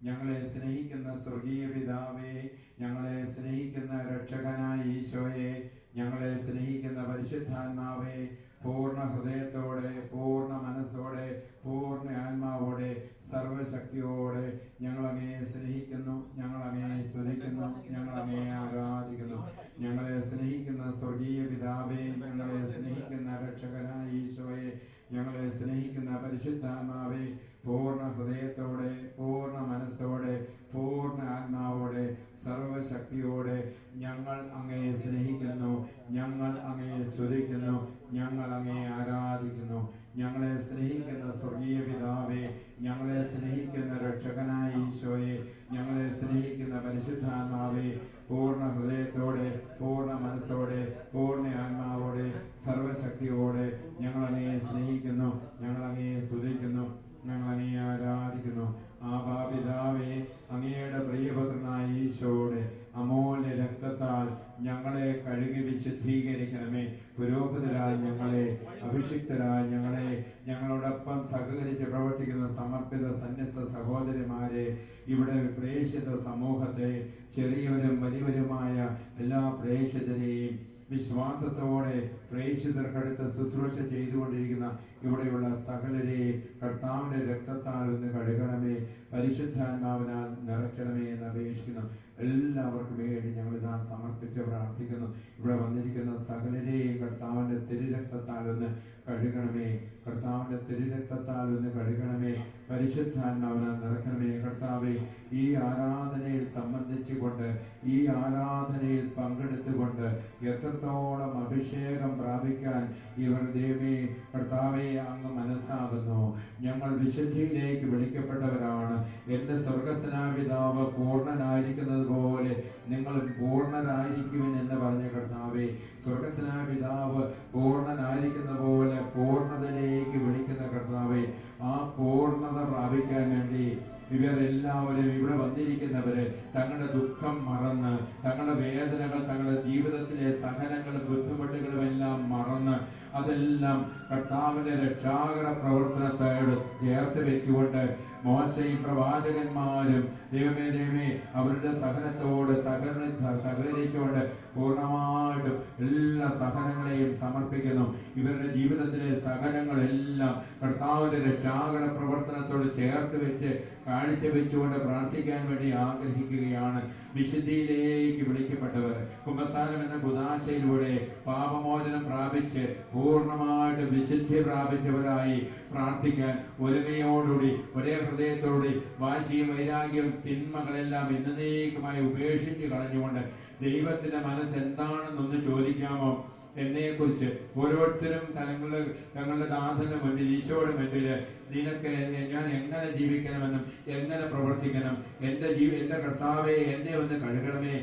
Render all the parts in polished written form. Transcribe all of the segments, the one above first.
ഞങ്ങളെ സ്നേഹിക്കുന്ന സ്വർഗീയ പിതാവേ, ഞങ്ങളെ സ്നേഹിക്കുന്ന രക്ഷകനായ ഈശോയെ, ഞങ്ങളെ സ്നേഹിക്കുന്ന പരിശുദ്ധാത്മാവേ, പൂർണ്ണ ഹൃദയത്തോടെ, പൂർണ്ണ മനസ്സോടെ, പൂർണ്ണ ആത്മാവോടെ, സർവശക്തിയോടെ ഞങ്ങളങ്ങയെ സ്നേഹിക്കുന്നു, ഞങ്ങളങ്ങയെ സ്തുതിക്കുന്നു, ഞങ്ങളങ്ങയെ ആരാധിക്കുന്നു. ഞങ്ങളെ സ്നേഹിക്കുന്ന സ്വർഗീയ പിതാവേ, ഞങ്ങളെ സ്നേഹിക്കുന്ന രക്ഷകനായ ഈശോയെ, ഞങ്ങളെ സ്നേഹിക്കുന്ന പരിശുദ്ധാത്മാവേ, പൂർണ്ണ ഹൃദയത്തോടെ, പൂർണ്ണ മനസ്സോടെ, പൂർണ്ണ ആത്മാവോടെ, സർവശക്തിയോടെ ഞങ്ങൾ അങ്ങയെ സ്നേഹിക്കുന്നു, ഞങ്ങൾ അങ്ങയെ സ്തുതിക്കുന്നു, ഞങ്ങൾ അങ്ങയെ ആരാധിക്കുന്നു. ഞങ്ങളെ സ്നേഹിക്കുന്ന സ്വർഗീയ പിതാവേ, ഞങ്ങളെ സ്നേഹിക്കുന്ന രക്ഷകനായ ഈശോയെ, ഞങ്ങളെ സ്നേഹിക്കുന്ന പരിശുദ്ധാത്മാവേ, പൂർണ്ണ ഹൃദയത്തോടെ, പൂർണ്ണ മനസ്സോടെ, പൂർണ്ണ ആത്മാവോടെ, സർവശക്തിയോടെ ഞങ്ങൾ അങ്ങയെ സ്നേഹിക്കുന്നു, ഞങ്ങൾ അങ്ങയെ സ്തുതിക്കുന്നു, ഞങ്ങൾ അങ്ങയെ ആരാധിക്കുന്നു. ആബാ പിതാവേ, അങ്ങയുടെ പ്രിയപുത്രനായ ഈശോയുടെ അമൂല്യ രക്തത്താൽ ഞങ്ങളെ കഴുകി വിശുദ്ധീകരിക്കണമേ. പുരോഹിതരായ ഞങ്ങളെ, അഭിഷിക്തരായ ഞങ്ങളെ, ഞങ്ങളോടൊപ്പം സഹകരിച്ച് പ്രവർത്തിക്കുന്ന സമർപ്പിത സന്യസ്ത സഹോദരിമാരെ, ഇവിടെ പ്രേക്ഷിത സമൂഹത്തെ, ചെറിയവരും വലിയവരുമായ എല്ലാ പ്രേക്ഷിതരെയും വിശ്വാസത്തോടെ പ്രേക്ഷിതർക്കടുത്ത് ശുശ്രൂഷ ചെയ്തുകൊണ്ടിരിക്കുന്ന ഇവിടെയുള്ള സകലരെയും കർത്താവിന്റെ രക്തത്താൽ ഒന്ന് കഴുകണമേ, പരിശുദ്ധാത്മാവിനാൽ നിറയ്ക്കണമേ എന്ന് അപേക്ഷിക്കുന്നു. എല്ലാവർക്കും വേണ്ടി ഞങ്ങളിതാ സമർപ്പിച്ച് പ്രാർത്ഥിക്കുന്നു. ഇവിടെ വന്നിരിക്കുന്ന സകലരെയും കർത്താവിന്റെ തിരുരക്തത്താൽ ഒന്ന് കഴുകണമേ, കർത്താവിന്റെ തിരുരക്തത്താൽ ഒന്ന് കഴുകണമേ, പരിശുദ്ധാത്മാവിനാൽ നിറയ്ക്കണമേ. കർത്താവെ, ഈ ആരാധനയിൽ സംബന്ധിച്ചുകൊണ്ട്, ഈ ആരാധനയിൽ പങ്കെടുത്തുകൊണ്ട് എത്രത്തോളം അഭിഷേകം പ്രാപിക്കാൻ ഇവർ ദേവി കർത്താവെ അങ്ങ് മനസ്സാകുന്നു. ഞങ്ങൾ വിശുദ്ധിയിലേക്ക് വിളിക്കപ്പെട്ടവരാണ്. എന്റെ സ്വർഗസ്വനായ പിതാവ് പൂർണ്ണനായിരിക്കുന്നത് പോലെ നിങ്ങൾ പൂർണ്ണരായിരിക്കുവിൻ എന്ന് പറഞ്ഞ കർത്താവെ, സ്വർഗസ്വനായ പിതാവ് പൂർണ്ണനായിരിക്കുന്ന പോലെ പൂർണ്ണതയിലേക്ക് വിളിക്കുന്ന കർത്താവെ, ആ പൂർണ്ണത പ്രാപിക്കാൻ വേണ്ടി ഇവരെല്ലാവരും ഇവിടെ വന്നിരിക്കുന്നവര് തങ്ങളുടെ ദുഃഖം മറന്ന്, തങ്ങളുടെ വേദനകൾ, തങ്ങളുടെ ജീവിതത്തിലെ സഹനങ്ങളും ബുദ്ധിമുട്ടുകളും എല്ലാം മറന്ന്, അതെല്ലാം കർത്താവിന്റെ രക്ഷാകര പ്രവർത്തനത്തോട് ചേർത്ത് വെച്ചുകൊണ്ട് മോശയും പ്രവാചകന്മാരും ദൈവമേ അവരുടെ സഹനത്തോട് സഹകരിച്ചുകൊണ്ട് പൂർണ്ണമായിട്ടും എല്ലാ സഹനങ്ങളെയും സമർപ്പിക്കുന്നു. ഇവരുടെ ജീവിതത്തിലെ സഹനങ്ങളെല്ലാം കർത്താവിന്റെ രക്ഷാകര പ്രവർത്തനത്തോട് ചേർത്ത് വെച്ച് കാഴ്ചവെച്ചുകൊണ്ട് പ്രാർത്ഥിക്കാൻ വേണ്ടി ആഗ്രഹിക്കുകയാണ്. വിശുദ്ധിയിലേക്ക് വിളിക്കപ്പെട്ടവർ കുമ്പസാരം എന്ന കുദാശയിലൂടെ പാപമോചനം പ്രാപിച്ച് പൂർണ്ണമായിട്ട് വിശുദ്ധി പ്രാപിച്ചവരായി പ്രാർത്ഥിക്കാൻ ഒരുമയോടുകൂടി ഒരേ ഹൃദയത്തോടുകൂടി വാശിയും വൈരാഗ്യവും തിന്മകളെല്ലാം എന്നേക്കുമായി ഉപേക്ഷിച്ച് കളഞ്ഞുകൊണ്ട് ദൈവത്തിന്റെ മനസ്സ് എന്താണെന്നൊന്ന് ചോദിക്കാമോ? എന്നെക്കുറിച്ച് ഓരോരുത്തരും തങ്ങളുടെ നാഥന്റെ മുന്നിൽ, ഈശോയുടെ മുന്നിൽ നിനക്ക് ഞാൻ എങ്ങനെ ജീവിക്കണമെന്നും എങ്ങനെ പ്രവർത്തിക്കണം, എന്റെ കർത്താവെ എന്നെ ഒന്ന് കഴുകണമേ,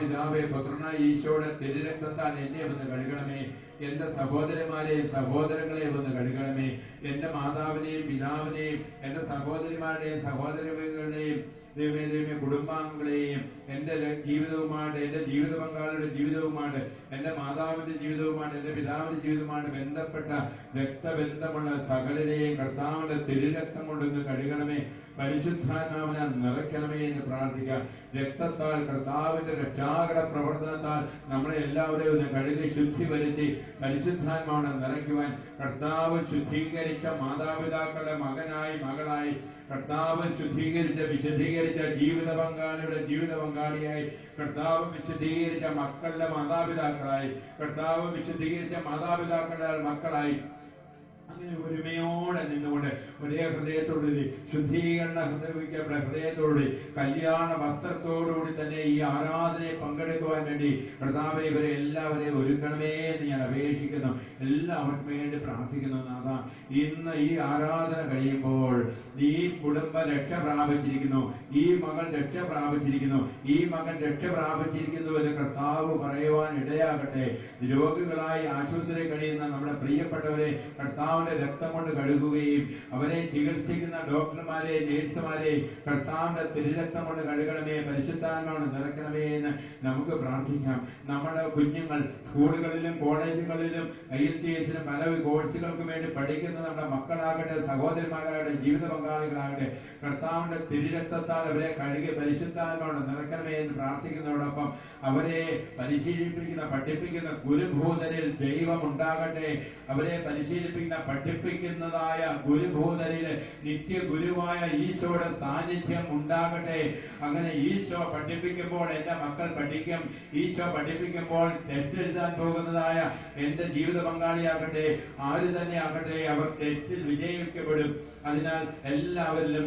പിതാവേ പുത്രനായ ഈശോയുടെ തിരുരക്തത്താൽ എന്നെ ഒന്ന് കഴുകണമേ, എന്റെ സഹോദരന്മാരെയും സഹോദരങ്ങളെയും ഒന്ന് കഴുകണമേ, എന്റെ മാതാവിനെയും പിതാവിനെയും എന്റെ സഹോദരിമാരുടെയും സഹോദരങ്ങളുടെയും ദൈവമേ കുടുംബാംഗങ്ങളെയും എന്റെ ജീവിതവുമായിട്ട്, എന്റെ ജീവിത പങ്കാളിയുടെ ജീവിതവുമായിട്ട്, എന്റെ മാതാവിന്റെ ജീവിതവുമായിട്ട്, എന്റെ പിതാവിന്റെ ജീവിതവുമായിട്ട് ബന്ധപ്പെട്ട രക്തബന്ധമുള്ള സകലരെയും കർത്താവിന്റെ തിരുരക്തം കൊണ്ടൊന്ന് കഴുകണമേ, പരിശുദ്ധാത്മാവിനാൽ നിറയ്ക്കണമേ എന്ന് പ്രാർത്ഥിക്കാം. രക്തത്താൽ കർത്താവിന്റെ രക്ഷാകര പ്രവർത്തനത്താൽ നമ്മളെ എല്ലാവരെയും ഒന്ന് കഴുകി ശുദ്ധി വരുത്തി പരിശുദ്ധാത്മാവിനെ നിറയ്ക്കുവാൻ കർത്താവ് ശുദ്ധീകരിച്ച മാതാപിതാക്കളുടെ മകനായി മകളായി, കർത്താവ് ശുദ്ധീകരിച്ച വിശുദ്ധീകരിച്ച ജീവിത പങ്കാളിയായി, കർത്താവ് വിശുദ്ധീകരിച്ച മക്കളുടെ മാതാപിതാക്കളായി, കർത്താവ് വിശുദ്ധീകരിച്ച മാതാപിതാക്കളുടെ മക്കളായി, അങ്ങനെ ഒരുമയോടെ നിന്നുകൊണ്ട് ഒരേ ഹൃദയത്തോടുകൂടി ശുദ്ധീകരണ ഹൃദയത്തോടുകൂടി കല്യാണ വസ്ത്രത്തോടുകൂടി തന്നെ ഈ ആരാധനയെ പങ്കെടുക്കുവാൻ വേണ്ടി കർത്താവേ ഇവരെ എല്ലാവരെയും ഒരുക്കണമേ എന്ന് ഞാൻ അപേക്ഷിക്കുന്നു. എല്ലാവർക്കും വേണ്ടി പ്രാർത്ഥിക്കുന്നു. നാഥാ, ഇന്ന് ഈ ആരാധന കഴിയുമ്പോൾ ഈ കുടുംബം രക്ഷ പ്രാപിച്ചിരിക്കുന്നു, ഈ മകൾ രക്ഷ പ്രാപിച്ചിരിക്കുന്നു, ഈ മകൻ രക്ഷ പ്രാപിച്ചിരിക്കുന്നു എന്ന് കർത്താവ് പറയുവാൻ ഇടയാകട്ടെ. രോഗികളായി ആശുപത്രി കഴിയുന്ന നമ്മുടെ പ്രിയപ്പെട്ടവരെ കർത്താവിന്റെ രക്തം കൊണ്ട് കഴുകുകയും അവരെ ചികിത്സിക്കുന്ന ഡോക്ടർമാരെ നേഴ്സുമാരെ കർത്താവിന്റെ തിരുരക്തം കൊണ്ട് കഴുകണമേ, പരിശുദ്ധാത്മാവിനെ നിറയ്ക്കണമേ എന്ന് നമുക്ക് പ്രാർത്ഥിക്കാം. നമ്മുടെ കുഞ്ഞുങ്ങൾ സ്കൂളുകളിലും കോളേജുകളിലും IELTS പല കോഴ്സുകൾക്കും വേണ്ടി പഠിക്കുന്ന നമ്മുടെ മക്കളാകട്ടെ, സഹോദരന്മാരാകട്ടെ, ജീവിത പങ്കാളികളാകട്ടെ, കർത്താവിന്റെ തിരുരക്തത്താൽ അവരെ കഴുകി പരിശുദ്ധാത്മാവിനെ നിറയ്ക്കണമേ എന്ന് പ്രാർത്ഥിക്കുന്നതോടൊപ്പം അവരെ പരിശീലിപ്പിക്കുന്ന പഠിപ്പിക്കുന്ന ഗുരുഭൂതരിൽ ദൈവം ഉണ്ടാകട്ടെ. അവരെ പരിശീലിപ്പിക്കുന്ന പഠിപ്പിക്കുന്നതായ ഗുരുഭൂതരില് നിത്യ ഗുരുവായ ഈശോയുടെ സാന്നിധ്യം ഉണ്ടാകട്ടെ. അങ്ങനെ ഈശോ പഠിപ്പിക്കുമ്പോൾ എന്റെ മക്കൾ പഠിക്കും. ഈശോ പഠിപ്പിക്കുമ്പോൾ ടെസ്റ്റ് എഴുതാൻ പോകുന്നതായ എന്റെ ജീവിത പങ്കാളിയാകട്ടെ, ആര് തന്നെ ആകട്ടെ, അവർ ടെസ്റ്റിൽ വിജയിക്കപ്പെടും. അതിനാൽ എല്ലാവരിലും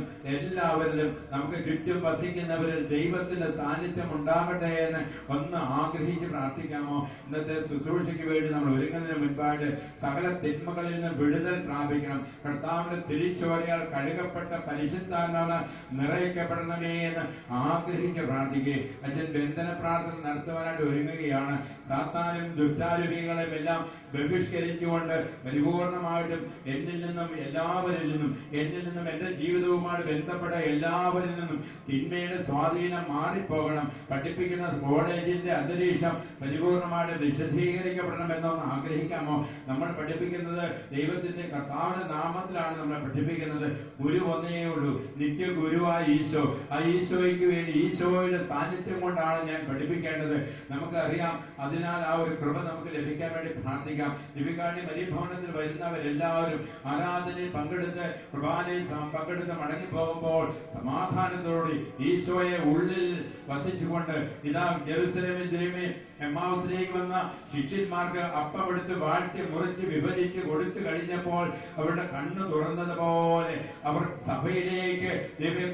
നമുക്ക് ചുറ്റും വസിക്കുന്നവരിൽ ദൈവത്തിന്റെ സാന്നിധ്യം ഉണ്ടാകട്ടെ എന്ന് ഒന്ന് ആഗ്രഹിച്ച് പ്രാർത്ഥിക്കാമോ? ഇന്നത്തെ ശുശ്രൂഷയ്ക്ക് വേണ്ടി നമ്മൾ ഒരുങ്ങുന്നതിന് മുൻപായിട്ട് സകല തിന്മകളിൽ നിന്ന് വിടുതൽ പ്രാപിക്കണം. കർത്താവിന്റെ തിരിച്ചോരയാൽ കഴുകപ്പെട്ട പരിശുദ്ധാത്മാവിനെ നിറയ്ക്കപ്പെടണമേ എന്ന് ആഗ്രഹിച്ച് പ്രാർത്ഥിക്കുക. അച്ഛൻ ബന്ധന പ്രാർത്ഥന നടത്തുവാനായിട്ട് ഒരുങ്ങുകയാണ്. സാത്താനും ദുഷ്ടാരൂപികളെയും എല്ലാം ബഹിഷ്കരിച്ചുകൊണ്ട് പരിപൂർണമായിട്ടും എന്നിൽ നിന്നും എല്ലാവരിൽ നിന്നും എന്റെ ജീവിതവുമായി ബന്ധപ്പെട്ട എല്ലാവരിൽ നിന്നും തിന്മയുടെ സ്വാധീനം മാറിപ്പോകണം. പഠിപ്പിക്കുന്ന കോളേജിന്റെ അന്തരീക്ഷം പരിപൂർണമായിട്ട് വിശദീകരിക്കപ്പെടണമെന്നൊന്ന് ആഗ്രഹിക്കാമോ? നമ്മൾ പഠിപ്പിക്കുന്നത് ദൈവത്തിന്റെ കർത്താവിന്റെ നാമത്തിലാണ് നമ്മൾ പഠിപ്പിക്കുന്നത്. ഗുരു ഒന്നേ ഉള്ളൂ, നിത്യ ഗുരുവായ ഈശോ. ആ ഈശോയ്ക്ക് വേണ്ടി ഈശോയുടെ സാന്നിധ്യം കൊണ്ടാണ് ഞാൻ പഠിപ്പിക്കേണ്ടത്. നമുക്കറിയാം. അതിനാൽ ആ ഒരു കൃപ നമുക്ക് ലഭിക്കാൻ വേണ്ടി പ്രാർത്ഥിക്കാം. ദിവികാണി മരിഭവനത്തിൽ വരുന്നവരെല്ലാവരും ആരാധനയിൽ പങ്കെടുത്ത് കുർബാനയിൽ പങ്കെടുത്ത് മടങ്ങി പോകുമ്പോൾ സമാധാനത്തോടെ ഈശോയെ ഉള്ളിൽ വസിച്ചുകൊണ്ട് ഇതാ ജെറുസലേമിൽ ദൈവമേ എമ്മാവുസിലേക്ക് വന്ന ശിഷ്യന്മാർക്ക് അപ്പമെടുത്ത് വാഴ്ത്തി മുറിച്ച് വിഭജിച്ച് കൊടുത്തു കഴിഞ്ഞപ്പോൾ അവരുടെ കണ്ണ് തുറന്നതുപോലെ അവർ സഭയിലേക്ക്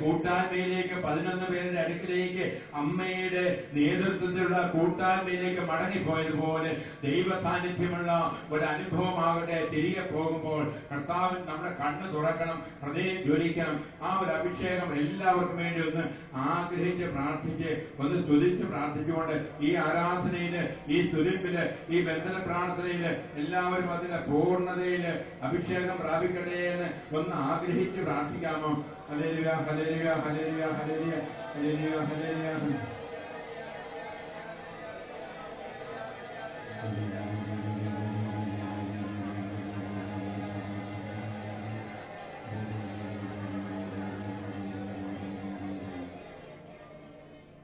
കൂട്ടായ്മയിലേക്ക് 11 പേരുടെ അടുക്കിലേക്ക് അമ്മയുടെ നേതൃത്വത്തിലുള്ള കൂട്ടായ്മയിലേക്ക് മടങ്ങിപ്പോയതുപോലെ ദൈവ സാന്നിധ്യമുള്ള ഒരു അനുഭവമാകട്ടെ. തിരികെ പോകുമ്പോൾ കർത്താവിൻ നമ്മുടെ കണ്ണ് തുറക്കണം, ഹൃദയം ജ്വലിക്കണം. ആ ഒരു അഭിഷേകം എല്ലാവർക്കും വേണ്ടി ഒന്ന് ആഗ്രഹിച്ച് പ്രാർത്ഥിച്ച് ഒന്ന് സ്തുതിച്ച് പ്രാർത്ഥിച്ചുകൊണ്ട് ഈ ആരാധനയില്, ഈ സ്തുതിപ്പില്, ഈ ബന്ധന പ്രാർത്ഥനയില് എല്ലാവരും അതിന്റെ പൂർണ്ണതയില് അഭിഷേകം പ്രാപിക്കട്ടെ എന്ന് ഒന്ന് ആഗ്രഹിച്ച് പ്രാർത്ഥിക്കാമോ? ഹല്ലേലൂയ, ഹല്ലേലൂയ, ഹല്ലേലൂയ, ഹല്ലേലൂയ, ഹല്ലേലൂയ, ഹല്ലേലൂയ.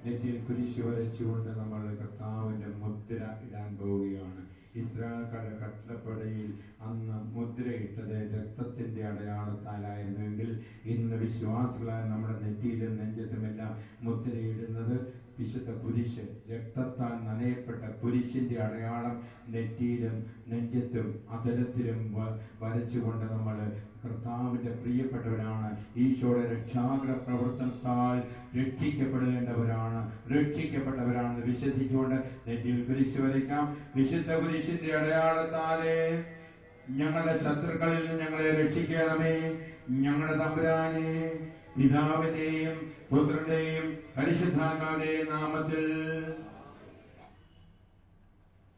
നെറ്റിയിൽ കുരിശ് വരച്ചുകൊണ്ട് നമ്മൾ കർത്താവിന്റെ മുദ്ര ഇടാൻ പോവുകയാണ്. ഇസ്രായേൽക്കാരുടെ കട്ടളപ്പടയിൽ അന്ന് മുദ്രയിട്ടത് രക്തത്തിന്റെ അടയാളത്താലായിരുന്നുവെങ്കിൽ ഇന്ന് വിശ്വാസികളായ നമ്മുടെ നെറ്റിയിലും നെഞ്ചത്തുമെല്ലാം മുദ്രയിടുന്നത് വിശുദ്ധ കുരിശ്, രക്തത്താൽ നനയപ്പെട്ട കുരിശിന്റെ അടയാളം നെറ്റിയിലും നെഞ്ചത്തും അതരത്തിലും വരച്ചുകൊണ്ട് നമ്മൾ കർത്താവിന്റെ പ്രിയപ്പെട്ടവരാണ്, ഈശോയുടെ രക്ഷാകര പ്രവർത്തനത്താൽ രക്ഷിക്കപ്പെട്ടവരാണെന്ന് വിശ്വസിച്ചുകൊണ്ട് നെറ്റിയിൽ കുരിശ് വരയ്ക്കാം. വിശുദ്ധ കുരിശിന്റെ അടയാളത്താലെ ഞങ്ങളുടെ ശത്രുക്കളിൽ നിന്ന് ഞങ്ങളെ രക്ഷിക്കണമേ. ഞങ്ങളുടെ തമ്പുരാനെ, പിതാവിന്റെയും പുത്രന്റെയും പരിശുദ്ധാത്മാവിന്റെയും നാമത്തിൽ.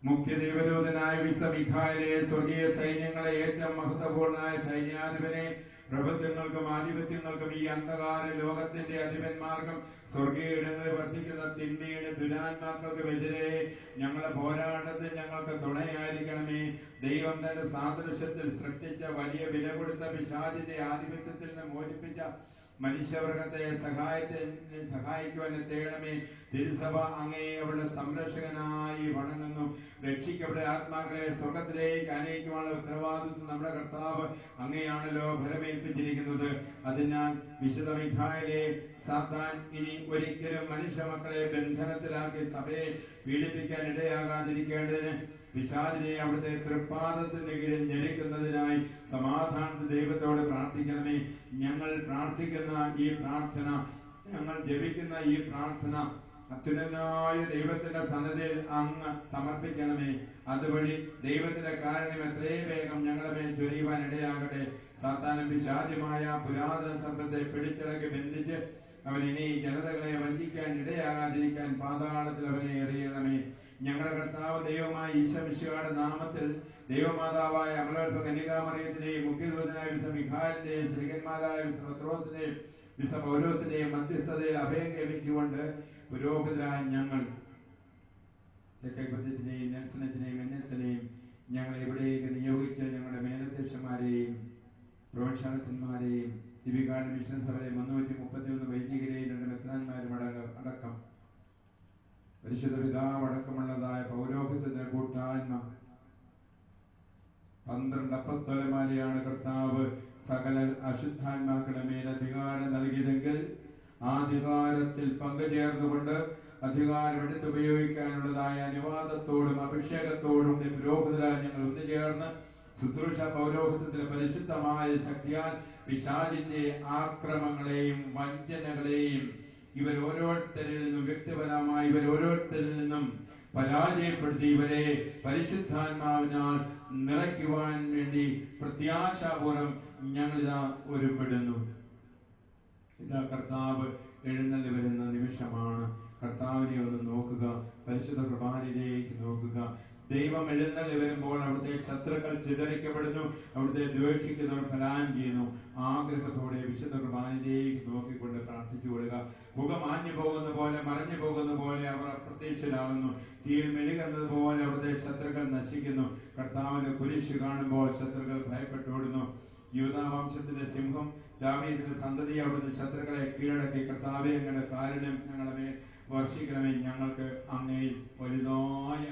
മുഖ്യ ദൈവദൂതനായ വിശുദ്ധ മിഖായേലേ, സ്വർഗീയ സൈന്യങ്ങളെ ഏറ്റവും മഹത്വപൂർണനായ സൈന്യാധിപനെ, പ്രഭുത്വങ്ങൾക്കും ആധിപത്യങ്ങൾക്കും ഈ അന്ധകാര ലോകത്തിന്റെ അധിപന്മാർക്കും സ്വർഗീയ ഇടങ്ങളിൽ വർദ്ധിക്കുന്ന തിന്മയുടെ ദുരാത്മാക്കൾക്കുമെതിരെ ഞങ്ങളുടെ പോരാട്ടത്തിൽ ഞങ്ങൾക്ക് തുണയായിരിക്കണമേ. ദൈവം തന്റെ സാദൃശ്യത്തിൽ സൃഷ്ടിച്ച വലിയ വില കൊടുത്ത പിശാചിന്റെ ആധിപത്യത്തിൽ നിന്ന് മോചിപ്പിച്ച മനുഷ്യവർഗത്തെ സഹായിക്കുവാൻ എത്തേണമേ. തിരുസഭ അങ്ങേ അവളുടെ സംരക്ഷകനായി വണങ്ങുന്നു. രക്ഷിക്കപ്പെട്ട ആത്മാക്കളെ സ്വർഗത്തിലേക്ക് അനയിക്കുവാനുള്ള ഉത്തരവാദിത്വം നമ്മുടെ കർത്താവ് അങ്ങനെയാണല്ലോ ഫലമേൽപ്പിച്ചിരിക്കുന്നത്. അതിനാൽ വിശുദ്ധ മിഖായേലേ, സാത്താൻ ഇനി ഒരിക്കലും മനുഷ്യ മക്കളെ ബന്ധനത്തിലാക്കി സഭയെ പീഡിപ്പിക്കാൻ ഇടയാകാതിരിക്കേണ്ടതിന് പിശാചിനെ അവിടുത്തെ തൃപ്പാദത്തിന് കീഴിൽ ഞെരുക്കുന്നതിനായി സമാധാനത്തിൽ ദൈവത്തോട് പ്രാർത്ഥിക്കണമേ. ഞങ്ങൾ പ്രാർത്ഥിക്കുന്ന ഈ പ്രാർത്ഥന, ഞങ്ങൾ ജപിക്കുന്ന ഈ പ്രാർത്ഥന അത്യുന്നതനായ ദൈവത്തിന്റെ സന്നദ്ധയിൽ അങ്ങ് സമർപ്പിക്കണമേ. അതുവഴി ദൈവത്തിന്റെ കാരണം എത്രയും വേഗം ഞങ്ങളുടെ മേൽ ചൊരിയുവാൻ ഇടയാകട്ടെ. സാത്താനും പിശാചുമായ പുരാതന സർപ്പത്തെ പിടിച്ചടക്കി ബന്ധിച്ച് അവൻ ഇനി ജനതകളെ വഞ്ചിക്കാൻ ഇടയാകാതിരിക്കാൻ പാതാളത്തിൽ അവനെ എറിയണമേ. ഞങ്ങളുടെ കർത്താവ് ദൈവമായ ഈശോ മിശിഹായുടെ നാമത്തിൽ ദൈവമാതാവായ അമലോത്ഭവ കന്യകാമറിയത്തിന്റെയും മുഖ്യദൂതനായ വിശുദ്ധ മിഖായേലിന്റെയും ശ്രീകന്മാരായ വിശുദ്ധ പത്രോസിന്റെയും വിശുദ്ധ പൗലോസിന്റെയും മധ്യസ്ഥതയിൽ അഭയം ലഭിച്ചുകൊണ്ട് പുരോഹിതരായ ഞങ്ങൾ തെക്കൈപത്യത്തിനെയും നെൽസനത്തിനെയും എന്നത്തിനെയും ഞങ്ങൾ എവിടേക്ക് നിയോഗിച്ച് ഞങ്ങളുടെ മേലധ്യക്ഷന്മാരെയും പ്രോത്സാഹനന്മാരെയും ദിവികാട് മിഷൻ സഭയെ 331 വൈദികരെയും 2 മെത്രാന്മാരും അടക്കം പരിശുദ്ധ പിതാവ് അടക്കമുള്ളതായ പൗരോഹിത്യത്തിന്റെ കൂട്ടായ്മ 12 അപ്പസ്തോലന്മാരെയാണ് കർത്താവ് സകല അശുദ്ധാത്മാക്കളുടെ മേൽ അധികാരം നൽകിയതെങ്കിൽ ആ അധികാരത്തിൽ പങ്കുചേർന്നുകൊണ്ട് അധികാരം എടുത്തുപയോഗിക്കാനുള്ളതായ അനുവാദത്തോടും അഭിഷേകത്തോടും പുരോഹിതരായി ഞങ്ങൾ ഒന്നുചേർന്ന് ശുശ്രൂഷ പൗരോഹിത്യത്തിലെ പരിശുദ്ധമായ ശക്തിയാൽ പിശാചിന്റെ ആക്രമങ്ങളെയും വഞ്ചനകളെയും ഇവരോരോരുത്തരിൽ നിന്നും വ്യക്തിപരമായി ഇവരോരോരുത്തരിൽ നിന്നും പരാജയപ്പെടുത്തി ഇവരെ പരിശുദ്ധാത്മാവിനാൽ നിറയ്ക്കുവാൻ വേണ്ടി പ്രത്യാശാപൂർവം ഞങ്ങളിതാ ഒരുപ്പെടുന്നു. ഇതാ കർത്താവ് എഴുന്നള്ളി വരുന്ന നിമിഷമാണ്. കർത്താവിനെ ഒന്ന് നോക്കുക, പരിശുദ്ധ കുർബാനയിലേക്ക് നോക്കുക. ദൈവം എഴുന്നള്ളി വരുമ്പോൾ അവിടുത്തെ ശത്രുക്കൾ ചിതറിക്കപ്പെടുന്നു, അവിടുത്തെ ദ്വേഷിക്കുന്നവർ ഫലാൻ ചെയ്യുന്നു. ആഗ്രഹത്തോടെ വിശുദ്ധ കുർബാനയിലേക്ക് നോക്കിക്കൊണ്ട് പ്രാർത്ഥിച്ചു കൊള്ളുക. മുഖം മാഞ്ഞു പോകുന്ന പോലെ, മറഞ്ഞു പോകുന്ന പോലെ അവർ അപ്രത്യക്ഷരാകുന്നു. തീയിൽ മെഴുകുന്നത് പോലെ അവിടുത്തെ ശത്രുക്കൾ നശിക്കുന്നു. കർത്താവിന്റെ കുരിശ് കാണുമ്പോൾ ശത്രുക്കൾ ഭയപ്പെട്ടോടുന്നു. യൂദാവംശത്തിന്റെ സിംഹം ദാവീദിന്റെ സന്തതി അവിടുത്തെ ശത്രുക്കളെ കീഴടക്കി. കർത്താവേ, അങ്ങയുടെ കാരുണ്യം ഞങ്ങളുടെ മേൽ വർഷിക്കണമേ. ഞങ്ങൾക്ക് അങ്ങയിൽ വലുതായ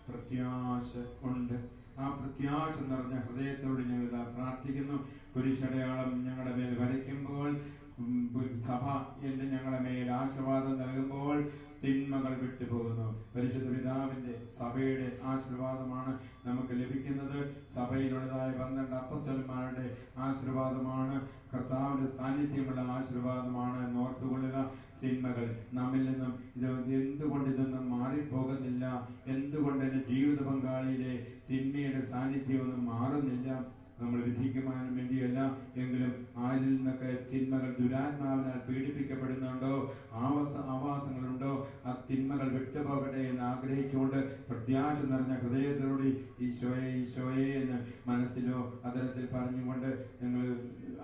പ്രത്യാശ ഉണ്ട്. ആ പ്രത്യാശ നിറഞ്ഞ ഹൃദയത്തോട് ഞങ്ങൾ പ്രാർത്ഥിക്കുന്നു. കുരിശടയാളം ഞങ്ങളുടെ മേൽ വരയ്ക്കുമ്പോൾ, സഭ ഞങ്ങളുടെ മേൽ ആശീർവാദം നൽകുമ്പോൾ തിന്മകൾ വിട്ടുപോകുന്നു. പരിശുദ്ധ പിതാവിന്റെ സഭയുടെ ആശീർവാദമാണ് നമുക്ക് ലഭിക്കുന്നത്. സഭയിലുള്ളതായ 12 അപ്പസ്തോലന്മാരുടെ ആശീർവാദമാണ്, കർത്താവിന്റെ സാന്നിധ്യമുള്ള ആശീർവാദമാണ് എന്നോർത്തുകൊള്ളുക. തിന്മകൾ നമ്മിൽ നിന്നും എന്തുകൊണ്ട് ഇതൊന്നും മാറിപ്പോകുന്നില്ല? എന്തുകൊണ്ട് എന്റെ ജീവിത പങ്കാളിയിലെ തിന്മയുടെ സാന്നിധ്യമൊന്നും മാറുന്നില്ല? നമ്മൾ വിധിക്കുവാനും വേണ്ടിയല്ല, എങ്കിലും ആരിൽ നിന്നൊക്കെ തിന്മകൾ ദുരാത്മാവിനാൽ പീഡിപ്പിക്കപ്പെടുന്നുണ്ടോ, ആവാസങ്ങളുണ്ടോ, ആ തിന്മകൾ വിട്ടുപോകട്ടെ എന്ന് ആഗ്രഹിച്ചുകൊണ്ട് പ്രത്യാശ നിറഞ്ഞ ഹൃദയത്തോടെ ഈശോയെ ഈശോയെ എന്ന് മനസ്സിലോ അതരത്തിൽ പറഞ്ഞുകൊണ്ട് നിങ്ങൾ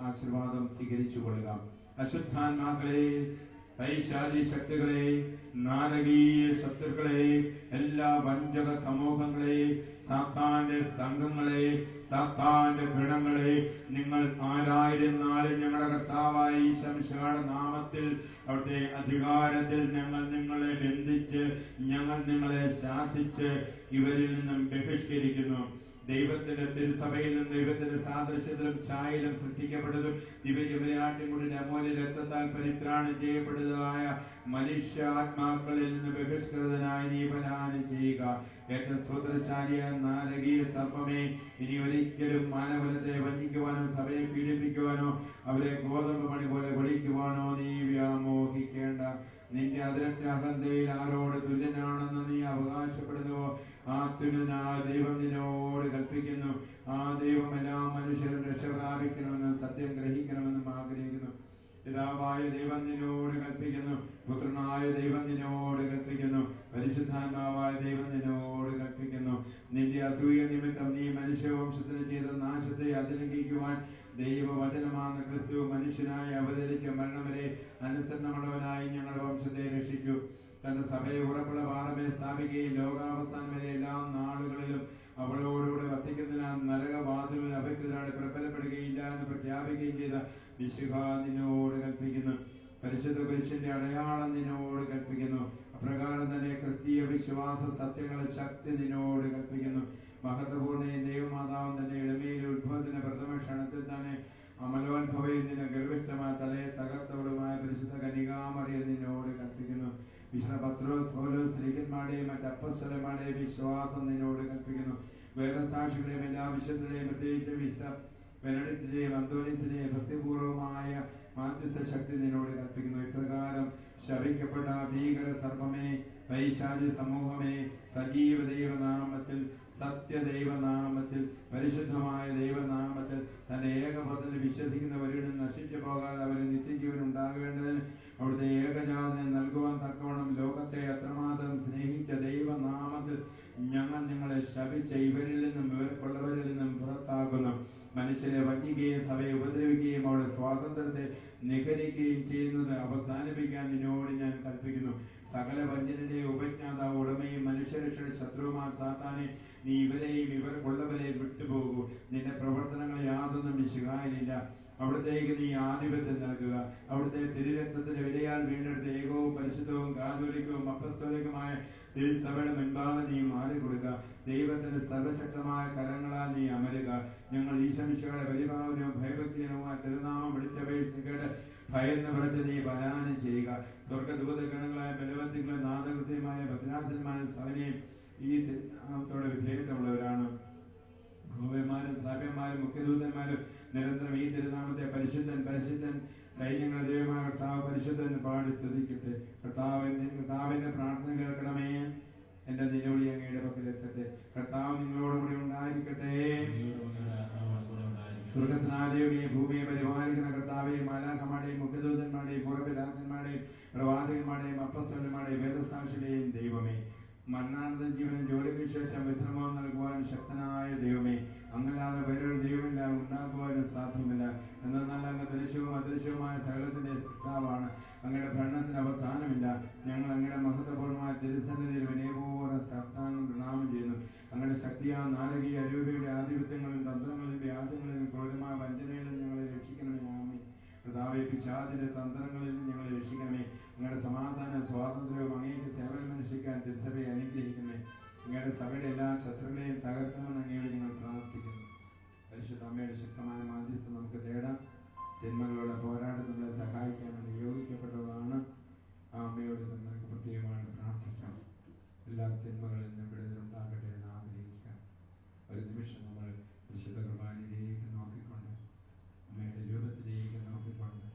ആശീർവാദം സ്വീകരിച്ചു കൊള്ളുക. അശുദ്ധാത്മാക്കളെ, പൈശാചി ശക്തികളെ, നാരകീയ ശത്രുക്കളെ, എല്ലാ വഞ്ചക സമൂഹങ്ങളെ, സാത്താന്റെ സംഘങ്ങളെ, സാത്താന്റെ ഗണങ്ങളെ, നിങ്ങൾ ആരായിരുന്നാലും ഞങ്ങളുടെ കർത്താവായ ഈശോ മിശിഹായുടെ നാമത്തിൽ അവിടുത്തെ അധികാരത്തിൽ ഞങ്ങൾ നിങ്ങളെ ബന്ധിച്ച്, ഞങ്ങൾ നിങ്ങളെ ശാസിച്ച് ഇവരിൽ നിന്നും ബഹിഷ്കരിക്കുന്നു. ദൈവത്തിന്റെ തിരുസഭയിൽ നിന്നും ദൈവത്തിന്റെ സാദൃശ്യത്തിലും ഛായയിലും സൃഷ്ടിക്കപ്പെട്ടതും ദിവ്യജമനാട്ടിൻകുടിന്റെ അമൂല്യ രക്തത്താൽ പരിത്രാണം ചെയ്യപ്പെട്ടതുമായ മനുഷ്യാത്മാക്കളിൽ നിന്ന് ബഹിഷ്കൃതനായി നീ പലായനം ചെയ്യുക. ഏറ്റവും സൂത്രശാലിയ നാരകീയ സർപ്പമേ, ഇനി ഒരിക്കലും മാനകുലത്തെ വഞ്ചിക്കുവാനോ സഭയെ പീഡിപ്പിക്കുവാനോ അവരെ ഗോതമ്പ് മണി പോലെ പൊടിക്കുവാനോ നീ വ്യാമോഹിക്കേണ്ട. നിന്റെ അതിരറ്റ അഹന്തയിൽ ആരോട് തുല്യനാണെന്ന് നീ അവകാശപ്പെടുന്നുവോ ആ തുല്യനായ ദൈവം നിന്നോട് കൽപ്പിക്കുന്നു. ആ ദൈവം എല്ലാ മനുഷ്യരും രക്ഷ പ്രാപിക്കണമെന്നും സത്യം ഗ്രഹിക്കണമെന്നും ആഗ്രഹിക്കുന്നു. പിതാവായ ദൈവം നിന്നോട് കൽപ്പിക്കുന്നു, പുത്രനായ ദൈവം നിന്നോട് കൽപ്പിക്കുന്നു, പരിശുദ്ധാത്മാവായ ദൈവം നിന്നോട് കൽപ്പിക്കുന്നു. നിന്റെ അസൂയ നിമിത്തം നീ മനുഷ്യവംശത്തിന് ചെയ്ത നാശത്തെ അതിലംഘിക്കുവാൻ ദൈവവചനമാണ് ക്രിസ്തു മനുഷ്യനായി അവതരിച്ച മരണം വരെ അനുസരണമുള്ളവനായി ഞങ്ങളുടെ വംശത്തെ രക്ഷിച്ചു. തന്റെ സഭയെ ഉറപ്പുള്ള പാറമേ സ്ഥാപിക്കുകയും ലോകാവസാനം വരെ എല്ലാ നാളുകളിലും അവളോടുകൂടെ വസിക്കുന്നതിനാൽ നരകവാതിലുകൾ അവയ്ക്കെതിരായി പ്രബലപ്പെടുകയില്ല എന്ന് പ്രഖ്യാപിക്കുകയും ചെയ്ത വിശുദ്ധ നിന്നോട് കൽപ്പിക്കുന്നു. പരിശുദ്ധ പുരുഷന്റെ അടയാളം നിന്നോട് കൽപ്പിക്കുന്നു. അപ്രകാരം തന്നെ ക്രിസ്തീയ വിശ്വാസ സത്യങ്ങളുടെ ശക്തി നിന്നോട് കൽപ്പിക്കുന്നു. മഹത്വപൂർണ്ണയും ദൈവമാതാവും തന്നെ ഇളമയിൽ ഉത്ഭവത്തിന്റെ പ്രഥമ ക്ഷണത്തിൽ തന്നെ അമലോത്ഭവയിൽ നിന്ന് ഗർഭിഷ്ഠമായ തലയെ തകർത്തവളുമായ പരിശുദ്ധ കന്യകാമറിയം നിന്നോട് കൽപ്പിക്കുന്നു. വിശുദ്ധ പത്രോസ്, പൗലോസ്, ശ്രീകന്മാരുടെയും മറ്റ് അപ്പസ്തലന്മാരുടെയും വിശ്വാസം നിന്നോട് കൽപ്പിക്കുന്നു. വേദസാക്ഷികളെയും എല്ലാ വിശുദ്ധരെയും പ്രത്യേകിച്ച് വിശുദ്ധ ബെനഡിക്റ്റിന്റെയും അന്തോനീസിന്റെയും ഭക്തിപൂർവമായ മാധ്യസ്ഥ ശക്തി നിന്നോട് കൽപ്പിക്കുന്നു. ഇപ്രകാരം ശപിക്കപ്പെട്ട ഭീകര സർപ്പമേ, പൈശാചി സമൂഹമേ, സജീവ ദൈവനാമത്തിൽ, സത്യദൈവനാമത്തിൽ, പരിശുദ്ധമായ ദൈവനാമത്തിൽ തന്റെ ഏകപുത്രനിൽ വിശ്വസിക്കുന്നവരിലും നശിച്ചു പോകാതെ അവന് നിത്യജീവൻ ഉണ്ടാകേണ്ടതിന് അവിടുത്തെ ഏകജാതനെ നൽകുവാൻ തക്കവണ്ണം ലോകത്തെ അത്രമാത്രം സ്നേഹിച്ച ദൈവനാമത്തിൽ ഞങ്ങൾ നിങ്ങളെ ശപിച്ച ഇവരിൽ നിന്നും ഇവർക്കുള്ളവരിൽ നിന്നും പുറത്താക്കുന്നു. മനുഷ്യരെ വഞ്ചിക്കുകയും സഭയെ ഉപദ്രവിക്കുകയും അവരുടെ സ്വാതന്ത്ര്യത്തെ നിഗരിക്കുകയും ചെയ്യുന്നത് അവസാനിപ്പിക്കാൻ നിന്നോട് ഞാൻ കൽപ്പിക്കുന്നു. സകല വഞ്ചനയുടെയും ഉപജ്ഞാതാവ്, ഉടമയും മനുഷ്യരക്ഷയുടെ ശത്രുവുമായ സാത്താനെ, നീ ഇവരെയും ഇവർക്കുള്ളവരെയും വിട്ടുപോകൂ. നിന്റെ പ്രവർത്തനങ്ങൾ യാതൊന്നും വിശുകായിലില്ല. അവിടത്തേക്ക് നീ ആധിപത്യം നൽകുക. അവിടുത്തെ തിരുരക്തത്തിന്റെ വിലയാൽ വീണ്ടെടുത്ത ഏകവും പരിശുദ്ധവും കാതോലിക്കവും അപ്പസ്തോലികമായ തിരുസഭയുടെ മുൻപാകെ നീ മാറിക്കൊടുക്കുക. ദൈവത്തിന്റെ സർവശക്തമായ കരങ്ങളാൽ നീ അമരുക. ഞങ്ങൾ ഈശോമിശിഹായുടെ പരിഭാവനവും ഭയഭക്തിയുമായ തിരുനാമം വിളിച്ചപേക്ഷിക്കേണ്ട ഭയന്ന് വിളച്ച് നീ പലായനം ചെയ്യുക. സ്വർഗദൂതഗണങ്ങളായ ബലവത്തികളും നാദകൃത്യമായ ഭദ്രാസനമായ സവനെയും ഈ തിരുനാമത്തോടെ വിധേയത്വമുള്ളവരാണ്. ഗോപന്മാരും ശ്രാപ്യന്മാരും മുഖ്യദൂതന്മാരും നിരന്തരം ഈ തിരുനാമത്തെ പരിശുദ്ധൻ പരിശുദ്ധൻ സൈന്യങ്ങളുടെ ദൈവമായ കർത്താവ് പരിശുദ്ധൻ പാടി സ്തുതിക്കട്ടെ. കർത്താവിന്റെ പ്രാർത്ഥന കേൾക്കണമേ. എന്റെ നിലവിളി അങ്ങയുടെ പക്കലെത്തട്ടെ. കർത്താവ് നിങ്ങളോടുകൂടി ഉണ്ടായിരിക്കട്ടെ. സ്വർഗസ്നാദേവിയെ ഭൂമിയെ പരിപാലിക്കുന്ന കർത്താവെയും മാലാഖമാരുടെയും മുഖ്യദൂതന്മാരുടെയും പൂർവ്വപിതാക്കന്മാരുടെയും പ്രവാചകന്മാരുടെയും അപ്പസ്തലന്മാരുടെയും വേദസാക്ഷിയുടെയും ദൈവമേ, മരണാനന്തര ജീവനും ജോലിക്ക് ശേഷം വിശ്രമവും നൽകുവാൻ ശക്തനായ ദൈവമേ, അങ്ങല്ലാതെ വേറൊരു ദൈവമില്ല, ഉണ്ടാക്കുവാനും സാധ്യമല്ല. എന്നാൽ അങ്ങ് ദൃശ്യവും അദൃശ്യവുമായ സകലത്തിന്റെ സൃഷ്ടാവാണ്. അങ്ങയുടെ ഭരണത്തിന് അവസാനമില്ല. ഞങ്ങൾ അങ്ങയുടെ മഹത്വപൂർണ്ണമായ തിരുസന്നിധിയിൽ വിനയപൂർവ്വം സാഷ്ടാംഗം പ്രണാമം ചെയ്യുന്നു. അങ്ങയുടെ ശക്തിയാ നാരകീയ അരൂപയുടെ ആധിപത്യങ്ങളിലും തന്ത്രങ്ങളിലും വ്യാജങ്ങളിലും ക്രൂരമായ വഞ്ചനയിലും ഞങ്ങളെ രക്ഷിക്കണമേ. ആമേൻ. കർത്താവേ, പിശാചിന്റെ തന്ത്രങ്ങളിൽ നിന്ന് ഞങ്ങളെ രക്ഷിക്കണമേ. അങ്ങയുടെ സമാധാന സ്വാതന്ത്ര്യവും അങ്ങേക്ക് സേവനമനുഷ്ഠിക്കാൻ തിരുസഭയെ അനുഗ്രഹിക്കണമേ. അങ്ങയുടെ സഭയുടെ എല്ലാ ശത്രുക്കളെയും തകർക്കണമെന്ന് അങ്ങയോട് ഞങ്ങൾ പ്രാർത്ഥിക്കുന്നു. പരിശുദ്ധ അമ്മയുടെ ശക്തമായ മാധ്യസ്ഥം നമുക്ക് തേടാം. ജന്മങ്ങളുടെ പോരാട്ടം നമ്മളെ സഹായിക്കാൻ നിയോഗിക്കപ്പെട്ടതാണ്. ആ അമ്മയോട് നമുക്ക് പ്രത്യേകമായിട്ട് പ്രാർത്ഥിക്കാം. എല്ലാ തിന്മകളിൽ നിന്നും വിടുതലുണ്ടാകട്ടെ എന്ന് ആഗ്രഹിക്കാം. ഒരു നിമിഷം നമ്മൾ പരിശുദ്ധ കുർബാനയിലേക്ക് നോക്കിക്കൊണ്ട്, അമ്മയുടെ രൂപത്തിലേക്ക് നോക്കിക്കൊണ്ട്,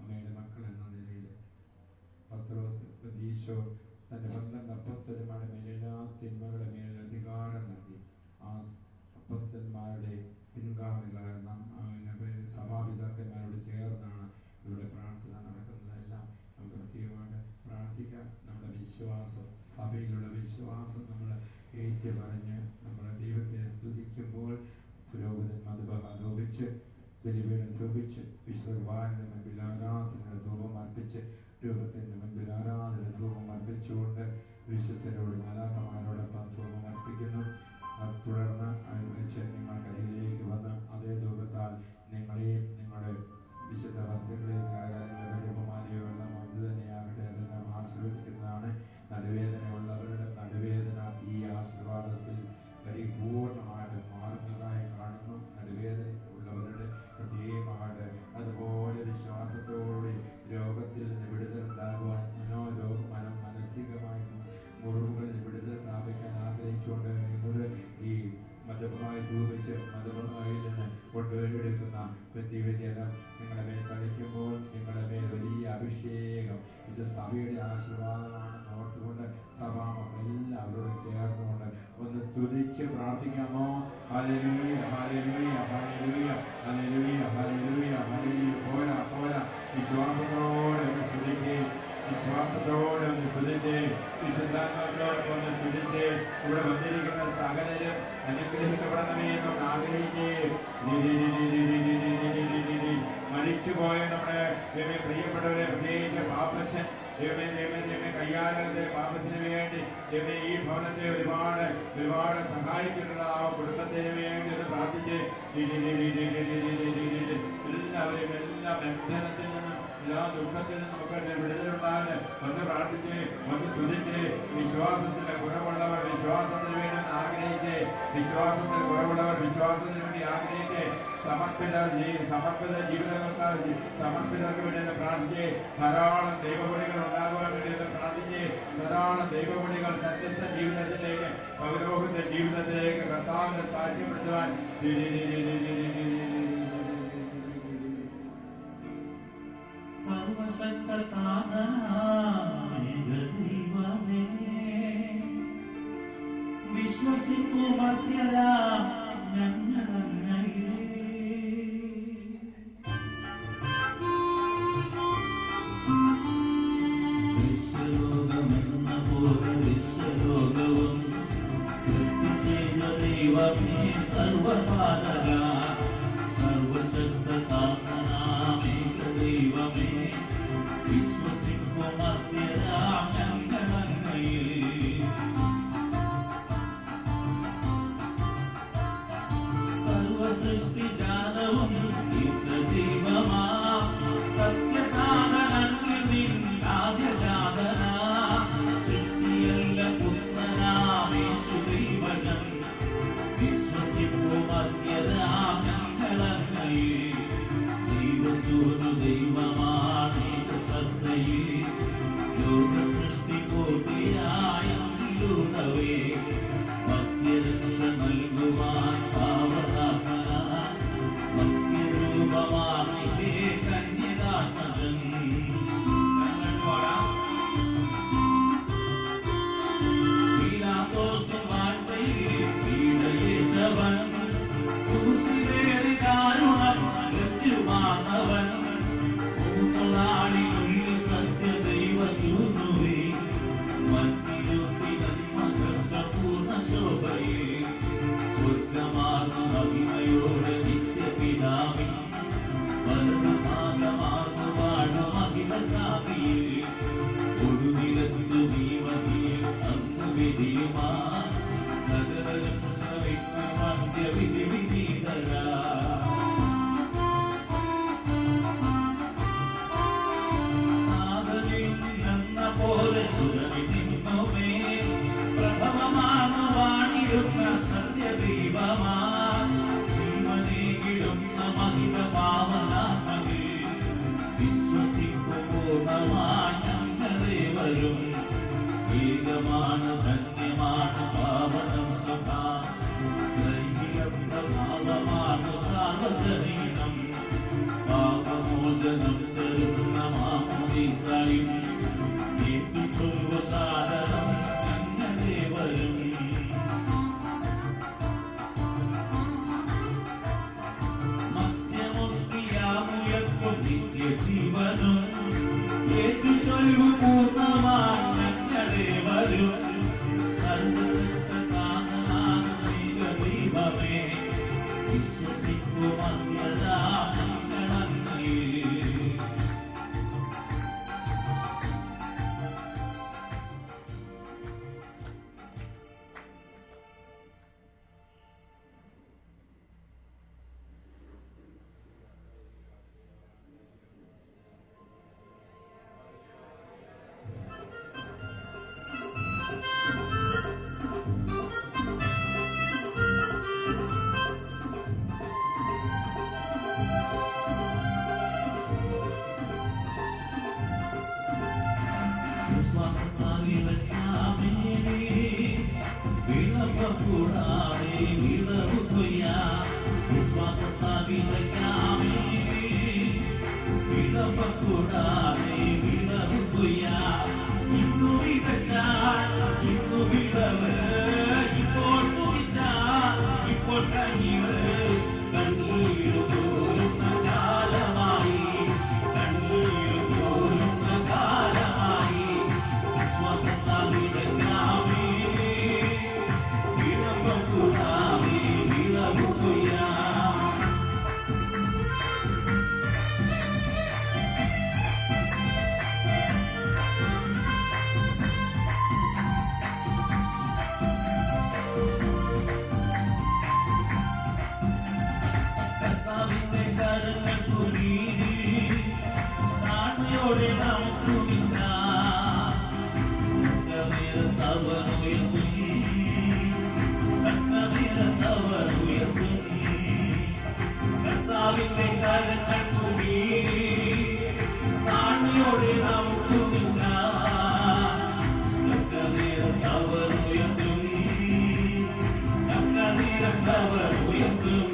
അമ്മയുടെ മക്കൾ എന്ന നിലയിൽ പത്രോസ് ഈശോ തന്റെ 12 അപ്പസ്തലന്മാരുടെ മേൽ എല്ലാ തിന്മകളുടെ മേൽ അധികാരം നൽകി. ആ അപ്പസ്തലന്മാരുടെ പിൻഗാമികളായ സഭാപിതാക്കന്മാരോട് ചേർന്നാണ് ഇവിടെ പ്രാർത്ഥന നടക്കുന്നതെല്ലാം നമുക്ക് പ്രത്യേകമായിട്ട് പ്രാർത്ഥിക്കാം. നമ്മുടെ വിശ്വാസം, സഭയിലുള്ള വിശ്വാസം നമ്മൾ ഏറ്റു പറഞ്ഞ് നമ്മുടെ ദൈവത്തെ സ്തുതിക്കുമ്പോൾ പുരോഹിതൻ മധുബഹ ധൂപിച്ച് ബലിപീഠം ധൂപിച്ച് വിശുദ്ധ കുർബാനയുടെ മുൻപിൽ ആരാധനയുടെ ധൂപം അർപ്പിച്ച് രൂപത്തിന്റെ മുൻപിൽ ആരാധന ധൂപം അർപ്പിച്ചുകൊണ്ട് വിശുദ്ധരോട് മാലാഖമാരോടൊപ്പം ധൂപം അർപ്പിക്കുന്നു. തുടർന്ന് വെച്ച് നിങ്ങൾക്കരികിലേക്ക് വന്ന് അതേ ധൂപത്താൽ നിങ്ങളെയും നിങ്ങളുടെ വിശുദ്ധ വസ്തുക്കളെയും രൂപമാലയോ വെള്ളം ഇത് തന്നെയാകട്ടെ അതെല്ലാം ആശീർവദിക്കുന്നതാണ്. നടുവേദന ഉള്ളവരുടെ നടുവേദന ഈ ആശീർവാദത്തിൽ പരിപൂർണമായിട്ട് മാറി സഭയുടെ ആശീർവാദമാണെന്ന് ഓർത്തുകൊണ്ട് സഭാമക്കളെല്ലാവരോടും ചേർന്നുകൊണ്ട് ഒന്ന് സ്തുതിച്ച് പ്രാർത്ഥിക്കാമോ? ഹല്ലേലൂയ ഹല്ലേലൂയ ഹല്ലേലൂയ ഹല്ലേലൂയ ഹല്ലേലൂയ ഹല്ലേലൂയ. പോരാ പോരാ, വിശ്വാസത്തോടെ ഒന്ന് സ്തുതിച്ച്, വിശ്വാസത്തോടെ ഒന്ന് സ്തുതിച്ച്, വിശുദ്ധാത്മാവിനോടൊപ്പം ഒന്ന് സ്തുതിച്ച്. ഇവിടെ വന്നിരിക്കുന്ന സകലരും അനുഗ്രഹിക്കപ്പെടണമേ എന്നൊന്ന് ആഗ്രഹിച്ച് മരിച്ചുപോയ നമ്മുടെ പ്രിയപ്പെട്ടവരെ, പ്രത്യേകിച്ച് പാപ്പച്ചൻ കയ്യാലത്തെ പാപ്പച്ചന് വേണ്ടി ഈ ഭവനത്തെ ഒരുപാട് ഒരുപാട് സഹായിച്ചിട്ടുള്ള ആ കുടുംബത്തിന് വേണ്ടി ഒന്ന് പ്രാർത്ഥിച്ച് എല്ലാവരെയും എല്ലാ ബന്ധനത്തിൽ നിന്നും എല്ലാ ദുഃഖത്തിൽ നിന്നും നമുക്ക് വിടുതലുണ്ടാകാൻ ഒന്ന് പ്രാർത്ഥിച്ച് ഒന്ന് സ്തുതിച്ച്. വിശ്വാസത്തിന് കുറവുള്ളവർ വിശ്വാസത്തിന് വേണ്ടി ഒന്ന് ആഗ്രഹിച്ച്, വിശ്വാസത്തിന് കുറവുള്ളവർ വിശ്വാസത്തിന് വേണ്ടി ആഗ്രഹിച്ച്, സമർപ്പിത ജീവിതങ്ങൾക്കാർ സമർപ്പിതർക്ക് വേണ്ടി ഒന്ന് പ്രാർത്ഥിച്ച്, ധാരാളം ദൈവവിളികൾ ഉണ്ടാകുവാൻ വേണ്ടി ഒന്ന് പ്രാർത്ഥിച്ച്, ധാരാളം ദൈവവിളികൾ സത്യസ്ഥ ജീവിതത്തിലേക്ക് പൗരോഹിത ജീവിതത്തിലേക്ക് കർത്താവിനെ സാക്ഷ്യപ്പെടുത്തുവാൻ വിശ്വസിക്കൂ മധ്യരാ ഞങ്ങളങ്ങയിൽ വിശ്വലോകമെന്ന പോലെ വിശ്വലോകവും സൃഷ്ടി ചെയ്ത ദൈവമേ സർവപാലക സർവശക്തനാമേക ദൈവമേ വിശ്വസിക്കൂ മധ്യരാ ഞങ്ങളങ്ങയിൽ സർവസൃഷ്ടിജാലവും ദൈവമാ സത്യനാഥനങ്ങിൽ ആദ്യജാതനാ സൃഷ്ടിയല്ല പുത്രനാമേശു ദൈവജൻ വിശ്വസിപ്പു മധ്യരാം ഞങ്ങളങ്ങയിൽ ദൈവസൂരു ദൈവമാണേക സത്തയിൽ ലോക സൃഷ്ടി പൂർത്തിയായെങ്കിലുടവേ ഭക്തിരക്ഷ നൽകുവാൻ പാവനാത്മന ഭക്തിരൂപമാമിതേ കന്യകാത്മജൻ പീലാത്തോസും വാഴ്ചയിൽ പീഡയേറ്റവൻ ക്രൂശിലേറി ദാരുണം മൃത്യുമാർന്നവൻ പൂത്തനാടിനുള്ളിൽ സത്യദൈവസൂനുവേ പൂർണ്ണശോഭയിൽ സ്വർഗമാർന്ന മഹിമയോടെ നിത്യപിതാവിൻ വലതുഭാഗമാർന്നു വാഴും അഖിലകാവിയിൽ ഒടുവിലത്തു ഭീമതിയിൽ അന്നു വിധിയുമാ സകലരും ശ്രവിക്കും അന്ത്യവിധി വിധീതരാ നാദനിൽ നിന്ന പോലെ സുരവിധിന്നുമേ പ്രഭവമാണുവാണിരുന്ന സത്യദൈവമാ ജീവനേകിടുന്ന മഹിത പാവനാത്മകിൽ വിശ്വസിക്കു പൂർണ്ണമായി ഞങ്ങളേവരും ഏകമാണ് ധന്യമാണ് പാവനം സഭാ സൈഹികം പ്രഭാവമാണ് സാർവജനീനം പാപമോചനം തരുന്ന മാമോദീസായും ഏറ്റുചൊല്ലു സാദരം ഞങ്ങളേവരും മധ്യമൊത്തിയാമുയർക്കും നിത്യജീവനും ഏറ്റുചൊല്ലു പൂർണ്ണമായി ഞങ്ങളേവരും സർവശക്തനാഥനാഥനേക ദൈവമേ വിശ്വസിക്കു മധ്യരാ ഞങ്ങളങ്ങയിൽ വിശ്വാസത്താൽ ഇന്നു വിതച്ചാൽ ഇന്നു വിളവ്, ഇപ്പോൾ സ്തുതിച്ചാൽ ഇപ്പോൾ കനിവ്. കണ്ണീര് തോരുന്ന കാലമായി, കണ്ണീര് തോരുന്ന കാലമായി. വിശ്വാസത്താൽ വിളങ്ങാമേ, വിളമ്പം കൂടാമേ, വിളവുകൊയ്യാം. കർത്താവിന്റെ കരങ്ങൾക്കു നീതി, താഴ്മയോടെ നമുക്ക് നിൽക്കാം. തക്കനേരത്തവനുയർത്തും, തക്കനേരത്തവനുയർത്തും. കർത്താവിന്റെ കരങ്ങൾക്കു നീതി, താഴ്മയോടെ നമുക്ക് നിൽക്കാം. തക്കനേരത്തവനുയർത്തും, തക്കനേരത്തവനുയർത്തും.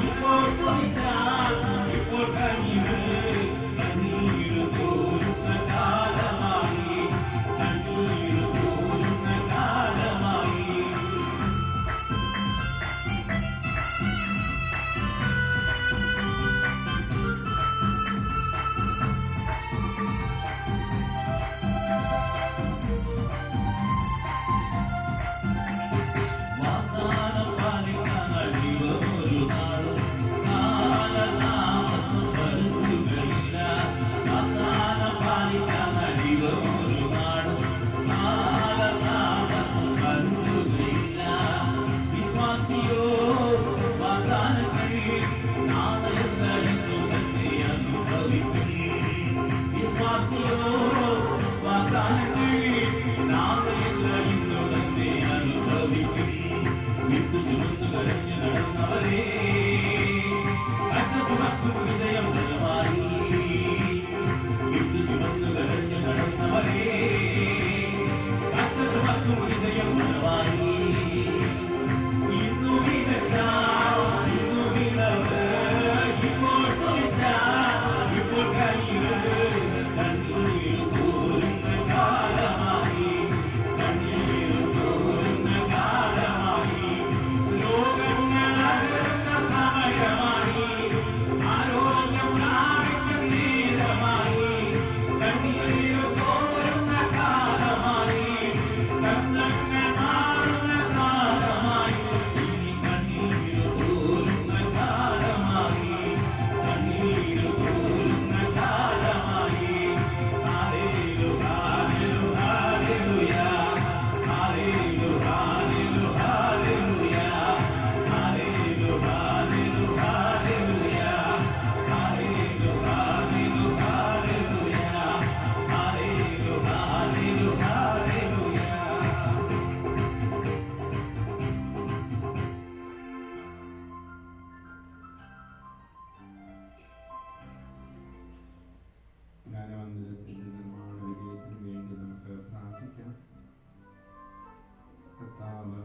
ഇപ്പോൾ സ്തുതിച്ചാൽ ഇപ്പോൾ കനിവ്. കണ്ണീര് തോരുന്ന കാലമായി, കണ്ണീര് തോരുന്ന കാലമായി. വാഗ്ദാനം പാലിക്കാൻ അടിവൊരു നാളും കാലതാമസം വരുത്തുകയില്ല. വാഗ്ദാനം പാലിക്കാൻ അടിവൊരു നാളും കാലതാമസം വരുത്തുകയില്ല. വിശ്വാസിയോ വാഗ്ദാനങ്ങൾ നാളെയല്ല ഇന്നു തന്നെ അനുഭവിക്കും. വിശ്വാസിയോ വാഗ്ദാനങ്ങൾ നാളെയല്ല ഇന്നു തന്നെ അനുഭവിക്കും. വിട്ടു ചുമന്നു കരഞ്ഞു നടന്നവരെ കറ്റ ചുമക്കും വിജയം ദയവായി. വിട്ടു ചുമന്നു കരഞ്ഞു നടന്നവരെ കറ്റ ചുമക്കും വിജയം ദയവായി. ഇന്നു വിതച്ചാൽ ഇന്നു വിളവ്, ഇപ്പോൾ സ്തുതിച്ചാൽ ഇപ്പോൾ കനിവ്. കണ്ണീര് തോരുന്ന കാലമായി, കണ്ണീര് തോരുന്ന കാലമായി. രോഗങ്ങൾ അകലുന്ന സമയമായി, ആരോഗ്യം പ്രാപിക്കും നേരമായി. കണ്ണീര് തോരുന്ന കാലമായി, കണ്ണങ്ങൾ മാറുന്ന കാലമായി. ഇനി കണ്ണീര് തോരുന്ന കാലമായി, കണ്ണീര് തോരുന്ന കാലമായി. ഹല്ലേലൂയ, ഹല്ലേലൂയ, ഹല്ലേലൂയ, ഹല്ലേലൂയ, ഹല്ലേലൂയ, ഹല്ലേലൂയ, ഹല്ലേലൂയ, ഹല്ലേലൂയ, ഹല്ലേലൂയ. ജ്ഞാനമന്ദിരത്തിന്റെ നിർമ്മാണ വിജയത്തിനു വേണ്ടി നമുക്ക് പ്രാർത്ഥിക്കാം. കർത്താവ്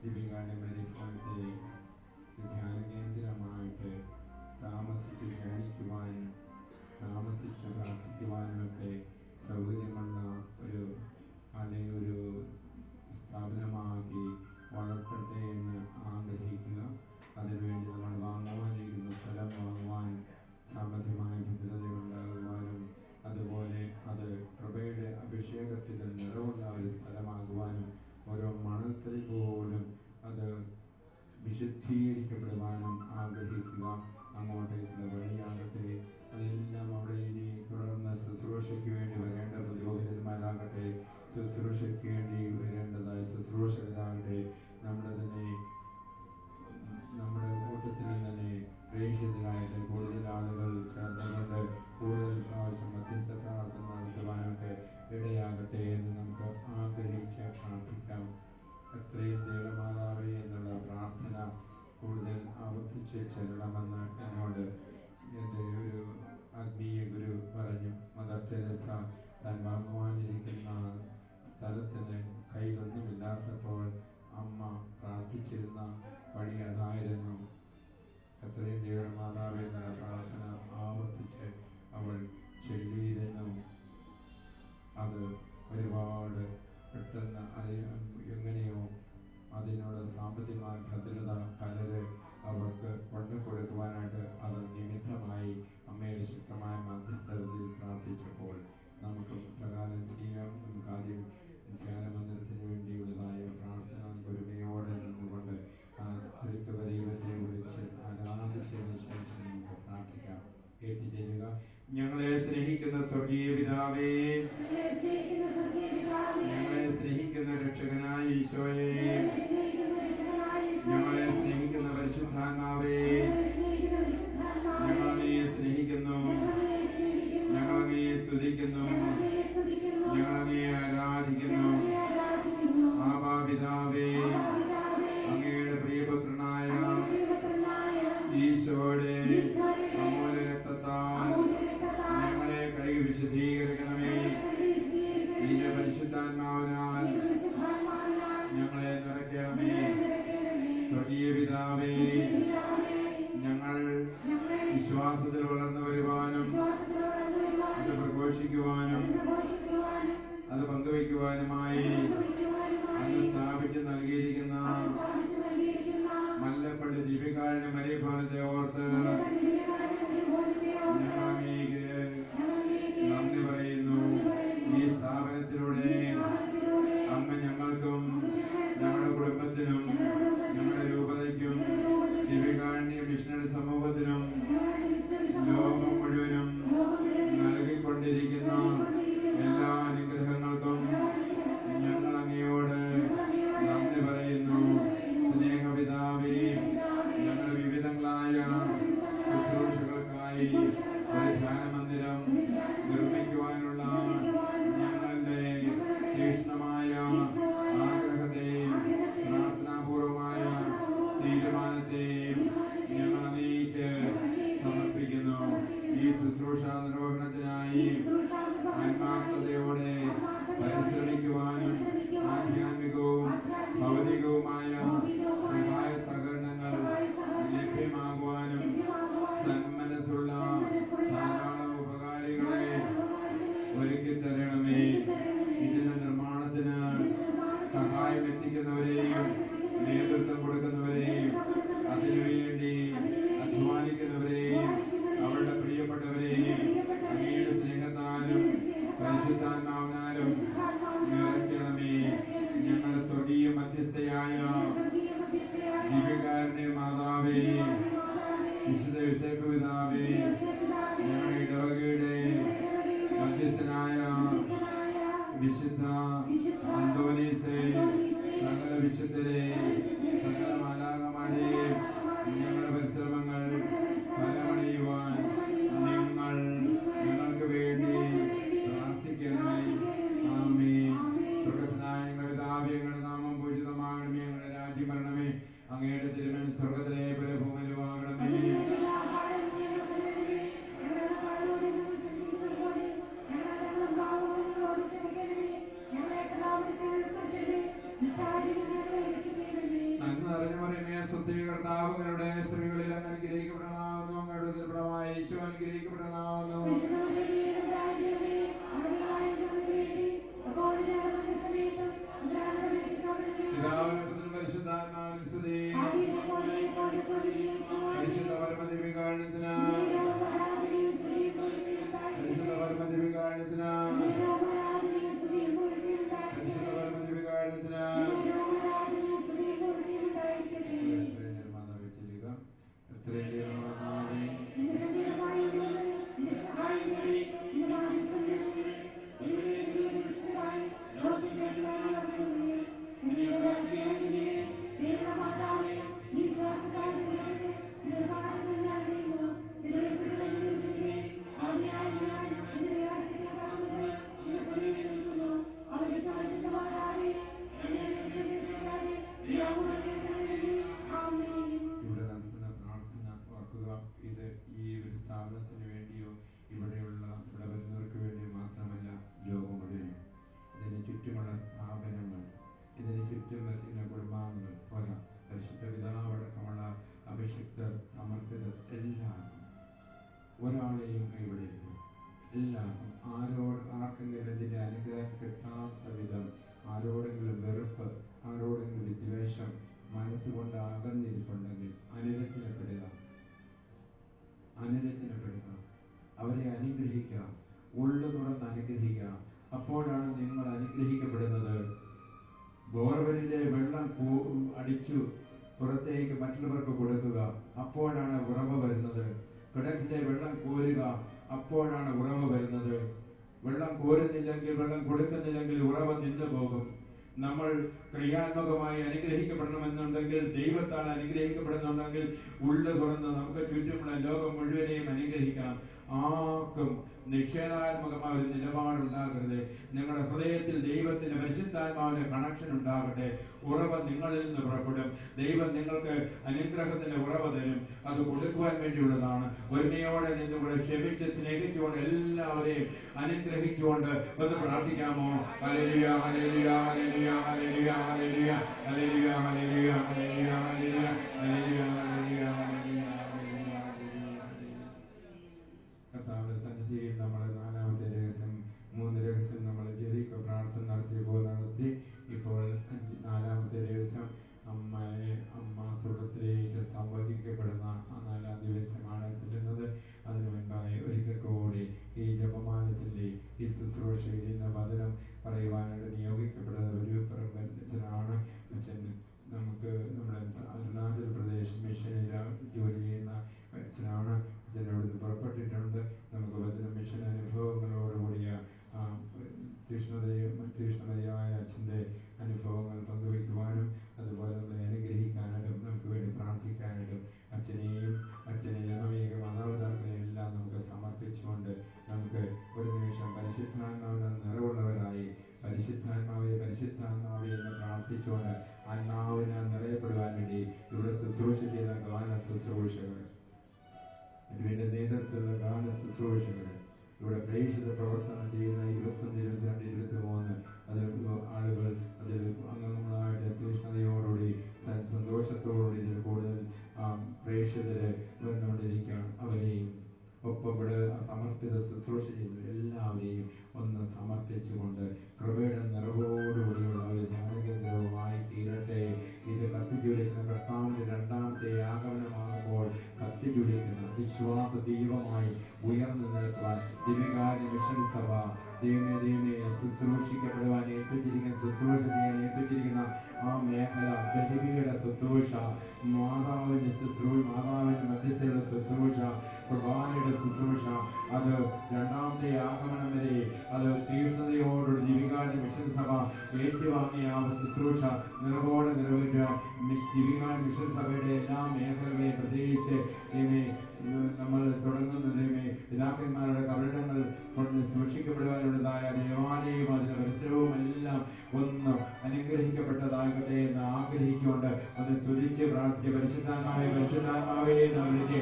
ദിപികാണ്ഡമരിഭവനത്തെ ധ്യാന കേന്ദ്രമായിട്ട് താമസിച്ച് ധ്യാനിക്കുവാനും താമസിച്ച് പ്രാർത്ഥിക്കുവാനുമൊക്കെ സൗകര്യമുള്ള ഒരു സ്ഥാപനമാക്കി വളർത്തട്ടെ എന്ന് ആഗ്രഹിക്കുക. അതിനുവേണ്ടി നമ്മൾ വാങ്ങുവാനിരിക്കുന്ന സ്ഥലം വാങ്ങുവാൻ സാമ്പത്തികമായ ഭദ്രതയുണ്ടാകുവാനും അതുപോലെ അത് കൃപയുടെ അഭിഷേകത്തിൻ്റെ നിറവുള്ള ഒരു സ്ഥലമാകുവാനും ഓരോ മണൽത്തരി പോലും അത് വിശുദ്ധീകരിക്കപ്പെടുവാനും ആഗ്രഹിക്കുക. അങ്ങോട്ടേക്കുള്ള വഴിയാകട്ടെ, അതെല്ലാം അവിടെ ഇനി തുടർന്ന് ശുശ്രൂഷയ്ക്ക് വേണ്ടി വരേണ്ട പുരോഹിതന്മാരാകട്ടെ, ശുശ്രൂഷയ്ക്ക് വേണ്ടി വരേണ്ടതായ ശുശ്രൂഷകരാകട്ടെ, നമ്മുടെ കൂട്ടത്തിൽ തന്നെ പ്രേക്ഷിതരായിട്ട് കൂടുതൽ ആളുകൾ ചേർന്നുകൊണ്ട് കൂടുതൽ പ്രാവശ്യം മധ്യസ്ഥ പ്രാർത്ഥന നടത്തുവാനൊക്കെ ഇടയാകട്ടെ എന്ന് നമുക്ക് ആഗ്രഹിച്ച് പ്രാർത്ഥിക്കാം. എത്രയും ദൈവമാതാവേ എന്നുള്ള പ്രാർത്ഥന കൂടുതൽ ആവർത്തിച്ച് ചെല്ലണമെന്ന് എന്നോട് എൻ്റെ ഒരു ആത്മീയ ഗുരു പറഞ്ഞു. മദർ തെരേസ താൻ വാങ്ങുവാനിരിക്കുന്ന സ്ഥലത്തിന് കയ്യിലൊന്നുമില്ലാത്തപ്പോൾ അമ്മ പ്രാർത്ഥിച്ചിരുന്ന വഴി അതായിരുന്നു. എത്രയും ദൈവമാതാവേ വരുവാനായിട്ട് അത് നിമിത്തമായി അമ്മയുടെ ശക്തമായ മധ്യസ്ഥതയിൽ പ്രാർത്ഥിച്ചപ്പോൾ നമുക്കും പ്രകാരം ചെയ്യാം. നമുക്ക് ആദ്യം ധ്യാനമന്ദിരത്തിന് വേണ്ടിയുള്ളതായ പ്രാർത്ഥന ഒരുമയോടെ നിന്നുകൊണ്ട് ത്രിത്വ ദൈവത്തെ വിളിച്ച് ആരാധിച്ചതിന് ശേഷം നമുക്ക് പ്രാർത്ഥിക്കാം. ഏറ്റുചൊല്ലുക. ഞങ്ങളെ സ്നേഹിക്കുന്ന സ്വർഗീയ പിതാവേ, ഞങ്ങളെ സ്നേഹിക്കുന്ന രക്ഷകനായ ഈശോയെ, ഞങ്ങളെ സ്നേഹിക്കുന്ന പരിശുദ്ധാത്മാവേ, ഞങ്ങളങ്ങയെ സ്നേഹിക്കുന്നു, ഞങ്ങളങ്ങയെ സ്തുതിക്കുന്നു, ഞങ്ങളങ്ങയെ ആരാധിക്കുന്നു. ആബാ പിതാവേ, അങ്ങയുടെ പ്രിയപുത്രനായ ഈശോയുടെ അമൂല്യ രക്തത്താൽ ഞങ്ങളെ കഴുകി വിശുദ്ധീകരിക്കണമേ. നിന്റെ പരിശുദ്ധാത്മാവിനാൽ ഞങ്ങളെ നിറയ്ക്കണമേ. സ്വർഗീയ പിതാവേ, ഞങ്ങൾ വിശ്വാസത്തിൽ വളർന്നു വരുവാനും അത് പ്രഘോഷിക്കുവാനും അത് പങ്കുവയ്ക്കുവാനുമായി അന്ന് സ്ഥാപിച്ച് നൽകിയിരിക്കുന്ന മല്ലപ്പള്ളി ദീപികാരുടെ മരിഭവനത്തെ ഓർത്ത് ഞങ്ങൾ അങ്ങേക്ക് നന്ദി പറയുന്നു. ഈ സ്ഥാപനത്തിലൂടെ അങ്ങ് ഞങ്ങൾക്കും ഞങ്ങളുടെ കുടുംബത്തിനും ഞങ്ങളുടെ രൂപതയ്ക്കും ദീപികാരുണ്യ മിഷണറി സമൂഹത്തിനും ലോകം മുഴുവനും നൽകിക്കൊണ്ടിരിക്കുന്ന എല്ലാ അനുഗ്രഹങ്ങൾക്കും ഞങ്ങൾ അങ്ങയോട് നന്ദി പറയുന്നു. സ്നേഹപിതാവേ, ഞങ്ങളുടെ വിവിധങ്ങളായ ശുശ്രൂഷകൾക്കായി ഒരു ധ്യാനമന്ദിരം നിർമ്മിക്കുവാനുള്ള ഞങ്ങളുടെ തീക്ഷ്ണമായ ആഗ്രഹത്തെയും പ്രാർത്ഥനാപൂർവമായ തീരുമാനത്തെയും ഞങ്ങൾ അങ്ങേക്ക് സമർപ്പിക്കുന്നു. ഈ ശുശ്രൂഷ നിർവഹണത്തിനായി ആത്മാർത്ഥതയോടെ പരിശ്രമിക്കുവാനും ആധ്യാത്മികവും ഭൗതികവുമായ സഹായ സഹകരണങ്ങൾ ലഭ്യമാകുവാനും സന്മനസ്സുള്ള ധാരാളം ഉപകാരികളെ ഒരുക്കി തരണമേ. ഇതിന്റെ നിർമ്മാണത്തിന് സഹായം എത്തിക്കുന്നവരെയും നേതൃത്വം കൊടുക്കുന്നവരെയും അതിനുവേണ്ടി അധ്വാനിക്കുന്നവരെയും അവരുടെ പ്രിയപ്പെട്ടവരെയും അങ്ങയുടെ സ്നേഹത്താലും പരിശുദ്ധാത്മാവിനാലും നിറയ്ക്കണമേ. ഞങ്ങളുടെ സ്വർഗീയ മധ്യസ്ഥയായ ദീപികാരുടെ മാതാവേ, വിശുദ്ധ യോസേപ്പ് പിതാവേ, ഞങ്ങളുടെ ഇടവകയുടെ മധ്യസ്ഥനായ വിശുദ്ധ അന്തോനീസേ, സകല വിശുദ്ധരെ, സകല മാലാഖമാരെ, ഞങ്ങളുടെ പരിശ്രമങ്ങൾ ഫലമണിയുവാൻ ഞങ്ങൾക്ക് വേണ്ടി പ്രാർത്ഥിക്കണമേ. ആമേൻ. സ്വർഗ്ഗസ്ഥനായ ഞങ്ങളുടെ പിതാവേ, അങ്ങയുടെ നാമം പൂജിതമാകണമേ. ഞങ്ങളുടെ രാജ്യം വരണമേ. അങ്ങയുടെ തിരുമനസ്സ് സ്വർഗ്ഗത്തിലെ പോലെ ഭൂമിയിലുമാകണമേ. നന്മ നിറഞ്ഞ മറിയമേ, കർത്താവുകളുടെ സ്ത്രീകളിൽ അങ്ങ് അനുഗ്രഹിക്കപ്പെടണമെന്നു. അങ്ങയുടെ ഉദരഫലമായ യേശു അനുഗ്രഹിക്കപ്പെടണമെന്നു. പിതാവിനും പരിശുദ്ധാത്മാവിനും സ്തുതി. പരിശുദ്ധ പരമദിവ്യകാരുണ്യത്തിന്, പരിശുദ്ധ പരമദിവ്യകാരുണ്യത്തിന്, പരിശുദ്ധ പരമദിവ്യകാരുണ്യത്തിന്. ഇവിടെ നടത്തുന്ന പ്രാർത്ഥന ഓർക്കുക. ഇത് ഈ ഒരു സ്ഥാപനത്തിന് വേണ്ടിയോ ഇവിടെ വരുന്നവർക്ക് വേണ്ടി മാത്രമല്ല, ലോകം മുഴുവനും, ഇതിന് ചുറ്റുമുള്ള സ്ഥാപനങ്ങൾ, ഇതിന് ചുറ്റും വസിക്കുന്ന കുടുംബാംഗങ്ങൾ, പോലെ പരിശുദ്ധ പിതാവടക്കമുള്ള അഭിഷിക്തർ, സമർപ്പിതർ എല്ലാവർക്കും, ഒരാളെയും കൈവിടരുത്. എല്ലാവർക്കും ആർക്കെങ്കിലും ഇതിൻ്റെ അനുഗ്രഹം കിട്ടാത്ത വിധം ആരോടെങ്കിലും വെറുപ്പ്, ആരോടെങ്കിലും വിദ്വേഷം മനസ്സുകൊണ്ട് അകന്നിരിപ്പുണ്ടെങ്കിൽ അനുരഞ്ജനപ്പെടുക. പ്രാർത്ഥിക്കുക, ഉള്ളു തുറന്ന് അനുഗ്രഹിക്കുക. അപ്പോഴാണ് നിങ്ങൾ അനുഗ്രഹിക്കപ്പെടുന്നത്. ബോർവെല്ലിലെ വെള്ളം അടിച്ചു പുറത്തേക്ക് മറ്റുള്ളവർക്ക് കൊടുക്കുക, അപ്പോഴാണ് ഉറവ വരുന്നത്. കിണറ്റിലെ വെള്ളം കോരുക, അപ്പോഴാണ് ഉറവ വരുന്നത്. വെള്ളം കോരുന്നില്ലെങ്കിൽ, വെള്ളം കൊടുക്കുന്നില്ലെങ്കിൽ ഉറവ നിന്നു പോകും. നമ്മൾ ക്രിയാത്മകമായി അനുഗ്രഹിക്കപ്പെടണമെന്നുണ്ടെങ്കിൽ, ദൈവത്താൽ അനുഗ്രഹിക്കപ്പെടുന്നുണ്ടെങ്കിൽ, ഉള്ളു തുറന്ന് നമുക്ക് ചുറ്റുമുള്ള ലോകം മുഴുവനെയും അനുഗ്രഹിക്കണം. ആർക്കും നിഷേധാത്മകമായ ഒരു നിലപാടുണ്ടാകരുത്. നിങ്ങളുടെ ഹൃദയത്തിൽ ദൈവത്തിന്റെ പരിശുദ്ധാത്മാവിന്റെ കണക്ഷൻ ഉണ്ടാകട്ടെ. ഉറവ നിങ്ങളിൽ നിന്ന് പുറപ്പെടും. ദൈവം നിങ്ങൾക്ക് അനുഗ്രഹത്തിന്റെ ഉറവ തരും. അത് കൊടുക്കുവാൻ വേണ്ടിയുള്ളതാണ്. ഒരുമയോടെ നിന്നുകൂടെ ക്ഷമിച്ച് സ്നേഹിച്ചുകൊണ്ട് എല്ലാവരെയും അനുഗ്രഹിച്ചുകൊണ്ട് ഒന്ന് പ്രാർത്ഥിക്കാമോ? ഹല്ലേലൂയ, ഹല്ലേലൂയ, ഹല്ലേലൂയ, ഹല്ലേലൂയ, ഹല്ലേലൂയ, ഹല്ലേലൂയ, ഹല്ലേലൂയ, ഹല്ലേലൂയ, ഹല്ലേലൂയ, ഹല്ലേലൂയ, ഹല്ലേലൂയ, ഹല്ലേലൂയ. കർത്താവിന്റെ സന്നിധിയിൽ നമ്മൾ 4ാമത്തെ രഹസ്യം, 3 രഹസ്യം നമ്മൾ ജെറിക്കോ പ്രാർത്ഥന നടത്തി. ഇപ്പോൾ 4ാമത്തെ രഹസ്യം അമ്മ സ്വർഗ്ഗത്തിലേക്ക് സംവഹിക്കപ്പെടുന്ന 4ാം ദിവസമാണ് ചെല്ലുന്നത്. അതിനു മുൻപായി ഒരിക്കൽ കൂടി ഈ ജപമാനത്തിന്റെ ഈ ശുശ്രൂഷയിൽ ഇന്ന് വചനം പറയുവാനായിട്ട് നിയോഗിക്കപ്പെടുന്ന ഒരു പ്രബന്ധനാണ് അച്ഛൻ. നമുക്ക് നമ്മുടെ അരുണാചൽ പ്രദേശ് മിഷനിൽ ജോലി ചെയ്യുന്ന അച്ഛനാണ്. അച്ഛൻ അവിടുന്ന് പുറപ്പെട്ടിട്ടുണ്ട്. നമുക്ക് വചന മിഷൻ അനുഭവങ്ങളോടുകൂടിയ തീഷ്ണതയായ അച്ഛൻ്റെ അനുഭവങ്ങൾ പങ്കുവയ്ക്കുവാനും അതുപോലെ നമ്മളെ അനുഗ്രഹിക്കാനായിട്ടും നമുക്ക് വേണ്ടി പ്രാർത്ഥിക്കാനായിട്ടും അച്ഛനെ ജനമേക മാതാപിതാക്കളെയും എല്ലാം നമുക്ക് സമർപ്പിച്ചുകൊണ്ട് നമുക്ക് ഒരു നിമിഷം പരിശുദ്ധാത്മാവിനെ നിറവുള്ളവരായി പരിശുദ്ധാത്മാവെ എന്ന് പ്രാർത്ഥിച്ചുകൊണ്ട് ആത്മാവിനെ നിറയപ്പെടുവാൻ വേണ്ടി ഇവിടെ ശുശ്രൂഷ ചെയ്യുന്ന ഗാന ശുശ്രൂഷകൾ, ഇതിന്റെ നേതൃത്വത്തിലുള്ള ഗാന ശുശ്രൂഷകൾ, ഇവിടെ പ്രേക്ഷിത പ്രവർത്തനം ചെയ്യുന്ന 21, 22, 23 അതിൽ ആളുകൾ അതിൽ അംഗങ്ങളായിട്ട് തീഷ്ണതയോടുകൂടി സന്തോഷത്തോടുകൂടി ഇതിൽ കൂടുതൽ പ്രേക്ഷിതരെ വന്നുകൊണ്ടിരിക്കുകയാണ്. അവരെയും ഒപ്പം ഇവിടെ സമർപ്പിത ശുശ്രൂഷ ചെയ്യുന്ന എല്ലാവരെയും ഒന്ന് സമർപ്പിച്ചുകൊണ്ട് കൃപയുടെ നിറവോടുകൂടിയുള്ള ഒരു ധ്യാനകേന്ദ്രവുമായി തീരട്ടെ. ഇത് കത്തിജ്വലിക്കുന്ന കർത്താവിന്റെ 2ാമത്തെ ആഗമനമാകുമ്പോൾ കത്തിജ്വലിക്കുന്ന വിശ്വാസ ദീപമായി ഉയർന്നു നിൽക്കുവാൻ ദിവികാരി മിഷൻ സഭ ദൈവമേ ശുശ്രൂഷിക്കപ്പെടുവാൻ ഏൽപ്പിച്ചിരിക്കുന്ന, ശുശ്രൂഷ ചെയ്യാൻ ഏൽപ്പിച്ചിരിക്കുന്ന ആ മേഖല, ബലിയുടെ ശുശ്രൂഷ, മാതാവിന്റെ മധ്യത്തിലുള്ള ശുശ്രൂഷ, കുർബാനയുടെ ശുശ്രൂഷ, അത് 2ാമത്തെ ആഗമനം വരെ അത് തീഷ്ണതയോടുള്ള ദിവികാരി മിഷൻ സഭ ഏറ്റുവാങ്ങിയ ആ ശുശ്രൂഷ നിറവോടെ നിറവേറ്റാൻ ദിവികാരി മിഷൻ സഭയുടെ എല്ലാ മേഖലകളെയും പ്രത്യേകിച്ച് നമ്മൾ തുടങ്ങുന്നത് പിതാക്കന്മാരുടെ കബറിടങ്ങൾ കൊണ്ട് സൂക്ഷിക്കപ്പെടുവാനുള്ളതായ ദേവാലയവും അതിന്റെ പരിസരവും എല്ലാം ഒന്ന് അനുഗ്രഹിക്കപ്പെട്ടതാകട്ടെ എന്ന് ആഗ്രഹിച്ചുകൊണ്ട് ഒന്ന് സ്തുതിച്ച് പ്രാർത്ഥിച്ച് പരിശുദ്ധാത്മാവേ എന്ന് വിളിച്ച്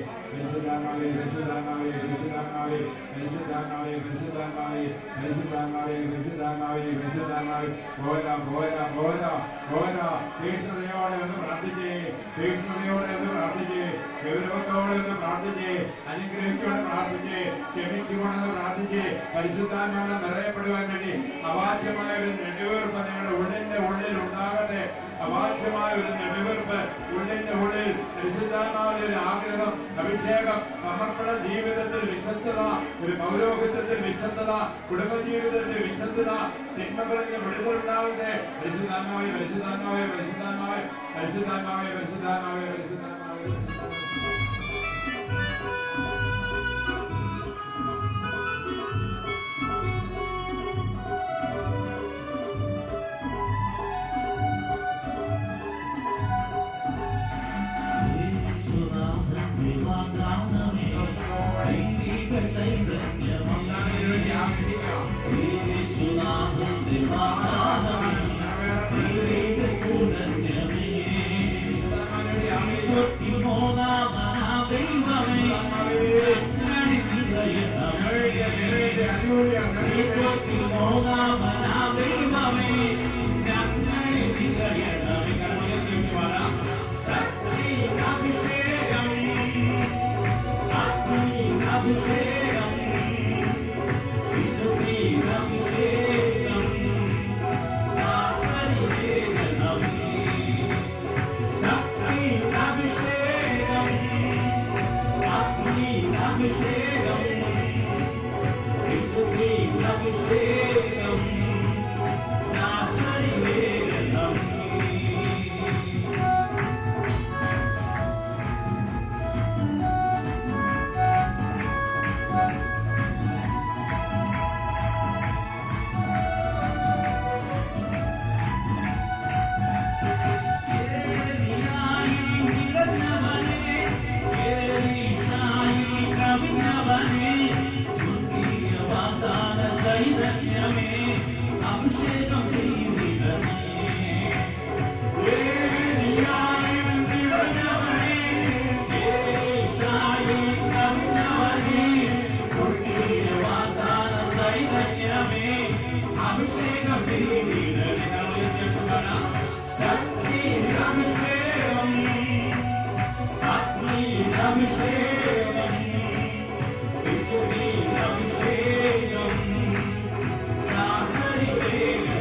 തീഷ്ണതയോടെ ഒന്ന് പ്രാർത്ഥിച്ച് ഗൗരവത്തോടെ ഒന്ന് പ്രാർത്ഥിച്ച് അനുഗ്രഹിച്ചുകൊണ്ട് പ്രാർത്ഥിച്ച് ക്ഷമിച്ചുകൊണ്ടെന്ന് പ്രാർത്ഥിച്ച് പരിശുദ്ധാത്മാവിനെ നിറയപ്പെടുവാൻ വേണ്ടി അവാച്യമായ ഒരു നെടുവീർപ്പ് നിങ്ങളുടെ ഉള്ളിൽ ഉണ്ടാകട്ടെ. അവാച്യമായ ഒരു നെടുവീർപ്പ് ഉള്ളിന്റെ ഉള്ളിൽ, പരിശുദ്ധാത്മാവിന്റെ ഒരു ആഗ്രഹം, അഭിഷേകം, സമർപ്പണ ജീവിതത്തിൽ വിശുദ്ധത, ഒരു പൗരോഹിത്യത്തിൽ വിശുദ്ധത, കുടുംബജീവിതത്തിൽ വിശുദ്ധത, തിന്മകളിൽ നിന്ന് വിടുതലുണ്ടാകട്ടെ. പരിശുദ്ധാത്മാവേ പരിശുദ്ധാത്മാവേ പരിശുദ്ധാത്മാവേ പരിശുദ്ധാത്മാവേ പരിശുദ്ധാത്മാവേ പരിശുദ്ധാത്മാവേ. അഭിഷേകം വിശുദ്ധിയിൽ അഭിഷേകം ദാസരിലേഖനമേ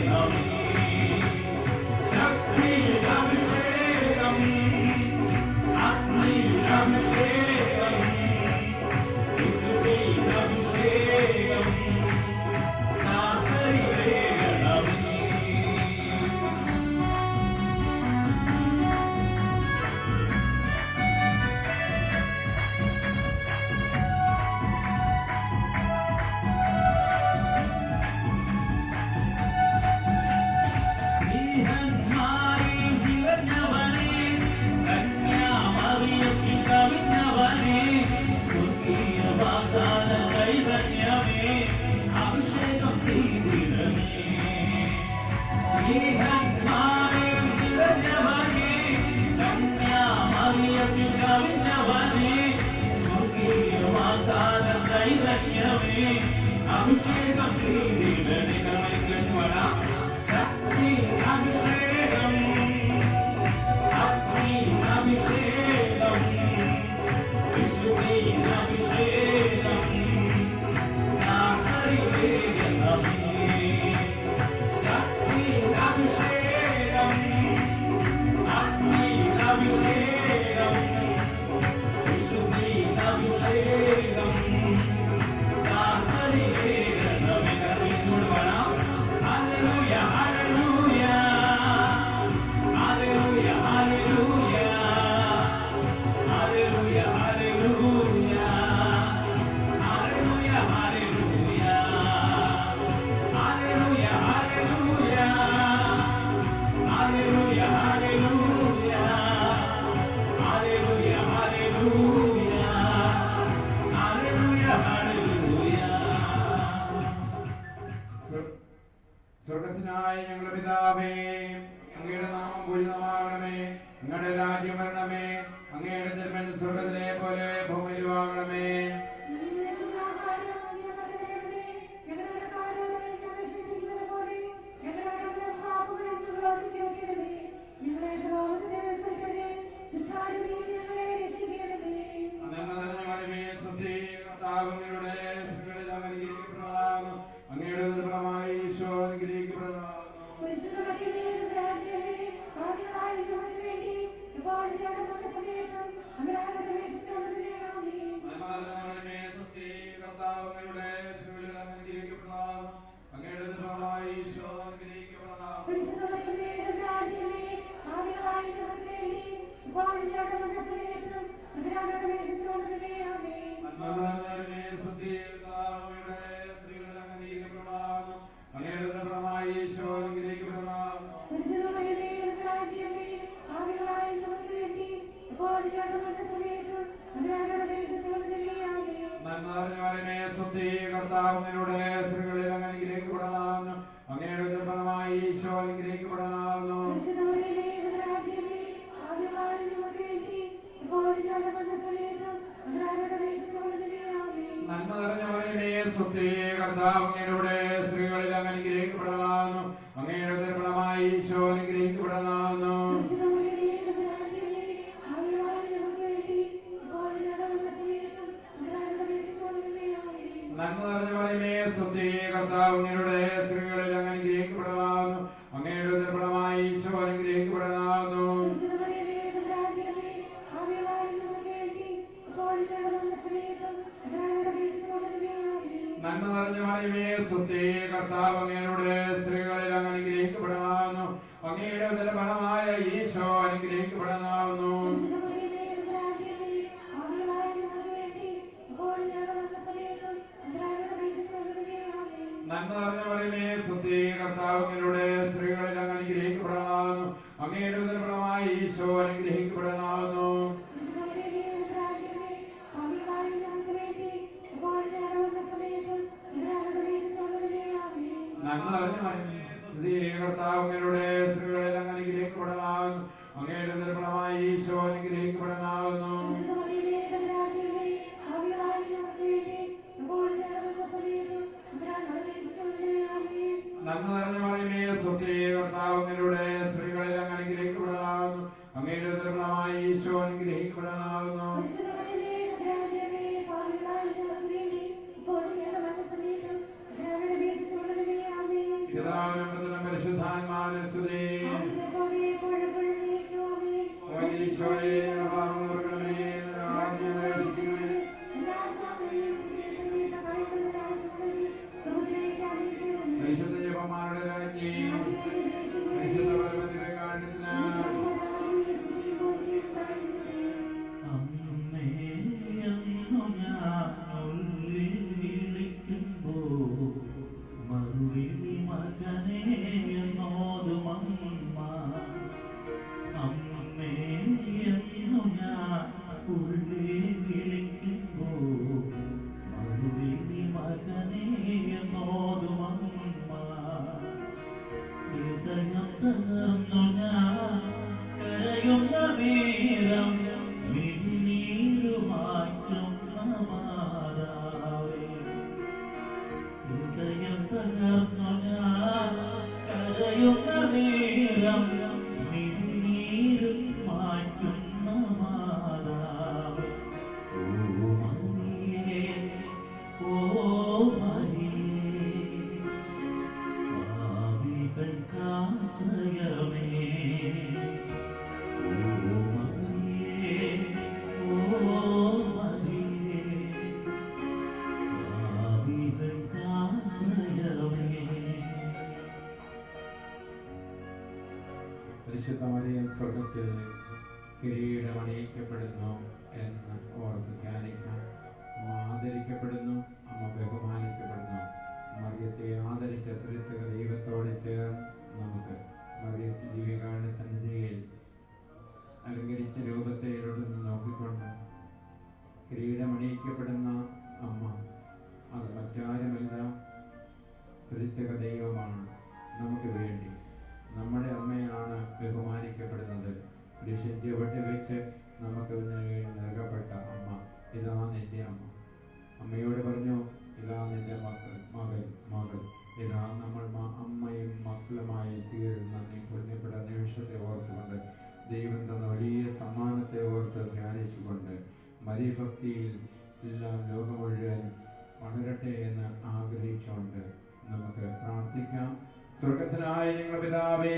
ശക്തിയിൽ അഭിഷേകം അഗ്നിയിൽ അഭിഷേകം വിശുദ്ധിയിൽ അഭിഷേകം ദാസരിലേഖനമേ സ്നേഹന്മാരിൽ നിറഞ്ഞവനേ കന്യാമറിയത്തിൽ കവിഞ്ഞവനേ സ്വർഗീയ വാഗ്ദാന ചൈതന്യമേ അഭിഷേകം ചെയ്തിടണേ സ്നേഹന്മാരിൽ നിറഞ്ഞവനേ കന്യാമറിയത്തിൽ കവിഞ്ഞവനേ സ്വർഗീയ വാഗ്ദാന ചൈതന്യമേ അഭിഷേകം ചെയ്തിടണേ ശക്തി അഭിഷേകം അഗ്നി അഭിഷേകം വിശുദ്ധി അഭിഷേകം ദാസരിലേഖനമേ ശക്തി അഭിഷേകം അഗ്നി അഭിഷേകം വിശുദ്ധി അഭിഷേകം ദാസരിലേഖനമേ കർമ്മീശ്വരൻ വരാം Hallelujah, hallelujah, hallelujah, hallelujah, hallelujah, hallelujah, hallelujah, hallelujah, hallelujah, hallelujah, hallelujah, hallelujah, hallelujah, hallelujah. സ്വർഗസ്നായ ഞങ്ങളുടെ പിതാവേ, അങ്ങയുടെ നാമം പൂജിതമാകണമേ, അങ്ങയുടെ രാജ്യം വരണമേ, അങ്ങയുടെ തിരുമനസ് സ്വർഗത്തിലെ പോലെ ഭൂമിയിലുമാകണമേ. അങ്ങയുടെ ദുർബലമായ ഈശോ കർത്താവിനോട് സ്ത്രീകളിൽ അങ്ങ് അനുഗ്രഹിക്കപ്പെടാവുന്നു. അങ്ങയുടെ ദുർബലമായ ഈശോ അനുഗ്രഹിക്കപ്പെടാവുന്നു. നന്മ നിറഞ്ഞ മറിയമേ സ്വസ്തി, കർത്താവ് അങ്ങയുടെ സ്ത്രീകളിൽ അങ്ങ് അനുഗ്രഹിക്കപ്പെടാവുന്നു. അങ്ങയുടെ ദുർബലമായ ഈശോ അനുഗ്രഹിക്കപ്പെടാവുന്നു. നന്മ നിറഞ്ഞ മറിയമേ സ്വസ്തി, കർത്താവ് അങ്ങയുടെ സ്ത്രീകളിൽ അങ്ങ് അനുഗ്രഹിക്കപ്പെടാവുന്നു. അങ്ങയുടെ ദുർബലമായ ഈശോ അനുഗ്രഹിക്കപ്പെടാവുന്നു. നന്മ നിറഞ്ഞ മറിയമേ സ്വസ്തി, കർത്താവ് അങ്ങയുടെ സ്ത്രീകളിൽ അങ്ങ് അനുഗ്രഹിക്കപ്പെടാവുന്നു. അങ്ങയുടെ ദുർബലമായ ഈശോ അനുഗ്രഹിക്കപ്പെടാവുന്നു. നന്മ നിറഞ്ഞ മറിയമേ സ്വസ്തി, കർത്താവ് അങ്ങയുടെ സ്ത്രീകളിൽ അങ്ങ് അനുഗ്രഹിക്കപ്പെടാവുന്നു. അങ്ങയുടെ ദുർബലമായ ഈശോ അനുഗ്രഹിക്കപ്പെടാവുന്നു. നന്മ നിറഞ്ഞ മറിയമേ സ്വസ്തി, കർത്താവ് അങ്ങയുടെ സ്ത്രീകളിൽ അങ്ങ് അനുഗ്രഹിക്കപ്പെടാവുന്നു. അങ്ങയുടെ ദുർബലമായ ഈശോ അനുഗ്രഹിക്കപ്പെടാവുന്നു. നന്മ നിറഞ്ഞ മറിയമേ സ്വസ്തി, കർത്താവ് അങ്ങയുടെ സ്ത്രീകളിൽ അങ്ങ് അനുഗ്രഹിക്കപ്പെടാവുന്നു. അങ്ങയുടെ ദുർബലമായ ഈശോ അനുഗ്രഹിക്കപ്പെടാവുന്നു. പിതാവിനും പുത്രനും പരിശുദ്ധാത്മാവിനും സ്തുതി. ഈശോയെ പാപങ്ങൾ പൊറുക്കണമേ, രാജ്യം പ്രവേശിക്കണമേ. പരിശുദ്ധ ജപമാരുടെ രാജ്ഞി, പരിശുദ്ധ പരമത്തിന്റെ കാരണത്തിന് അമ്മേയെന്നു ഞാൻ ഉള്ളിൽ വിളിക്കുമ്പോ മറുവിളി മകനേ എന്നോതുമമ്മ. അമ്മേയെന്നു ഞാൻ ഉള്ളിൽ വിളിക്കുമ്പോ മറുവിളി മകനേ എന്നോതുമമ്മ. ഹൃദയം തകർന്നു ഞാൻ കരയുന്ന നേരം മിഴിനീരുമാറ്റുന്ന മാതാവേ. ഹൃദയം തകർന്നു ഞാൻ കരയുന്ന നേരം മിഴിനീരു മാറ്റുന്ന മാതാവേ. ഓ മരിയേ, ഓ മരിയേ, പാപികൾക്കാശ്രയമേ. ഓ മരിയേ, ഓ മരിയേ, പാപികൾക്കാശ്രയമേ. പരിശുദ്ധ മറിയം സ്വർഗത്തിൽ കിരീടമണിയിക്കപ്പെടുന്നു എന്ന് ഓർത്ത് ധ്യാനിക്കാം. അമ്മ ആദരിക്കപ്പെടുന്നു, അമ്മ ബഹുമാനിക്കപ്പെടുന്നു. മറിയത്തെ ആദരിച്ച ത്രിത്വക ദൈവത്തോട് ചേർന്ന് നമുക്ക് മറിയത്തെ ദിവ്യകാരുണ്യ സന്നിധിയിൽ അലങ്കരിച്ച രൂപത്തിലൂടെ നോക്കിക്കൊണ്ട് കിരീടമണിയിക്കപ്പെടുന്ന അമ്മ അത് മറ്റാരുമല്ല, ത്രിത്വക ദൈവമാണ്. നമുക്ക് വേണ്ടി നമ്മുടെ അമ്മയാണ് ബഹുമാനിക്കപ്പെടുന്നത്. കുരിശിൻ ചുവട്ടിൽ വെച്ച് നമുക്ക് വേണ്ടി നൽകപ്പെട്ട അമ്മ, ഇതാ നിന്റെ അമ്മ. അമ്മയോട് പറഞ്ഞു, ഇതാ നിന്റെ മകൾ. ഇതാ നമ്മൾ അമ്മയും മക്കളുമായി തീരുന്ന പുണ്യപ്പെട്ട നിമിഷത്തെ ഓർത്തുകൊണ്ട് ദൈവം തന്ന വലിയ സമ്മാനത്തെ ഓർത്ത് ധ്യാനിച്ചുകൊണ്ട് മരിഭക്തിയിൽ എല്ലാം ലോകം മുഴുവൻ വളരട്ടെ എന്ന് ആഗ്രഹിച്ചുകൊണ്ട് നമുക്ക് പ്രാർത്ഥിക്കാം. സ്വർഗസ്ഥനായ ഞങ്ങളുടെ പിതാവേ,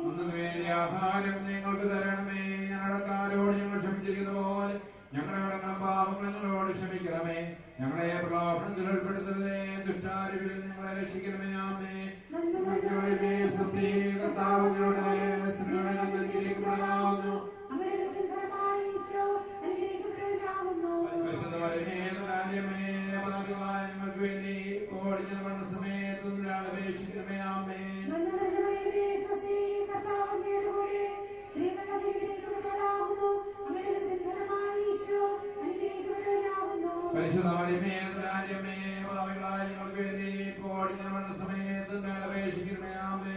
അന്നു വേണ്ടി ആഹാരം ഞങ്ങൾക്ക് തരണമേ. ഞങ്ങളുടെ കാരോട് ഞങ്ങൾ ക്ഷമിച്ചിരിക്കുന്ന പോലെ ഞങ്ങളുടെ കടങ്ങളും പാപങ്ങളും ഞങ്ങളോട് ക്ഷമിക്കണമേ. ഞങ്ങളെ പ്രലോഭനത്തിൽ ഉൾപ്പെടുത്തരുതേ, ദുഷ്ടാരൂപിയിൽ ഞങ്ങളെ രക്ഷിക്കണമേ. ആമേ. കർത്താവിനോട് അനുഗ്രഹിക്കപ്പെടാവുന്നു. ഞങ്ങൾക്ക് വേണ്ടി ഓടിഞ്ഞ സമയത്തും അപേക്ഷിക്കണമേ. ആമേ. പരിശുദ്ധ മറിയമേ, രാജ്യമേ, ഭാവികളായ ഞങ്ങൾക്ക് വേണ്ടി ഓടിഞ്ഞ സമയത്തും അപേക്ഷിക്കണമേ. ആമേ.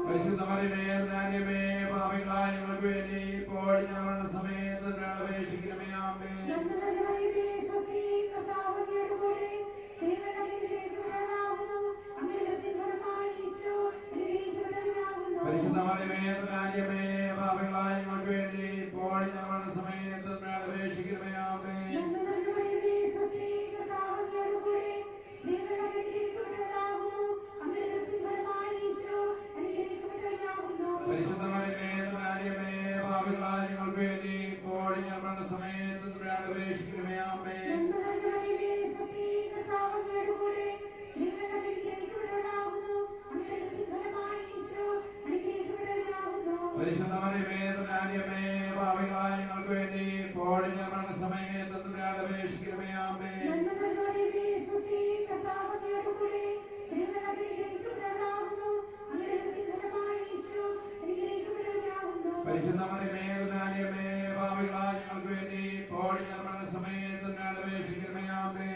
പരിശുദ്ധ മറിയമേ, രാജ്യമേ, ഭാവികളായ ഞങ്ങൾക്ക് വേണ്ടി ഓടിഞ്ഞ സമയത്തും അപേക്ഷിക്കണമേ. ആമേ. പരിശുദ്ധ മറിയമേ, രാജ്യമേ, ഭാവികളായ ഞങ്ങൾക്ക് വേണ്ടി ഓടിഞ്ഞ സമയത്തും അപേക്ഷിക്കണമേ. ആമേ. പരിശുദ്ധ മറിയമേ, രാജ്യമേ, ഭാവികളായ ഞങ്ങൾക്ക് വേണ്ടി ഓടിഞ്ഞ സമയത്തും അപേക്ഷിക്കണമേ. ആമേ. പരിശുദ്ധ മറിയമേ, രാജ്യമേ, ഭാവികളായ ഞങ്ങൾക്ക് വേണ്ടി ഓടിഞ്ഞ സമയത്തും അപേക്ഷിക്കണമേ. ആമേ. പരിശുദ്ധ മറിയമേ, രാജ്യമേ, ഭാവികളായ ഞങ്ങൾക്ക് വേണ്ടി ഓടിഞ്ഞ സമയത്തും അപേക്ഷിക്കണമേ. ആമേ.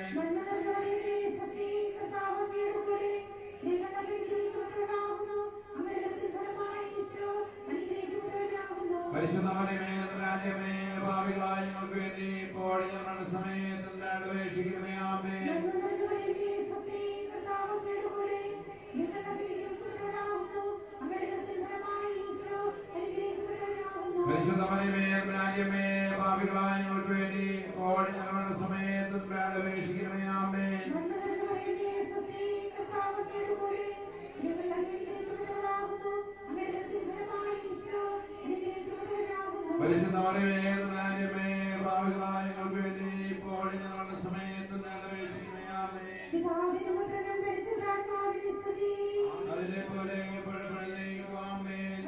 പരിശുദ്ധ മറിയമേ, രാജ്യമേ, ഭാവികളായ ഞങ്ങൾക്ക് വേണ്ടി ഓടിഞ്ഞ സമയത്തും അപേക്ഷിക്കണമേ. ആമേ. തമ്പുരാന്റെമേ പാപികളായ ഞങ്ങൾക്ക് വേണ്ടി ഓടി ഞങ്ങളുടെ സമയത്ത് അപേക്ഷിക്കണമേ. ആമേൻ. പരിശുദ്ധ മറിയമേ തമ്പുരാന്റെമേ പാപികളായ ഞങ്ങൾക്ക് വേണ്ടി ഓടി ഞങ്ങളുടെ സമയത്ത് അപേക്ഷിക്കണമേ. ആമേൻ. അതിലെ പോലെ ആമേൻ.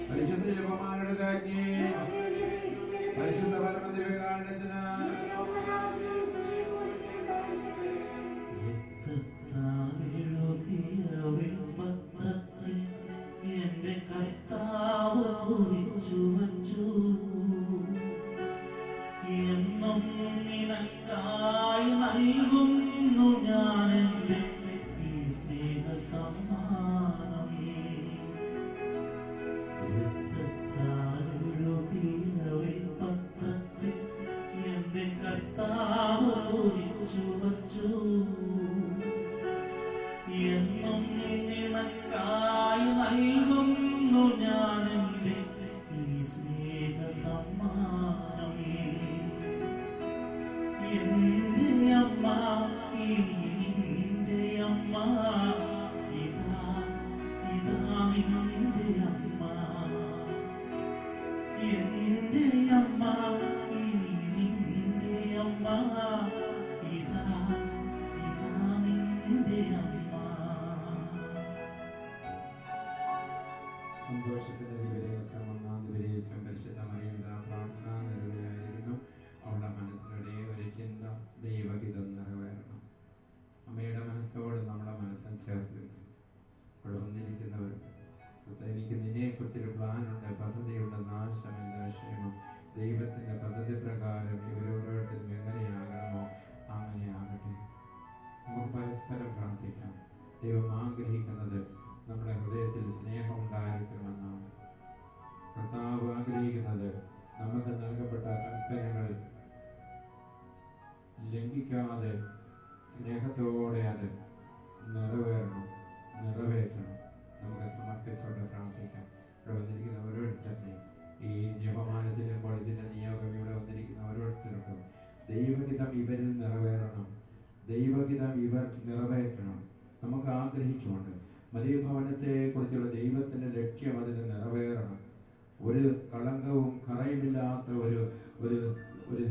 പരിശുദ്ധ ജപമാരുടെ രാജ്ഞി പരിശുദ്ധ പരമദിവ്യകാരുണ്യത്തിന് എന്റെ കർത്താവ് കുറിച്ചു വച്ചു. എന്നും നിനക്കായി നൽകുന്നു ഞാൻ എന്റെ ഈ സ്നേഹ സമ്മാനം. പത്രത്തിൽ എന്റെ കർത്താവ് കുറിച്ചു വച്ചു. എന്നും നിനക്കായി നൽകുന്നു ഞാൻ എന്റെ ഈ സ്നേഹ സമ്മാനം. എന്റെ അമ്മ ഇനി നിന്റെ അമ്മ, ഇതാ ഇതാ നിന്റെ അമ്മ. എന്റെ അമ്മ ഇനി നിന്റെ അമ്മ, ഇതാ ഇതാ നിന്റെ അമ്മ. സന്തോഷത്തിന്റെ വിവരേശം ഒന്നാം വിവരേശം പരിശുദ്ധ മറിയയുടെ പ്രാർത്ഥന നിരവധിയായിരുന്നു. അവളുടെ മനസ്സിലൂടെ ഒരു ചിന്ത ദൈവഹിതം നിറവേറണം. അമ്മയുടെ മനസ്സോട് നമ്മുടെ മനസ്സും ചേർത്ത് വയ്ക്കും. അവിടെ വന്നിരിക്കുന്നവർക്ക് എനിക്ക് നിന്നെക്കുറിച്ചൊരു പ്ലാനുണ്ട്, പദ്ധതിയുണ്ട്, നാശമില്ല, ക്ഷേമം. ദൈവത്തിന്റെ പദ്ധതി പ്രകാരം ഇവരോരോരുത്തരും എങ്ങനെയാകണമോ അങ്ങനെയാകട്ടെ. നമുക്ക് പരസ്പരം പ്രാർത്ഥിക്കാം. ദൈവം ആഗ്രഹിക്കുന്നത് നമ്മുടെ ഹൃദയത്തിൽ സ്നേഹം ഉണ്ടായിരിക്കണമെന്നാണ്. കർത്താവ് ആഗ്രഹിക്കുന്നത് നമുക്ക് നൽകപ്പെട്ട കൽപ്പനകൾ ലംഘിക്കാതെ സ്നേഹത്തോടെ അത് നിറവേറ്റണം. നമുക്ക് സമർപ്പിച്ചുകൊണ്ട് പ്രാർത്ഥിക്കാം. ഇവിടെ വന്നിരിക്കുന്ന ഓരോരുത്തരുടെയും ഈ ജപമാനത്തിലുമ്പോൾ ഇതിന്റെ നിയോഗം ഇവിടെ വന്നിരിക്കുന്ന ഓരോരുത്തർക്കും ദൈവഹിതം ഇവരിൽ നിറവേറണം. ദൈവഹിതം ഇവർ നിറവേറ്റണം. നമുക്ക് ആഗ്രഹിച്ചുകൊണ്ട് മദീഭവനത്തെ കുറിച്ചുള്ള ദൈവത്തിന്റെ ലക്ഷ്യം അതിന് നിറവേറണം. ഒരു കളങ്കവും കറയുമില്ലാത്ത ഒരു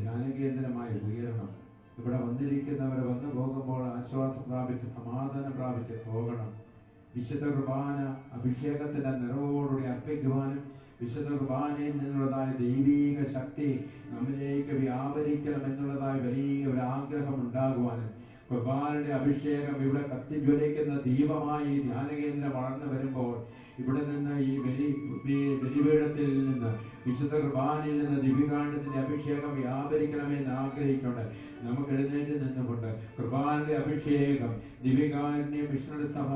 ധ്യാനകേന്ദ്രമായി ഉയരണം. ഇവിടെ വന്നിരിക്കുന്നവർ വന്നു പോകുമ്പോൾ ആശ്വാസം പ്രാപിച്ച് സമാധാനം പ്രാപിച്ച് പോകണം. വിശുദ്ധ കുർബാന അഭിഷേകത്തിന്റെ നിറവോടുകൂടി അർപ്പിക്കുവാനും വിശുദ്ധ കുർബാനയിൽ നിന്നുള്ളതായ ദൈവീക ശക്തി നമ്മിലേക്ക് വ്യാപരിക്കണം എന്നുള്ളതായ വലിയ ഒരു ആഗ്രഹം ഉണ്ടാകുവാനും കുർബാനയുടെ അഭിഷേകം ഇവിടെ കത്തിജ്വലിക്കുന്ന ദീപമായി ധ്യാനകേന്ദ്രം വളർന്നു വരുമ്പോൾ ഇവിടെ നിന്ന് ഈ ബലിപീഠത്തിൽ നിന്ന് വിശുദ്ധ കുർബാനയിൽ നിന്ന് ദിവ്യകാരുണ്യത്തിന്റെ അഭിഷേകം വ്യാപരിക്കണമെന്ന് ആഗ്രഹിച്ചുകൊണ്ട് നമുക്ക് എഴുന്നേറ്റ് നിന്നുകൊണ്ട് കുർബാനയുടെ അഭിഷേകം ദിവ്യകാരുണ്യ മിഷണറി സഭ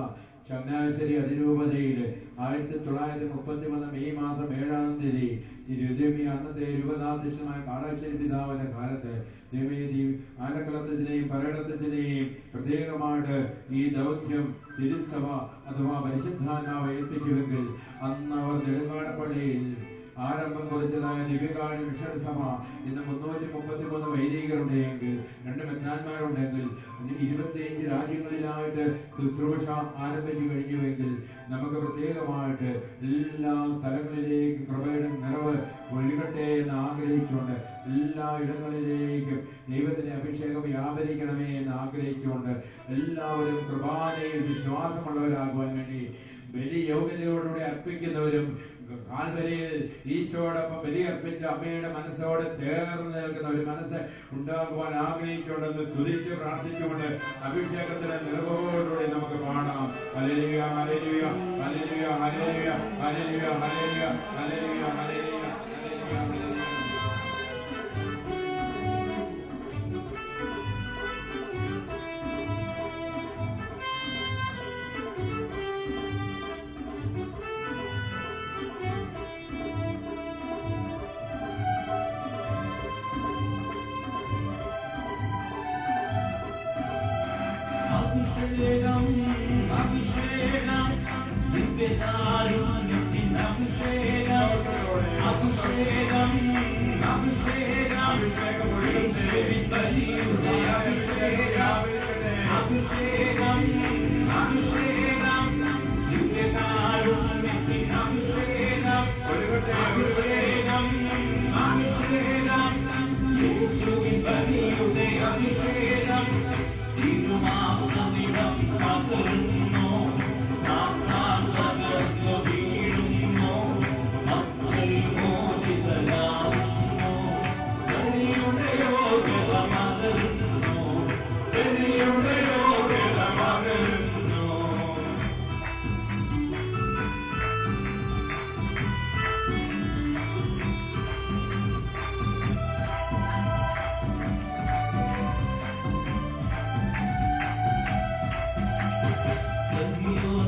ചങ്ങനാശ്ശേരി അതിരൂപതയിൽ 1933 മെയ് മാസം 7-ാം തീയതി അന്നത്തെ രൂപതാധ്യക്ഷനായ കാടാശ്ശേരി പിതാവിന്റെ കാലത്ത് ആലക്കളത്തിനെയും പരടത്തിനെയും പ്രത്യേകമായിട്ട് ഈ ദൗത്യം തിരുസഭ അഥവാ പരിശുദ്ധാത്മാവ് ഏൽപ്പിച്ചുവെങ്കിൽ അന്ന് അവർ നെടുങ്ങാടപ്പള്ളിയിൽ ആരംഭം കുറിച്ചതായ ദിവ്യകാരുണ്യ മിഷണറി സഭ ഇന്ന് 333 വൈദികരുണ്ടെങ്കിൽ 2 മെത്രാന്മാരുണ്ടെങ്കിൽ 25 രാജ്യങ്ങളിലായിട്ട് ശുശ്രൂഷ ആരംഭിച്ചു കഴിഞ്ഞുവെങ്കിൽ നമുക്ക് പ്രത്യേകമായിട്ട് എല്ലാ സ്ഥലങ്ങളിലേക്കും കൃപയുടെ നിറവ് ഒഴുകട്ടെ എന്ന് ആഗ്രഹിച്ചുകൊണ്ട് എല്ലാ ഇടങ്ങളിലേക്കും ദൈവത്തിന്റെ അഭിഷേകം വ്യാപരിക്കണമേ എന്ന് ആഗ്രഹിച്ചുകൊണ്ട് എല്ലാവരും കൃപാനയിൽ വിശ്വാസമുള്ളവരാകുവാൻ വേണ്ടി ബലി യോഗ്യതയോടുകൂടി അർപ്പിക്കുന്നവരും കാൽവരിയിൽ ഈശോടൊപ്പം ബലിയർപ്പിച്ച അമ്മയുടെ മനസ്സോട് ചേർന്ന് നിൽക്കുന്ന ഒരു മനസ്സ് ഉണ്ടാകുവാൻ ആഗ്രഹിച്ചുകൊണ്ടെന്ന് തുതിച്ച് പ്രാർത്ഥിച്ചുകൊണ്ട് അഭിഷേകത്തിന്റെ നിറവോടുകൂടി നമുക്ക് പാടാം. ഹല്ലേലൂയ ഹല്ലേലൂയ ഹല്ലേലൂയ ഹല്ലേലൂയ ഹല്ലേലൂയ ഹല്ലേലൂയ ഹല്ലേലൂയ ഹല്ലേലൂയ ഹല്ലേലൂയ. ആ ദിവ്യകാരുണ്യത്തിൻ അഭിഷേകം അഭിഷേകം അഭിഷേകം യേശുവിൻ ബലിയുടെ അഭിഷേകം അഭിഷേകം അഭിഷേകം ദിവ്യകാരുണ്യത്തിൻ അഭിഷേകം അഭിഷേകം അഭിഷേകം യേശുവിൻ ബലിയുടെ അഭിഷേകം തിരുമാംസനിടം പകരുന്നു സാത്താൻ തകർന്നു വീഴുന്നു മക്കൾ മോചിതരാകുന്നു ബലിയുടെ യോഗ്യത പകരുന്നു ബലിയുടെ യോഗ്യത പകരുന്നു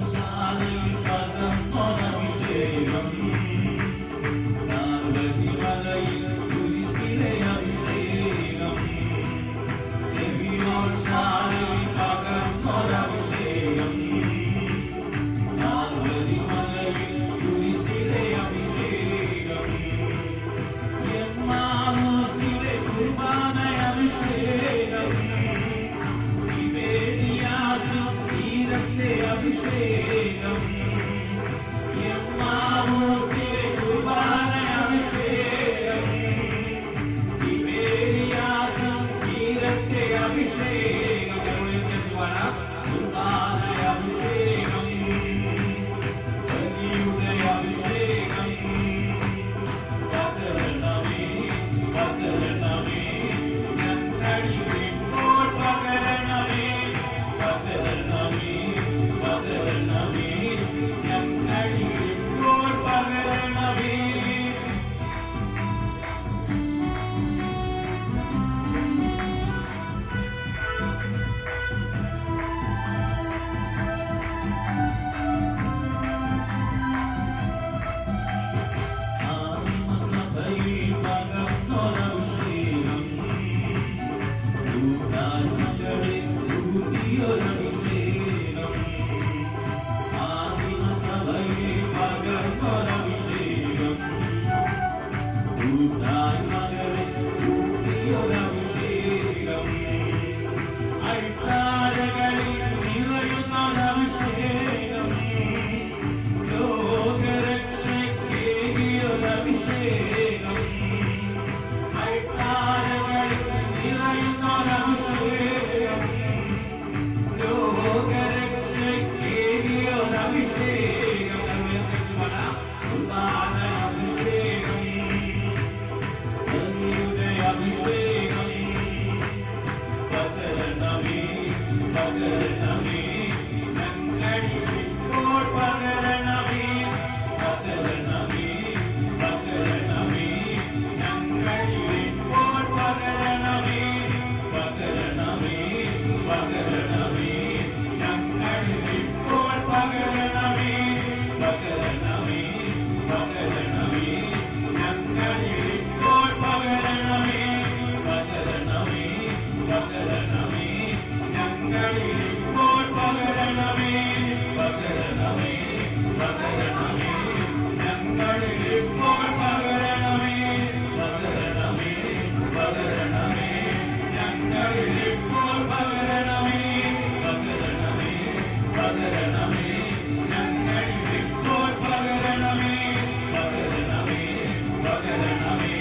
ശാലയിൽ പകർന്നൊരഭിഷേകം പാർവതിമലയിൽ കുരിശിലെ അഭിഷേകം ശാലയിൽ പകർന്നൊരഭിഷേകം പാർവതിമലയിൽ കുരിശിലെ അഭിഷേകം എമ്മാനൂസിലെ കുർബാന അഭിഷേകം അഭിഷേകം എമ്മാനൂസിലെ കുർബാന അഭിഷേകം തിബേരിയാസിൻ തീരത്തെ അഭിഷേകം കുർബാന അഭിഷേകം ബലിയുടെ അഭിഷേകം പകരണമേ പകരണമേ ഞങ്ങളിപ്പോൾ പകരണമേ പകരണമേ പകരണമേ ഞങ്ങളിപ്പോൾ പകരണമേ ആത്മസഭയിൽ പകർന്നൊരഭിഷേകം ദൂതാത്മകളെ ഊട്ടിയൊരഭിഷേകം ആദിമസഭയിൽ പകർന്നൊരഭിഷേകം ദൂതാത്മകളെ ഊട്ടിയൊരഭിഷേകം അൾത്താരകളിൽ നിറയുന്നൊരഭിഷേകം ലോകരക്ഷയ്ക്കേകിയൊരഭിഷേകം അൾത്താരകളിൽ നിറയുന്നൊരഭിഷേകം ലോകരക്ഷയ്ക്കേകിയൊരഭിഷേകം കുർബാന അഭിഷേകം ബലിയുടെ അഭിഷേകം പകരണമേ പകരണമേ ഞങ്ങളിപ്പോൾ പകരണമേ പകരണമേ പകരണമേ ഞങ്ങളിപ്പോൾ പകരണമേ പകരണമേ പകരണമേ ഞങ്ങളിപ്പോൾ പകരണമേ പകരണമേ പകരണമേ ഞങ്ങളിപ്പോൾ പകരണമേ പകരണമേ പകരണമേ ഞങ്ങളിപ്പോൾ പകരണമേ പകരണമേ പകരണമേ ഞങ്ങളിപ്പോൾ പകരണമേ പകരണമേ പകരണമേ ഞങ്ങളിപ്പോൾ പകരണമേ പകരണമേ പകരണമേ ഞങ്ങളിപ്പോൾ പകരണമേ പകരണമേ പകരണമേ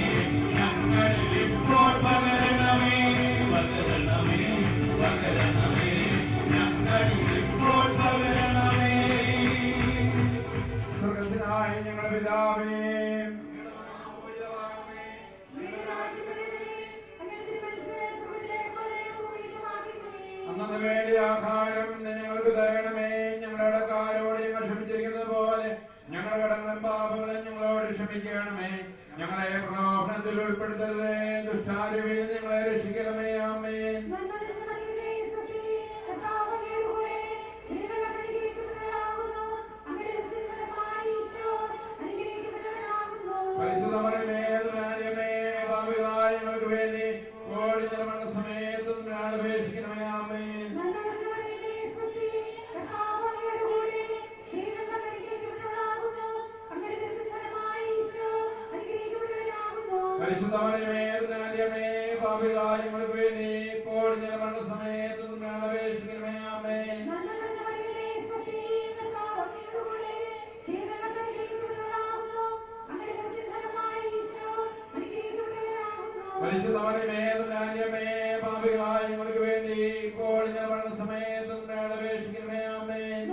ഞങ്ങളിപ്പോൾ പകരണമേ പകരണമേ പകരണമേ ഞങ്ങളിപ്പോൾ പകരണമേ സ്വർഗ്ഗസ്ഥനായ ഞങ്ങളുടെ പിതാവേ അന്നു വേണ്ടി ആഹാരം ഇന്ന് ഞങ്ങൾക്ക് തരണമേ ഞങ്ങളുടെ കടക്കാരോട് ഞങ്ങൾ ക്ഷമിച്ചിരിക്കുന്നത് പോലെ ഞങ്ങളുടെ കടങ്ങളും പാപങ്ങളും ഞങ്ങളോട് ക്ഷമിക്കണമേ ഞങ്ങളെ പ്രലോഭനത്തിൽ ഉൾപ്പെടുത്തരുതേ ദുഷ്ടാരൂപിയിൽ ഞങ്ങളെ രക്ഷിക്കണമേ ആമേൻ പരിശുദ്ധമറിയമേ ദുരാര്യമേ ഭാവിതായ ഞങ്ങൾക്ക് വേണ്ടി ഓടി നിലമണ്ണ സമയത്തും അപേക്ഷിക്കണമേ ആമേൻ പരിശുദ്ധമേ പാപികളായ ഞങ്ങൾക്ക് വേണ്ടി ഇപ്പോൾ ഞങ്ങളുടെ സമയത്ത് അപേക്ഷിക്കണമേ. ആമേൻ. പരിശുദ്ധമേ പാപികളായ ഞങ്ങൾക്ക് വേണ്ടി ഇപ്പോൾ ഞങ്ങളുടെ സമയത്ത് അപേക്ഷിക്കണമേ. ആമേൻ.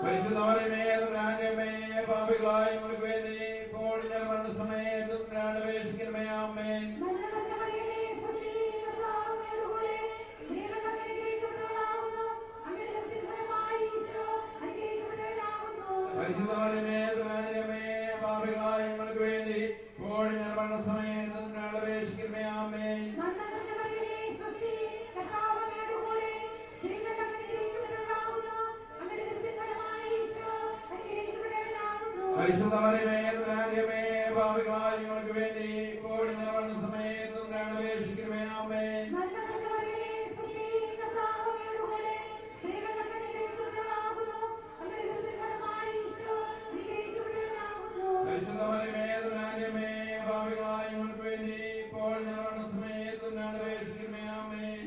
പരിശുദ്ധമേ പാപികളായ ഞങ്ങൾക്ക് വേണ്ടി ഇപ്പോൾ ഞങ്ങളുടെ സമയത്ത് അപേക്ഷിക്കണമേ. ആമേൻ. പരിശുദ്ധമേ പാപികളായ ഞങ്ങൾക്ക് വേണ്ടി ഇപ്പോൾ ഞങ്ങളുടെ സമയത്ത് അപേക്ഷിക്കണമേ. ആമേൻ. പരിശുദ്ധമേ പാപികളായ ഞങ്ങൾക്ക് വേണ്ടി ഇപ്പോൾ ഞങ്ങളുടെ സമയത്ത് അപേക്ഷിക്കണമേ. ആമേൻ. പരിശുദ്ധമേ പാപികളായ ഞങ്ങൾക്ക് വേണ്ടി ഇപ്പോൾ ഞങ്ങളുടെ സമയത്ത് അപേക്ഷിക്കണമേ. ആമേൻ.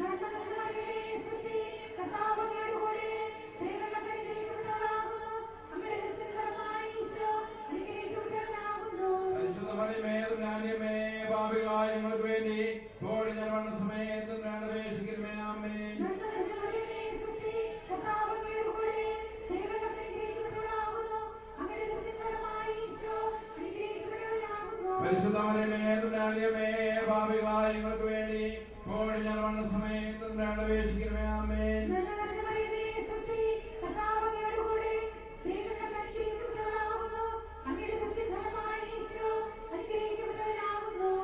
പരിശുദ്ധമേ പാപികളായ ഞങ്ങൾക്ക് വേണ്ടി ഇപ്പോൾ ഞങ്ങളുടെ സമയത്ത് അപേക്ഷിക്കണമേ. ആമേൻ. പരിശുദ്ധമേ പാപികളായ ഞങ്ങൾക്ക് വേണ്ടി ഇപ്പോൾ ഞങ്ങളുടെ സമയത്ത് അപേക്ഷിക്കണമേ. ആമേൻ.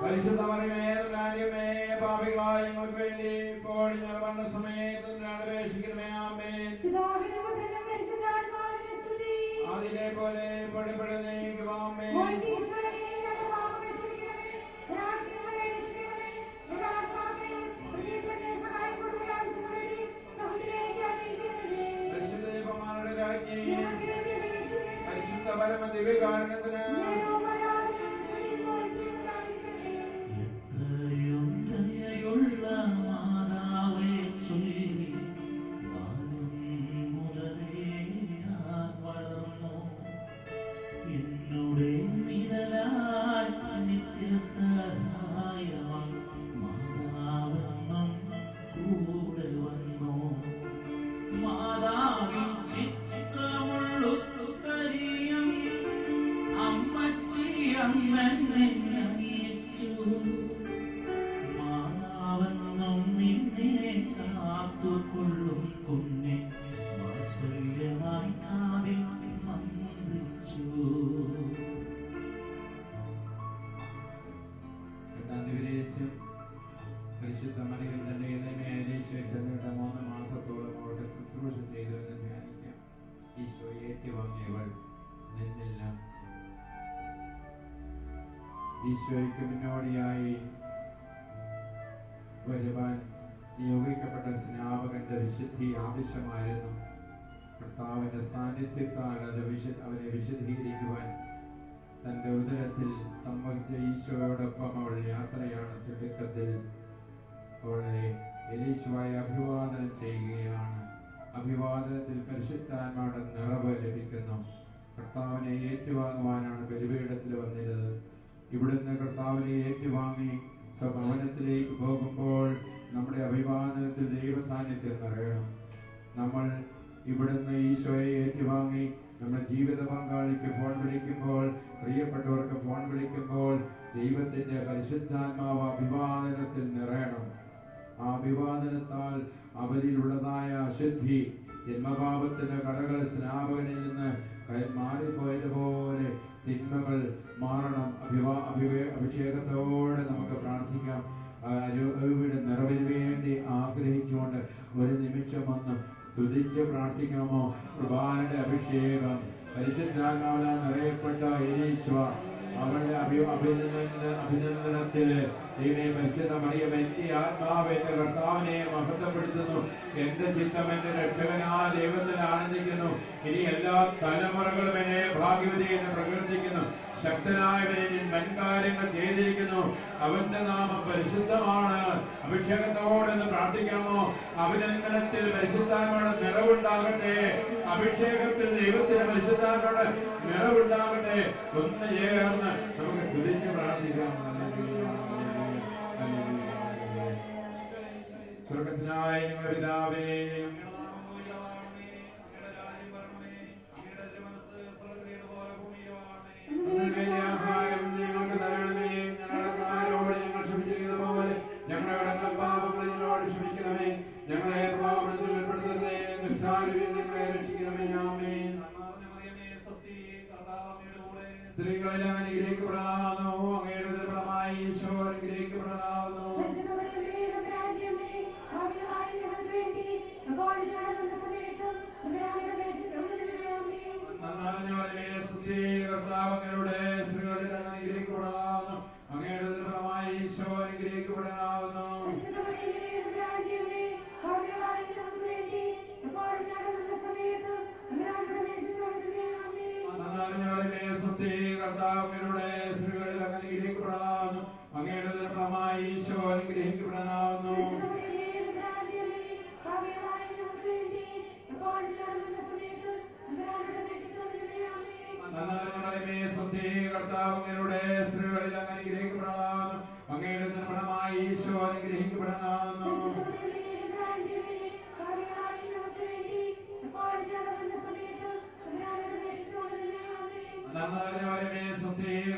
പരിശുദ്ധമേ പാപികളായ ഞങ്ങൾക്ക് വേണ്ടി ഇപ്പോൾ ഞങ്ങളുടെ സമയത്ത് അപേക്ഷിക്കണമേ. ആമേൻ. അതിനെ പോലെ പടിപ്പെടുന്നേക്കുവാമേ. പരിശുദ്ധ ദൈവമാരുടെ രാജ്ഞി പരിശുദ്ധ പരമ ദിവ്യകാരുണ്യത്തിന് മാതാവേ ചൊല്ലി ബാല്യം മുതലേ ഞാൻ വളർന്നു എന്നുടെ നിഴലായി നിത്യസഹായമായി മാതാവെന്നും കൂടെ വന്നു. മാതാവിൻ ചിത്രമുള്ളുത്തരിയും അമ്മച്ചി അന്നെന്നെ അണിയിച്ചു. മാതാവെന്നും നിന്നെ കാത്തുകൊള്ളും കുഞ്ഞെ വാത്സല്യമായി കാതിൽ മന്ത്രിച്ചു. പരിശുദ്ധ മറിയം തന്റെ ഇളമേശ്വരിച്ച 3 മാസത്തോളം അവളുടെ ശുശ്രൂഷ ചെയ്തു എന്ന് ധ്യാനിക്കാം. ഈശോ ഏറ്റുവാങ്ങിയവൾ നിന്നില്ല. ഈശോയ്ക്ക് മുന്നോടിയായി വരുവാൻ നിയോഗിക്കപ്പെട്ട സ്നാപകന്റെ വിശുദ്ധി ആവശ്യമായിരുന്നു. കർത്താവിന്റെ സാന്നിധ്യത്താൽ അവനെ വിശദീകരിക്കുവാൻ തന്റെ ഉദരത്തിൽ സംവഹിച്ച ഈശോയോടൊപ്പം അവൾ യാത്രയാണ്. തിടുക്കത്തിൽ അവളെ എലീശുവായി അഭിവാദനം ചെയ്യുകയാണ്. അഭിവാദനത്തിൽ പരിശുദ്ധാത്മാവിന്റെ നിറവ് ലഭിക്കുന്നു. കർത്താവിനെ ഏറ്റുവാങ്ങുവാനാണ് ബലിപീഠത്തിൽ വന്നിരുന്നത്. ഇവിടുന്ന് കർത്താവിനെ ഏറ്റുവാങ്ങി സ്വഭവനത്തിലേക്ക് പോകുമ്പോൾ നമ്മുടെ അഭിവാദനത്തിൽ ദൈവ സാന്നിധ്യം നിറയണം. നമ്മൾ ഇവിടുന്ന് ഈശോയെ ഏറ്റുവാങ്ങി നമ്മുടെ ജീവിത പങ്കാളിക്ക് ഫോൺ വിളിക്കുമ്പോൾ, പ്രിയപ്പെട്ടവർക്ക് ഫോൺ വിളിക്കുമ്പോൾ ദൈവത്തിന്റെ പരിശുദ്ധാത്മാവ് അഭിവാദനത്തിൽ നിറയണം. ആ അഭിവാദനത്താൽ അവരിലുള്ളതായ അശുദ്ധി, ജന്മപാപത്തിന്റെ കടകൾ സ്നാപകനിൽ നിന്ന് മാറിപ്പോയതുപോലെ തിന്മകൾ മാറണം. അഭിഷേകത്തോടെ നമുക്ക് പ്രാർത്ഥിക്കാം. അരുവിയുടെ നിറവിന് വേണ്ടി ആഗ്രഹിച്ചുകൊണ്ട് ഒരു നിമിഷം വന്ന് സ്തുതിച്ച് പ്രാർത്ഥിക്കാമോ? കുർബാനയുടെ അഭിഷേകം പരിശുദ്ധാത്മാവിനാൽ നിറയപ്പെട്ട ഈശോ അവളുടെ അഭിനന്ദനത്തില് ദൈവമേ പരിശുദ്ധ മറിയം എന്റെ ആത്മാവ് എന്റെ കർത്താവിനെ മഹത്വപ്പെടുത്തുന്നു. എന്റെ ചിത്തം എന്റെ രക്ഷകനായ ദൈവത്തിൽ ആനന്ദിക്കുന്നു. ഇനി എല്ലാ തലമുറകളും എന്നെ ഭാഗ്യവതി എന്ന് പ്രകീർത്തിക്കുന്നു. ശക്തനായവനെ ഞാൻ വൻകാര്യങ്ങൾ ചെയ്തിരിക്കുന്നു. അവന്റെ നാമം പരിശുദ്ധമാണ്. അഭിഷേകത്തോടെന്ന് പ്രാർത്ഥിക്കണമോ? അഭിനന്ദനത്തിൽ പരിശുദ്ധാത്മാവിന്റെ നിറവുണ്ടാകട്ടെ. അഭിഷേകത്തിൽ ദൈവത്തിന് പരിശുദ്ധാത്മാവിന്റെ നിറവുണ്ടാകട്ടെ. ഒന്ന് ചേർന്ന് നമുക്ക് സ്തുതിച്ച് പ്രാർത്ഥിക്കാം. സ്വർഗ്ഗസ്ഥനായ ഞങ്ങളുടെ പിതാവേ, ആഹാരം ഞങ്ങൾക്ക് തരണമേ. ഞങ്ങളുടെ കാരോട് ഞങ്ങൾ ക്ഷമിച്ചിരിക്കുന്ന പോലെ ഞങ്ങളുടെ കടങ്ങളും പാപങ്ങളും ഞങ്ങളോട് ക്ഷമിക്കണമേ. ഞങ്ങളെ പാപത്തിൽ ഉൾപ്പെടുത്തരുതേ. ദുഷ്ടാരൂപിയിൽ ഞങ്ങളെ രക്ഷിക്കണമേ. ആമേൻ. സ്ത്രീകളെല്ലാം അനുഗ്രഹിക്കപ്പെടാവുന്നു. അങ്ങയുടെ ദുർബലമായ ഈശോ അനുഗ്രഹിക്കപ്പെടാവുന്നു. കർത്താവങ്ങളുടെ സ്ത്രീകളിൽ അനുഗ്രഹിക്കപ്പെടാവുന്നു. അങ്ങയുടെ ദുർബലമായ ഈശോ അനുഗ്രഹിക്കപ്പെടാവുന്നു. കർത്താവങ്ങളുടെ സ്ത്രീകളിൽ അനുഗ്രഹിക്കപ്പെടാവുന്നു. അങ്ങയുടെ ദുർബലമായ ഈശോ അനുഗ്രഹിക്കപ്പെടാവുന്നു. കർത്താവങ്ങളുടെ സ്ത്രീകളിൽ അനുഗ്രഹിക്കപ്പെടാവുന്നു. അങ്ങയുടെ ദുർബലമായ ഈശോ അനുഗ്രഹിക്കപ്പെടാവുന്നു.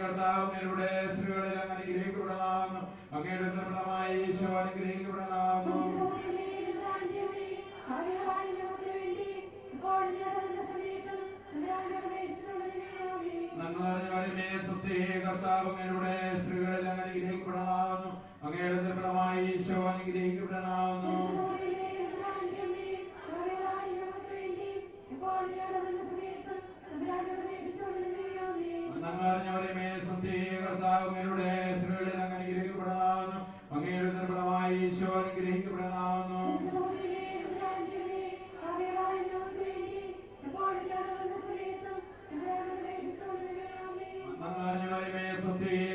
കർത്താവങ്ങളുടെ സ്ത്രീകളിൽ അനുഗ്രഹിക്കപ്പെടാവുന്നു. അങ്ങയുടെ ദുർബലമായ ഈശോ അനുഗ്രഹിക്കപ്പെടാവുന്നു. കർത്താവങ്ങളുടെ സ്ത്രീകളിൽ അനുഗ്രഹിക്കപ്പെടാവുന്നു. അങ്ങയുടെ ദുർബലമായ ഈശോ അനുഗ്രഹിക്കപ്പെടാവുന്നു. കർത്താവങ്ങളുടെ സ്ത്രീകളിൽ അനുഗ്രഹിക്കപ്പെടാവുന്നു. അങ്ങയുടെ ദുർബലമായ ഈശോ അനുഗ്രഹിക്കപ്പെടാവുന്നു.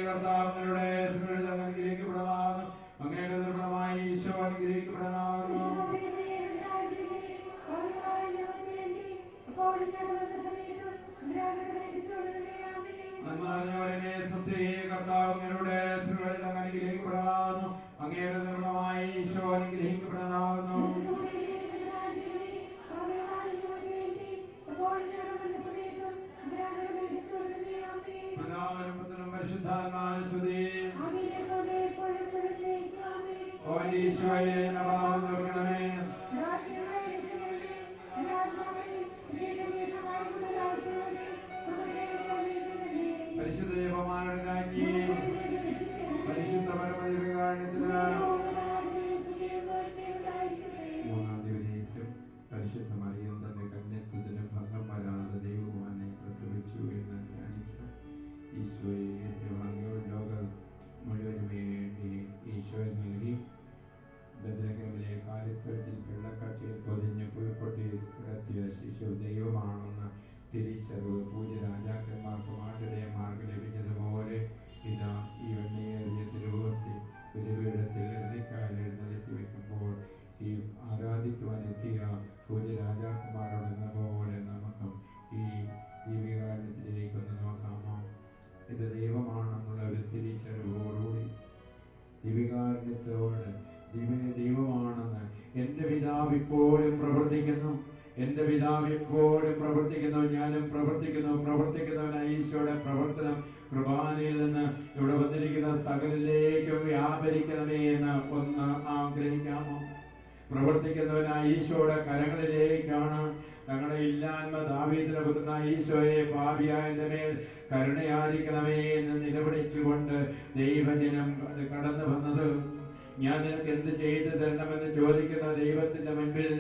കർത്താവങ്ങളുടെ സ്ത്രീകളിൽ അനുഗ്രഹിക്കപ്പെടാവുന്നു. അങ്ങയുടെ ദുർബലമായ ഈശോ അനുഗ്രഹിക്കപ്പെടാവുന്നു. കർത്താവങ്ങളുടെ സ്ത്രീകളിൽ അനുഗ്രഹിക്കപ്പെടാവുന്നു. അങ്ങയുടെ ദുർബലമായ ഈശോ അനുഗ്രഹിക്കപ്പെടാവുന്നു. ഈശോയെ നമസ്കരിക്കണമേ. പരിശുദ്ധ ദൈവമാരുടെ രാജ്ഞി, പരിശുദ്ധ പരമദിവ്യകാരുണ്യത്തിന് മൂന്നാം ദിവസം പരിശുദ്ധ മറിയം തന്റെ കന്യത്വത്തിന് ഭംഗം വരാതെ ദൈവകുമാരനെ പ്രസവിച്ചു എന്ന് ധ്യാനിക്കാം. ഈശോയെ ലോകം മുഴുവനും വേണ്ടി ഈശോയെ നൽകി ബെത്ലഹേമിലെ കാലിത്തൊഴുത്തിൽ വെള്ളക്കച്ചയിൽ പൊതിഞ്ഞ് പുൽപ്പൊട്ടി കിടത്തിയ ശിശു ദൈവമാണെന്ന് തിരിച്ചറിവ് പൂജ്യ രാജാക്കന്മാർക്ക് മാർഗം ലഭിച്ചതുപോലെ ഇതാ ഈ വെണ്ണയേറിയ തിരുവോസ്തി തിരുവീടത്തിൽ എറിക്കായിൽ എഴുന്നള്ളിച്ച് വെക്കുമ്പോൾ ഈ ആരാധിക്കുവാനെത്തിയ പൂജ്യ രാജാക്കന്മാരോടെന്ന പോലെ നമുക്കും ഈ ദീപികാരണത്തിലേക്കൊന്ന് നോക്കാമോ? ഇത് ദൈവമാണെന്നുള്ള ഒരു തിരിച്ചറിവോടുകൂടി ദീപികാരണത്തോട് ദൈവമാണെന്ന് എൻ്റെ പിതാവ് ഇപ്പോഴും പ്രവർത്തിക്കുന്നു. എൻ്റെ പിതാവ് ഇപ്പോഴും പ്രവർത്തിക്കുന്നു. ഞാനും പ്രവർത്തിക്കുന്നവനായ ഈശോയുടെ പ്രവർത്തനം കുർബാനയിൽ നിന്ന് ഇവിടെ വന്നിരിക്കുന്ന സകലിലേക്കും വ്യാപരിക്കണമേ എന്ന് ഒന്ന് ആഗ്രഹിക്കാമോ? പ്രവർത്തിക്കുന്നവനായ ഈശോയുടെ കരങ്ങളിലേക്കാണ് ഞങ്ങളുടെ ഇല്ലായ്മ ദാവീദിന്റെ പുത്രനായ ഈശോയെ പാപിയായ എൻ്റെ മേൽ കരുണയായിരിക്കണമേ എന്ന് നിലവിളിച്ചുകൊണ്ട് ദൈവജനം കടന്നു വന്നത്. ഞാൻ നിനക്ക് എന്ത് ചെയ്തു തരണമെന്ന് ചോദിക്കുന്ന ദൈവത്തിന്റെ മുൻപിൽ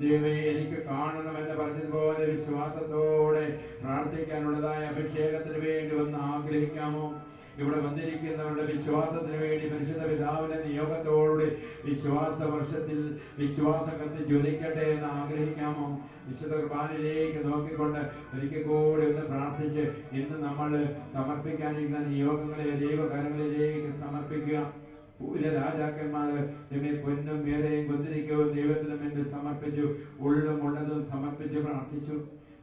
ദൈവമേ എനിക്ക് കാണണമെന്ന് പറഞ്ഞതുപോലെ വിശ്വാസത്തോടെ പ്രാർത്ഥിക്കാനുള്ളതായ അഭിഷേകത്തിന് വേണ്ടി ഒന്ന് ആഗ്രഹിക്കാമോ? ഇവിടെ വന്നിരിക്കുന്നവരുടെ വിശ്വാസത്തിന് വേണ്ടി പരിശുദ്ധ പിതാവിന്റെ നിയോഗത്തോടുകൂടി വിശ്വാസ വർഷത്തിൽ വിശ്വാസം കത്തി ജ്വലിക്കട്ടെ എന്ന് ആഗ്രഹിക്കാമോ? വിശുദ്ധ കുർബാനയിലേക്ക് നോക്കിക്കൊണ്ട് ഒരിക്കൽ കൂടി ഒന്ന് പ്രാർത്ഥിച്ച് ഇന്ന് നമ്മൾ സമർപ്പിക്കാനിരിക്കുന്ന നിയോഗങ്ങളെ ദൈവകരങ്ങളിലേക്ക് സമർപ്പിക്കുക. രാജാക്കന്മാര് പൊന്നും മേലയും കുന്തിരിക്കവും ദൈവത്തിന് മുൻപിൽ സമർപ്പിച്ചു, ഉള്ളും ഉള്ളതും സമർപ്പിച്ച് പ്രാർത്ഥിച്ചു.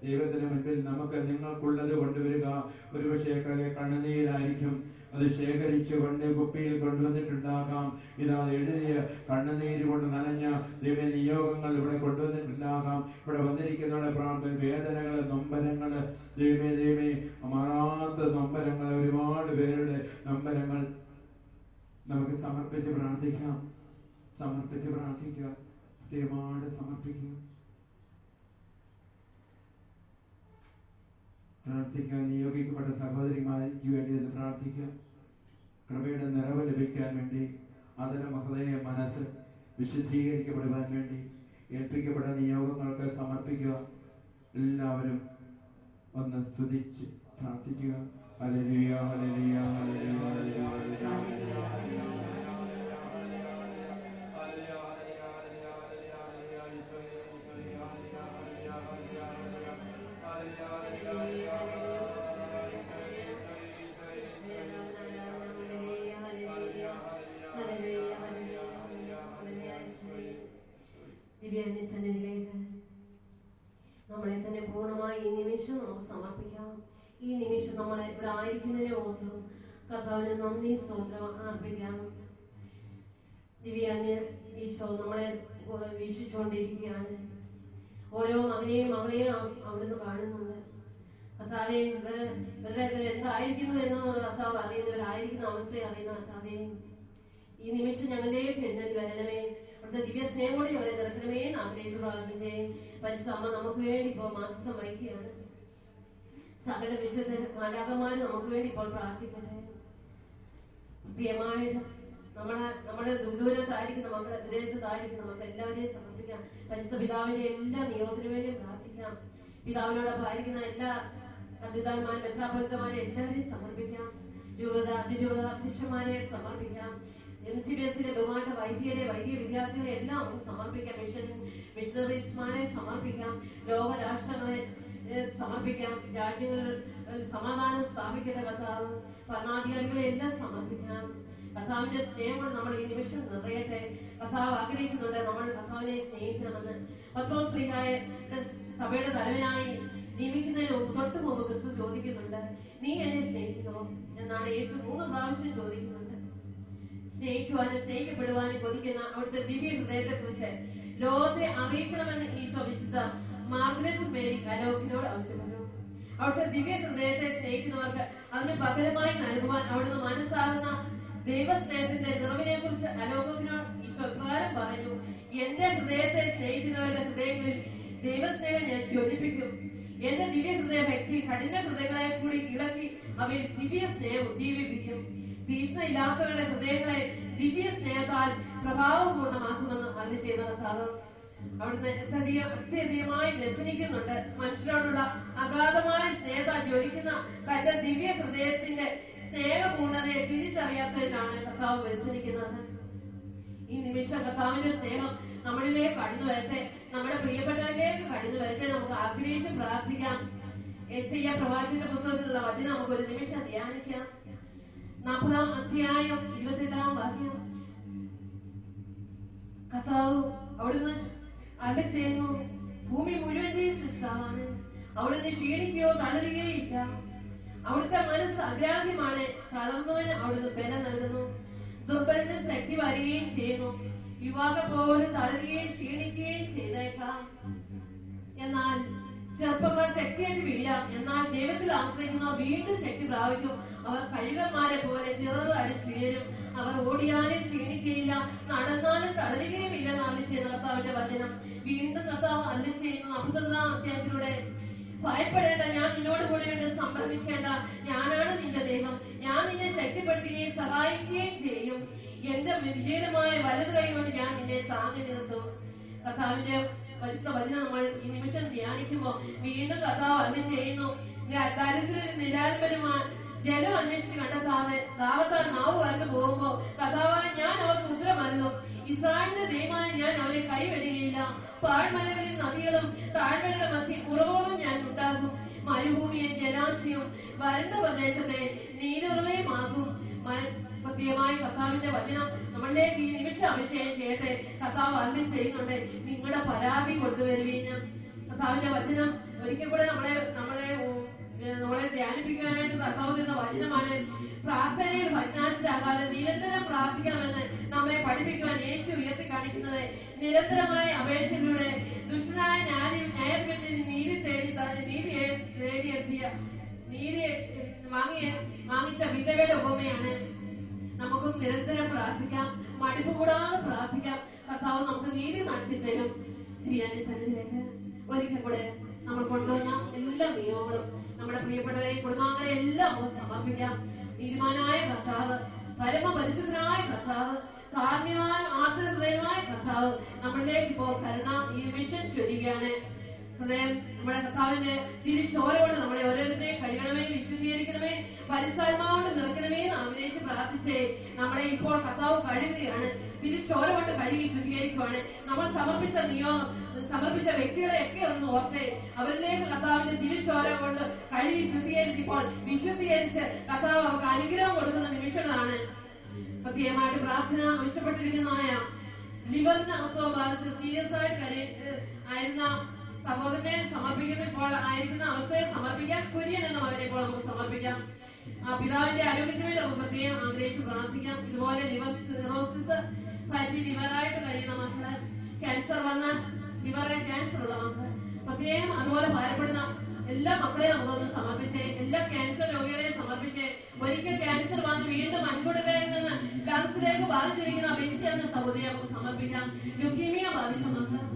ദൈവത്തിന് മുൻപിൽ നമുക്ക് നിങ്ങൾക്കുള്ളത് കൊണ്ടുവരിക. ഒരുപക്ഷേ കണ്ണുനീരായിരിക്കും, അത് ശേഖരിച്ചു കൊണ്ട് കുപ്പിയിൽ കൊണ്ടുവന്നിട്ടുണ്ടാകാം. ഇതാ എഴുതിയ കണ്ണുനീര് കൊണ്ട് നനഞ്ഞ ദൈവ നിയോഗങ്ങൾ ഇവിടെ കൊണ്ടുവന്നിട്ടുണ്ടാകാം. ഇവിടെ വന്നിരിക്കുന്നവരുടെ പ്രാർത്ഥന വേദനകള്, നൊമ്പരങ്ങള്, ദൈവമേ മാറാത്ത നൊമ്പരങ്ങൾ, ഒരുപാട് പേരുടെ നൊമ്പരങ്ങൾ നമുക്ക് സമർപ്പിച്ച് പ്രാർത്ഥിക്കാം. സമർപ്പിച്ച് പ്രാർത്ഥിക്കുക, കൃത്യമായിട്ട് സമർപ്പിക്കുക. പ്രാർത്ഥിക്കാൻ നിയോഗിക്കപ്പെട്ട സഹോദരിമാർക്ക് വേണ്ടി ഇത് പ്രാർത്ഥിക്കുക. കൃപയുടെ നിറവ് ലഭിക്കാൻ വേണ്ടി, അതിന് ഹൃദയ മനസ്സ് വിശുദ്ധീകരിക്കപ്പെടുവാൻ വേണ്ടി ഏൽപ്പിക്കപ്പെട്ട നിയോഗങ്ങൾക്ക് സമർപ്പിക്കുക. എല്ലാവരും ഒന്ന് സ്തുതിച്ച് പ്രാർത്ഥിക്കുക. ഹല്ലേലൂയ, ഹല്ലേലൂയ, ഹല്ലേലൂയ, ഹല്ലേലൂയ. ദിവ്യസന്നിധിയിലേക്ക് നമ്മളെ തന്നെ പൂർണ്ണമായി ഈ നിമിഷം നമുക്ക് സമർപ്പിക്കാം. ഈ നിമിഷം നമ്മളെ ഇവിടെ ആയിരിക്കുന്നതിനെ ഓർത്തു കർത്താവിന് നന്ദി സ്തോത്രം അർപ്പിക്കാം. ദിവ്യാന് ഈശോ നമ്മളെ വീക്ഷിച്ചുകൊണ്ടിരിക്കുകയാണ്. ഓരോ മകനെയും മകളെയും അവിടുന്ന് കാണുന്നുണ്ട്. കർത്താവെ ഇവരുടെ എന്തായിരിക്കുന്നു എന്ന് കർത്താവ് അറിയുന്നവരായിരിക്കുന്ന അവസ്ഥയെ അറിയുന്ന കർത്താവെ, ഈ നിമിഷം ഞങ്ങളിലേക്ക് എഴുന്നേറ്റ് വരണമേ. അവിടുത്തെ ദിവ്യ സ്നേഹം കൂടി ഞങ്ങളെ നിറക്കണമേ എന്ന് ആഗ്രഹിച്ചു പ്രാർത്ഥിച്ചേ. പരിശുദ്ധ അമ്മ നമുക്ക് വേണ്ടി ഇപ്പോൾ മാധ്യസ്ഥം വഹിക്കുകയാണ്. സകല വിശുദ്ധ മാലാഖമാര് നമുക്ക് വേണ്ടി ഇപ്പോൾ പ്രാർത്ഥിക്കട്ടെ. കൃത്യമായിട്ട് നമ്മുടെ ദൂരത്തായിരിക്കുന്ന മക്കളെ, വിദേശത്തായിരിക്കുന്ന മക്കളെ എല്ലാവരെയും സമർപ്പിക്കാം. പരിശുദ്ധ പിതാവിന്റെ എല്ലാ നിയോഗത്തിനു വേണ്ടിയും പ്രാർത്ഥിക്കാം. പിതാവിനോടൊപ്പം ആയിരിക്കുന്ന എല്ലാ കന്ദിതാന്മാരും മെത്രാപൊലീത്തമാരെ എല്ലാവരെയും സമർപ്പിക്കാം. രൂപത, അതിരൂപത അധ്യക്ഷന്മാരെ സമർപ്പിക്കാം. MCBSലെ ബഹുമാന വൈദ്യ വിദ്യാർത്ഥികളെ എല്ലാം നമുക്ക് സമർപ്പിക്കാം. മിഷണറീസ്മാരെ സമർപ്പിക്കാം. ലോകരാഷ്ട്രങ്ങളെ സമർപ്പിക്കാം. രാജ്യങ്ങൾ സമാധാനം സ്ഥാപിക്കേണ്ട കർത്താവ്, ഭരണാധികാരികളെ എല്ലാം സമർപ്പിക്കാം. കർത്താവിന്റെ സ്നേഹം കൊണ്ട് നമ്മൾ ഈ നിമിഷം നിറയട്ടെ. കർത്താവ് ആഗ്രഹിക്കുന്നുണ്ട് നമ്മൾ കർത്താവിനെ സ്നേഹിക്കണമെന്ന്. പത്രോസ് ശ്ലീഹായെ സഭയുടെ തലവനായി നിയമിക്കുന്നതിന് തൊട്ട് മുമ്പ് ക്രിസ്തു ചോദിക്കുന്നുണ്ട്, നീ എന്നെ സ്നേഹിക്കുമോ എന്നാണ് യേശു 3 പ്രാവശ്യം ചോദിക്കുന്നുണ്ട്. സ്നേഹിക്കുവാനും സ്നേഹിക്കപ്പെടുവാനും കൊതിക്കുന്ന അവിടുത്തെ ദിവ്യ ഹൃദയത്തെ കുറിച്ച് ലോകത്തെ അറിയിക്കണമെന്ന് ഈശോ വിശുദ്ധ മാർഗരറ്റ് മേരി അലോക്കിനോട് ആവശ്യപ്പെട്ടു. അവിടുത്തെ ദിവ്യ ഹൃദയത്തെ സ്നേഹിക്കുന്നവർക്ക് അതിന് പകരമായി നൽകുവാൻ അവിടുന്ന് മനസ്സാകുന്ന ദൈവസ്നേഹത്തിന്റെ നിറവിനെ കുറിച്ച് അലോകിനോട് ഈശോ പ്രകാരം പറഞ്ഞു, എന്റെ ഹൃദയത്തെ സ്നേഹിക്കുന്നവരുടെ ഹൃദയങ്ങളിൽ ദൈവസ്നേഹം ഞാൻ ജ്വലിപ്പിക്കും. എന്റെ ദിവ്യ ഹൃദയ വ്യക്തി കഠിന ഹൃദയങ്ങളെ കൂടി ഇളക്കി അവയിൽ ദിവ്യ സ്നേഹം ഉദ്ദീപിപ്പിക്കും. തീഷ്ണയില്ലാത്തവരുടെ ഹൃദയങ്ങളെ ദിവ്യ സ്നേഹത്താൽ പ്രഭാവപൂർണ്ണമാക്കുമെന്ന് അരുളി ചെയ്ത കർത്താവ് അവിടുന്ന് അത്യധികമായി വ്യസനിക്കുന്നുണ്ട്. മനുഷ്യരോടുള്ള അഗാധമായ സ്നേഹത്താൽ ജ്വലിക്കുന്ന തന്റെ ദിവ്യ ഹൃദയത്തിന്റെ സ്നേഹപൂർണ്ണതയെ തിരിച്ചറിയാത്തതിനാണ് കർത്താവ് വ്യസനിക്കുന്നത്. ഈ നിമിഷം കർത്താവിന്റെ സ്നേഹം നമ്മളിലേക്ക് കടന്നു വരട്ടെ, നമ്മുടെ പ്രിയപ്പെട്ടവരിലേക്ക് കടന്നു വരട്ടെ. നമുക്ക് ആഗ്രഹിച്ച് പ്രാർത്ഥിക്കാം. യെശയ്യാ പ്രവാചകന്റെ പുസ്തകത്തിലുള്ള വചനം നമുക്ക് ഒരു നിമിഷം ധ്യാനിക്കാം. 40-ാം അധ്യായം 28-ാം വാക്യം. കർത്താവ് അവിടുന്ന് അരുളി ചെയ്യുന്നു, ഭൂമി മുഴുവന്റെയും സൃഷ്ടാവാണ്. അവിടുന്ന് ക്ഷീണിക്കുകയോ തളരുകയോ ഇല്ല. അവിടുത്തെ മനസ്സ് അഗ്രാഹ്യമാണ്. തളർന്നവന് അവിടുന്ന് ബലം നൽകുന്നു, ദുർബലന് ശക്തി വരികയും ചെയ്യുന്നു. യുവാക്കൾ പോലും തളരുകയും ക്ഷീണിക്കുകയും ചെയ്തേക്കാം, എന്നാൽ ചെറുപ്പക്കാർ ശക്തിയായിട്ട് വീഴാം. എന്നാൽ ദൈവത്തിൽ ആശ്രയിക്കുന്ന വീണ്ടും ശക്തി പ്രാപിക്കും. അവർ കഴുകന്മാരെ പോലെ ചിറക് അടിച്ചുയരും. അവർ ഓടിയാലും ക്ഷീണിക്കുകയില്ല, നടന്നാലും തളരുകയും ഇല്ല എന്ന് ചെയ്യുന്ന കർത്താവിന്റെ വചനം. വീണ്ടും കർത്താവ് അരുളി ചെയ്യുന്ന 41-ാം അധ്യായത്തിലൂടെ, ഭയപ്പെടേണ്ട, ഞാൻ നിന്നോട് കൂടെയുണ്ട്, സംഭ്രമിക്കേണ്ട, ഞാനാണ് നിന്റെ ദൈവം. ഞാൻ നിന്നെ ശക്തിപ്പെടുത്തുകയും സഹായിക്കുകയും ചെയ്യും. എന്റെ വിജയമായ വലത് കൈ കൊണ്ട് ഞാൻ നിന്നെ താങ്ങി നിർത്തും. കർത്താവിന്റെ പരിശുദ്ധ വചനം നമ്മൾ ഈ നിമിഷം ധ്യാനിക്കുമ്പോൾ വീണ്ടും കർത്താവ് അരുളി ചെയ്യുന്നു, ദരിദ്രരും നിരാലംബരുമായ ജലം അന്വേഷിച്ച് കണ്ടെത്താതെ ദാഹത്താൽ നാവ് വരണ്ടു പോകുമ്പോ കർത്താവായ ഞാൻ അവർക്ക് ഉത്തരമല്ലോ. ഇസ്രായേലിന്റെ ദൈവമായ ഞാൻ അവരെ കൈവെടുകയില്ല. പാഴ്മലകളിൽ നദികളും താഴ്വരയുടെ മധ്യ ഉറവോളം ഞാൻ ഉണ്ടാകും. മരുഭൂമിയെ ജലാശയവും വരണ്ട പ്രദേശത്തെ നീരുറവയുമാക്കും. പ്രത്യേകമായി കർത്താവിന്റെ വചനം നമ്മളിലേക്ക് ഈ നിമിഷം അഭിഷേകം ചെയ്യട്ടെ. കർത്താവ് അരുളി ചെയ്യുന്നുണ്ട്, നിങ്ങളുടെ പരാതി കൊണ്ടുവരുവീന്. കർത്താവിന്റെ വചനം ഒരിക്കൽ കൂടെ നമ്മളെ ധ്യാനിപ്പിക്കാനായിട്ട് കർത്താവ് തരുന്ന വചനമാണ്. പ്രാർത്ഥനയിൽ ഭഗ്നാശരാകാതെ നിരന്തരം പ്രാർത്ഥിക്കണമെന്ന് നമ്മെ പഠിപ്പിക്കുവാൻ യേശു ഉയർത്തി കാണിക്കുന്നത്. നിരന്തരമായ അപേക്ഷയിലൂടെ ദുഷ്ടനായ ന്യായാധിപത്യത്തിൽ നീതി വാങ്ങിച്ച വിധവയുടെ ഉപമയാണ്. നമുക്കും നിരന്തരം പ്രാർത്ഥിക്കാം, മടുപ്പ് കൂടാതെ പ്രാർത്ഥിക്കാം. കർത്താവ് നമുക്ക് നീതി നടത്തി തരും. സന്നിധിയിലേക്ക് ഒരിക്കൽ കൂടെ നമ്മൾ കൊണ്ടുവന്ന എല്ലാ നിയമങ്ങളും നമ്മുടെ പ്രിയപ്പെട്ടവരെയും കുടുംബാംഗങ്ങളെ എല്ലാം നമുക്ക് സമർപ്പിക്കാം. നീതിമാനായ കർത്താവ്, പരമപരിശുദ്ധനായ കർത്താവ്, കാരുണ്യവാൻ ആർദ്രഹൃദയമായ കർത്താവ് നമ്മളിലേക്ക് ഇപ്പോൾ കരുണ ഈ നിമിഷം ചൊരികയാണ്. ഹൃദയം നമ്മുടെ കർത്താവിന്റെ തിരിച്ചോര കൊണ്ട് നമ്മളെ ഓരോരുത്തരെയും കഴുകണമേ, വിശുദ്ധീകരിക്കണമേ, പരിസാത്മാവോട് നിറക്കണമേ എന്ന് ആഗ്രഹിച്ച് പ്രാർത്ഥിച്ചേ നമ്മളെ ഇപ്പോൾ കർത്താവ് കഴുകുകയാണ്. തിരിച്ചോര കൊണ്ട് കഴുകി ശുദ്ധീകരിക്കുവാണ്. നമ്മൾ സമർപ്പിച്ച വ്യക്തികളെയൊക്കെ ഒന്ന് ഓർത്തെ അവരിലേക്ക് കർത്താവിന്റെ തിരിച്ചോര കൊണ്ട് കഴുകി ശുദ്ധീകരിച്ച് ഇപ്പോൾ വിശുദ്ധീകരിച്ച് കർത്താവ് അവർക്ക് അനുഗ്രഹം കൊടുക്കുന്ന നിമിഷങ്ങളാണ്. പ്രത്യേകമായിട്ട് പ്രാർത്ഥന ആവശ്യപ്പെട്ടിരിക്കുന്നതായ ലിവറിന് അസുഖം ബാധിച്ച് സീരിയസ് ആയിട്ട് ആയിരുന്ന സഹോദരനെ സമർപ്പിക്കുന്ന ഇപ്പോൾ ആയിരിക്കുന്ന അവസ്ഥയെ സമർപ്പിക്കാം. കുര്യൻ എന്ന മകനെ ഇപ്പോൾ നമുക്ക് സമർപ്പിക്കാം. പിതാവിന്റെ ആരോഗ്യത്തിന് വേണ്ടി നമുക്ക് പ്രത്യേകം ആഗ്രഹിച്ച് പ്രാർത്ഥിക്കാം. ഇതുപോലെ ലിവർ സിറോസിസ്, ഫാറ്റി ലിവറായിട്ട് കഴിയുന്ന മക്കള്, ക്യാൻസർ വന്ന ലിവറെ ക്യാൻസർ ഉള്ള മക്കള്, പ്രത്യേകം അതുപോലെ ഭാരപ്പെടുന്ന എല്ലാ മക്കളെയും നമുക്കൊന്ന് സമർപ്പിച്ചേ. എല്ലാ ക്യാൻസർ രോഗികളെയും സമർപ്പിച്ചേ. ഒരിക്കൽ ക്യാൻസർ വന്ന് വീണ്ടും മൺകുടലിൽ നിന്ന് ലങ്സിലേക്ക് ബാധിച്ചിരിക്കുന്ന ബെൻസി എന്ന സഹോദരിയെ നമുക്ക് സമർപ്പിക്കാം. ലുക്കീമിയ ബാധിച്ച മക്കള്,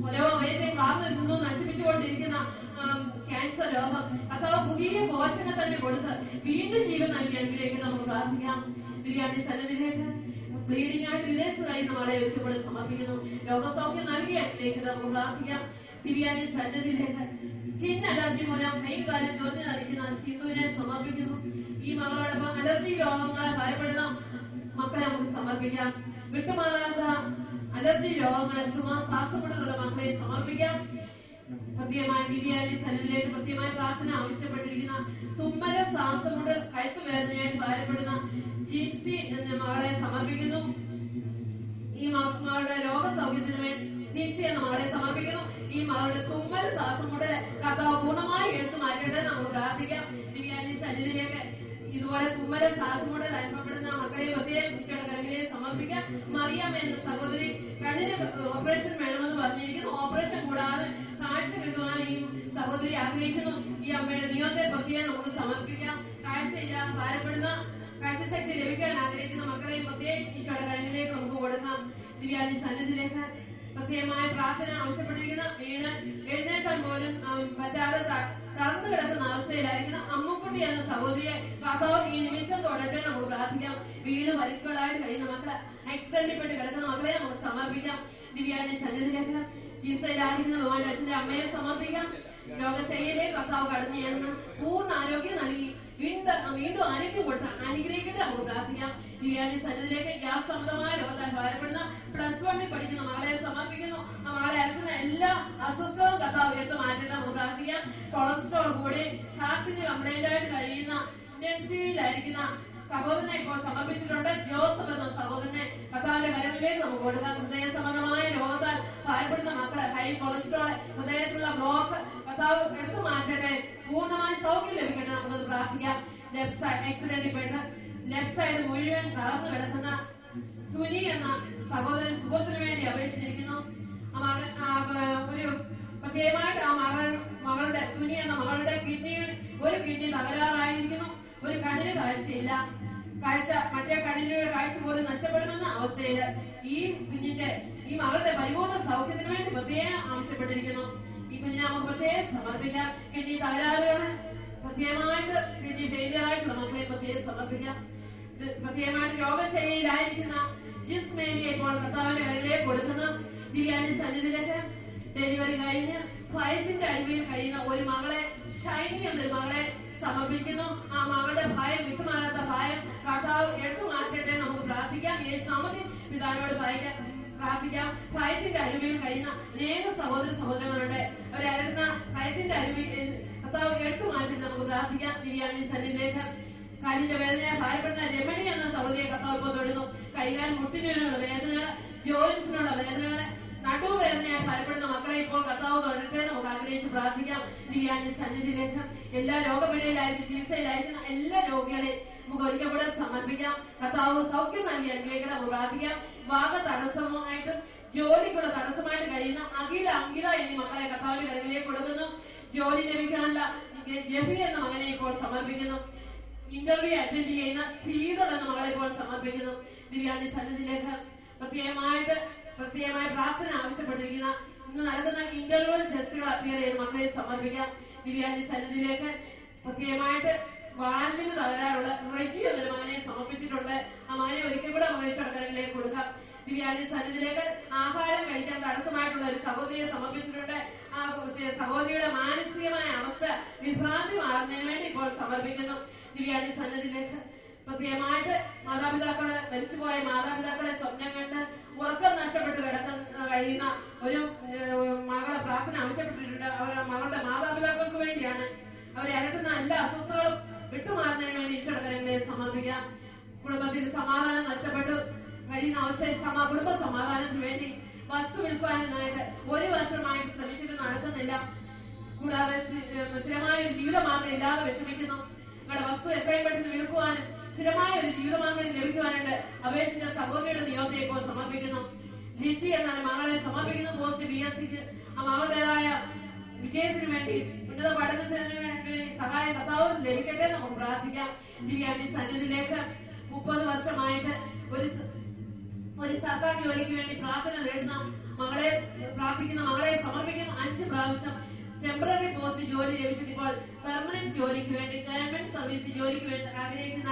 ഓരോ അവയത്തെയും കാർന്നു നിന്നും നശിപ്പിച്ചുകൊണ്ടിരിക്കുന്ന ക്യാൻസർ രോഗം കർത്താവ് പുതിയ കോശങ്ങൾ തന്നെ കൊടുത്ത് വീണ്ടും ജീവൻ നൽകിയെങ്കിലേക്ക് നമുക്ക് പ്രാർത്ഥിക്കാം. ബിരിയാണി സന്നിധിയിലേക്ക് ബ്ലീഡിംഗ് ആയിട്ട് വിദേശത്ത് കഴിയുന്ന ആളെ വ്യക്തികളെ സമർപ്പിക്കുന്നു. രോഗസൗഖ്യം നൽകിയെങ്കിലേക്ക് നമുക്ക് പ്രാർത്ഥിക്കാം. ബിരിയാണി സന്നിധിയിലേക്ക് സ്കിൻ അലർജി മൂലം കൈയും കാലും ചൊറിഞ്ഞു നടിക്കുന്ന സിന്ധുവിനെ സമർപ്പിക്കുന്നു. ഈ മകളോടൊപ്പം അലർജി രോഗങ്ങളെ ഭയപ്പെടുന്ന മക്കളെ നമുക്ക് സമർപ്പിക്കാം. വിട്ടുമാറാത്ത അലർജി രോഗങ്ങളെ ചുമ ശ്വാസമുട്ടുള്ള മക്കളെ സമർപ്പിക്കാം. പ്രത്യേകമായി ബിരിയാണി സന്നിധിയിലേക്ക് പ്രത്യേകമായ പ്രാർത്ഥന ആവശ്യപ്പെട്ടിരിക്കുന്ന തുമ്മല ശ്വാസമുട്ട് കഴുത്തുവേദനയായിട്ട് ഭാരപ്പെടുന്ന ജിൻസി എന്ന മകളെ സമർപ്പിക്കുന്നു. ഈ മകളുടെ രോഗസൗഖ്യത്തിന് വേണ്ടി ജിൻസി എന്ന മകളെ സമർപ്പിക്കുന്നു. ഈ മകളുടെ തുമ്മൽ ശ്വാസമുട്ട് കർത്താവ് പൂർണ്ണമായി എടുത്തു മാറ്റട്ടെ നമുക്ക് പ്രാർത്ഥിക്കാം. ബിരിയാണി സന്നിധിയിലേക്ക് ഇതുപോലെ തുമ്മല ശ്വാസമുട്ട് അനുഭവപ്പെടുന്ന മക്കളെ പ്രത്യേകം ഈശോയുടെ കരങ്ങളിലെ സമർപ്പിക്കാം. മറിയാം എന്ന സഹോദരി കണ്ണിന് ഓപ്പറേഷൻ വേണമെന്ന് പറഞ്ഞിരിക്കുന്നു. ഓപ്പറേഷൻ കൂടാതെ കാഴ്ച കിട്ടുവാൻ ഈ സഹോദരി ആഗ്രഹിക്കുന്നു. ഈ അമ്മയുടെ നിയമത്തെ പ്രത്യേകം നമുക്ക് സമർപ്പിക്കാം. കാഴ്ചയില്ലാതെ ഭാരപ്പെടുന്ന കാഴ്ചശക്തി ലഭിക്കാൻ ആഗ്രഹിക്കുന്ന മക്കളെയും പ്രത്യേകം ഈശോയുടെ കരങ്ങളിലേക്ക് നമുക്ക് കൊടുക്കാം. ദിവ്യാണി സന്നിധിയിലേക്ക് പ്രത്യേകമായ പ്രാർത്ഥന ആവശ്യപ്പെട്ടിരിക്കുന്ന വീണ് എഴുന്നേൽക്കാൻ പോലും പറ്റാതെ തളർന്നു കിടക്കുന്ന അവസ്ഥയിലായിരിക്കുന്ന അമ്മുക്കുട്ടി എന്ന സഹോദരിയെ കർത്താവ് ഈ നിമിഷം തൊടട്ടെ നമുക്ക് പ്രാർത്ഥിക്കാം. വീണ് പരിക്കുകളായിട്ട് കഴിയുന്ന മക്കളെ, ആക്സിഡന്റിൽപ്പെട്ട് കിടക്കുന്ന മക്കളെ നമുക്ക് സമർപ്പിക്കാം. ദിവ്യാന്റെ സന്നിധിയിലേക്ക് ചികിത്സയിലായിരിക്കുന്ന ഭഗവാന്റെ അച്ഛന്റെ അമ്മയെ സമർപ്പിക്കാം. രോഗശൈലിയിലേക്ക് കർത്താവ് കടന്നു ചെന്ന് പൂർണ്ണ ആരോഗ്യം നൽകി വീണ്ടും ആരോഗ്യം കൊടുത്ത് അനുഗ്രഹിക്കട്ടെ നമുക്ക് പ്രാർത്ഥിക്കാം. ദിവ്യാന്റെ സന്നിധിയിലേക്ക് ഗ്യാസ് സംബന്ധമായ രോഗത്താൽ ഭാരപ്പെടുന്ന +1 പഠിക്കുന്ന മകളെ സമർപ്പിക്കുന്നു. ആ മകളെ അലട്ടുന്ന എല്ലാ അസ്വസ്ഥവും കർത്താവ് എടുത്ത് മാറ്റട്ടെ നമുക്ക് പ്രാർത്ഥിക്കാം. കൊളസ്ട്രോൾ കൂടി ഹാർട്ടിന് കംപ്ലൈന്റ് ആയിട്ട് കഴിയുന്ന ഇന്റൻസീവിലായിരിക്കുന്ന സഹോദരനെ ഇപ്പോൾ സമർപ്പിച്ചിട്ടുണ്ട്. ജോസഫ് എന്ന സഹോദരനെ കർത്താവിന്റെ കരങ്ങളിലേക്ക് നമുക്ക് കൊടുക്കാം. ഹൃദയ സംബന്ധമായ രോഗത്താൽ ഭാരപ്പെടുന്ന മക്കള്, ഹൈ കൊളസ്ട്രോൾ, ഹൃദയത്തിലുള്ള ബ്ലോക്ക് കർത്താവ് എടുത്തു മാറ്റട്ടെ, പൂർണ്ണമായി സൗഖ്യം ലഭിക്കട്ടെ നമുക്കത് പ്രാർത്ഥിക്കാം. ലെഫ്റ്റ് സൈഡ് ആക്സിഡന്റിൽപ്പെട്ട് ലെഫ്റ്റ് സൈഡ് മുഴുവൻ തകർന്നു കിടക്കുന്ന സുനി എന്ന സഹോദരൻ സുഖത്തിന് വേണ്ടി അപേക്ഷിച്ചിരിക്കുന്നു. ഒരു പ്രത്യേകമായിട്ട് ആ മകളുടെ സുനി എന്ന മകളുടെ ഒരു കിഡ്നി തകരാറായിരിക്കുന്നു. ഒരു കണ്ണിന് കാഴ്ചയില്ല. മറ്റേ കണ്ണിന്റെ കാഴ്ച പോലും നഷ്ടപ്പെടുമെന്ന അവസ്ഥയില് ഈ മകളുടെ പരിപൂർണ്ണ സൗഖ്യത്തിന് വേണ്ടി പ്രത്യേകം ആവശ്യപ്പെട്ടിരിക്കുന്നു. ഈ കുഞ്ഞിനെ നമുക്ക് പ്രത്യേകം സമർപ്പിക്കാം. കിഡ്നി തകരാറുകള് പ്രത്യേകമായിട്ട് കിഡ്നി ഫെയിലിയർ ആയിട്ടുള്ള മക്കളെ പ്രത്യേകം സമർപ്പിക്കാം. പ്രത്യേകമായിട്ട് രോഗശൈലിയിലായിരിക്കുന്ന ജിസ് മേരിയെ ഇപ്പോൾ കർത്താവിന്റെ കരയിലേക്ക് കൊടുക്കുന്ന ദിവ്യാന്റെ സന്നിധിയിലേക്ക് ഡെലിവറി കഴിഞ്ഞ് ഭയത്തിന്റെ അടിമയിൽ കഴിയുന്ന ഒരു മകളെ, ഷൈനി എന്നൊരു മകളെ സമർപ്പിക്കുന്നു. ആ മകളുടെ ഭയം, വിട്ടുമാറാത്ത ഭയം കർത്താവ് എടുത്തു മാറ്റട്ടെ. നമുക്ക് പ്രാർത്ഥിക്കാം. യേശു നാമത്തിൽ പിതാവിനോട് പ്രാർത്ഥിക്കാം. ഭയത്തിന്റെ അടിമയിൽ കഴിയുന്ന അനേക സഹോദര സഹോദരങ്ങളുണ്ട്. അവരരുന്ന ഭയത്തിന്റെ അടിമയിൽ കർത്താവ് എടുത്തു മാറ്റട്ടെ. നമുക്ക് പ്രാർത്ഥിക്കാം. ദിവ്യാന്റെ സന്നിധിയിലേക്ക് കാലിന്റെ വേദനയെ ഭയപ്പെടുന്ന രമണി എന്ന സഹോദരിയെ കർത്താവ് ഇപ്പോൾ തൊടുന്നു. കൈകാൽ മുട്ടിനുള്ള വേദനകൾ, ജോയിൻസിനുള്ള വേദനകളെ, നടുവേദനയായി ഭയപ്പെടുന്ന മക്കളെ ഇപ്പോൾ കർത്താവ് തൊടട്ടെ. നമുക്ക് ആഗ്രഹിച്ച് പ്രാർത്ഥിക്കാം. ദിവ്യാന്റെ സന്നിധിയിലേക്ക് എല്ലാ രോഗപീഠയിലായിരിക്കും, ചികിത്സയിലായിരിക്കുന്ന എല്ലാ രോഗികളെയും നമുക്ക് ഒരിക്കൽ കൂടെ സമർപ്പിക്കാം. കർത്താവ് സൗഖ്യം നൽകി അനുഗ്രഹിക്കണം. നമുക്ക് പ്രാർത്ഥിക്കാം. വാഗ തടസ്സമായിട്ട്, ജോലിക്കുള്ള തടസ്സമായിട്ട് കഴിയുന്ന അഖില, അങ്കില എന്നീ മക്കളെ കർത്താവിന്റെ കരങ്ങളിലേക്ക് കൊടുക്കുന്നു. ജോലി ലഭിക്കാനുള്ള ജഫി എന്ന മകനെ ഇപ്പോൾ സമർപ്പിക്കുന്നു. ഇന്റർവ്യൂ അറ്റൻഡ് ചെയ്യുന്ന സീതൾ എന്ന മകളെ ഇപ്പോൾ സമർപ്പിക്കുന്നു. ദിവ്യാന്റെ സന്നിധിയിലേക്ക് പ്രത്യേകമായ പ്രാർത്ഥന ആവശ്യപ്പെട്ടിരിക്കുന്ന ഇന്ന് നടക്കുന്ന ഇന്റർവ്യൂ ടെസ്റ്റുകൾ അപ്പിയർ ചെയ്ത് മക്കളെ സമർപ്പിക്കാം. ദിവ്യാന്റെ സന്നിധിയിലേക്ക് പ്രത്യേകമായിട്ട് വാൽവിന് തകരാറുള്ള റെജി എന്നൊരു മകനെ സമർപ്പിച്ചിട്ടുണ്ട്. ആ മകനെ ഒരിക്കൽ കൂടെ മകേശ്വരങ്ങളിലേക്ക് കൊടുക്കാം. ദിവ്യാന്റെ സന്നിധിയിലേക്ക് ആഹാരം കഴിക്കാൻ തടസ്സമായിട്ടുള്ള ഒരു സഹോദരിയെ സമർപ്പിച്ചിട്ടുണ്ട്. ആ സഹോദരിയുടെ മാനസികമായ അവസ്ഥ വിഭ്രാന്തി മാറുന്നതിന് വേണ്ടി ഇപ്പോൾ സമർപ്പിക്കുന്നു. ദിവ്യാന്റെ സന്നിധിയിലേക്ക് പ്രത്യേകമായിട്ട് മാതാപിതാക്കളെ, മരിച്ചുപോയ മാതാപിതാക്കളെ സ്വപ്നം കണ്ട് ഉറക്കം നഷ്ടപ്പെട്ട് കഴിയുന്ന ഒരു മകളെ പ്രാർത്ഥന ആവശ്യപ്പെട്ടിട്ടുണ്ട്. അവരുടെ മകളുടെ മാതാപിതാക്കൾക്ക് വേണ്ടിയാണ്. അവരെ അലട്ടുന്ന എല്ലാ അസ്വസ്ഥതകളും വിട്ടുമാറുന്നതിന് വേണ്ടി ഈശ്വരകരങ്ങളെ സമർപ്പിക്കാം. കുടുംബത്തിൽ സമാധാനം നഷ്ടപ്പെട്ടു കഴിയുന്ന അവസ്ഥയിൽ കുടുംബ സമാധാനത്തിന് വേണ്ടി വസ്തു വിൽക്കുവാനായിട്ട് 1 വർഷമായിട്ട് ശ്രമിച്ചിട്ട് നടക്കുന്നില്ല. കൂടാതെ സ്ഥിരമായ ഒരു ജീവിതമാർഗം ഇല്ലാതെ വിഷമിക്കുന്നു. നിങ്ങളുടെ വസ്തു എത്രയും പെട്ടെന്ന് വിൽക്കുവാനും സ്ഥിരമായ ഒരു ജീവിതമാർഗം ലഭിക്കുവാനായിട്ട് അപേക്ഷിച്ച സഹോദരിയുടെ നിയോഗത്തെ ഇപ്പോൾ സമർപ്പിക്കുന്നു. ലിറ്റി എന്നാൽ മകളെ സമർപ്പിക്കുന്നു. പോസ്റ്റ് BSc ആ മകളുടേതായ വിജയത്തിന് വേണ്ടി, ഉന്നത പഠനത്തിന് വേണ്ടി സഹായം കർത്താവ് ലഭിക്കട്ടെ. നമുക്ക് പ്രാർത്ഥിക്കാം. ദിവ്യാന്റെ സന്നിധിയിലേക്ക് 30 വർഷമായിട്ട് ഒരു സർക്കാർ ജോലിക്ക് വേണ്ടി പ്രാർത്ഥന നേടുന്ന മകളെ സമർപ്പിക്കുന്നു. 5 പ്രാവശ്യം ടെമ്പററി പോസ്റ്റ് ജോലി ലഭിച്ചിട്ട് ഇപ്പോൾ പെർമനന്റ് ജോലിക്ക് വേണ്ടി, ഗവൺമെന്റ് സർവീസ് ജോലിക്ക് വേണ്ടി ആഗ്രഹിക്കുന്ന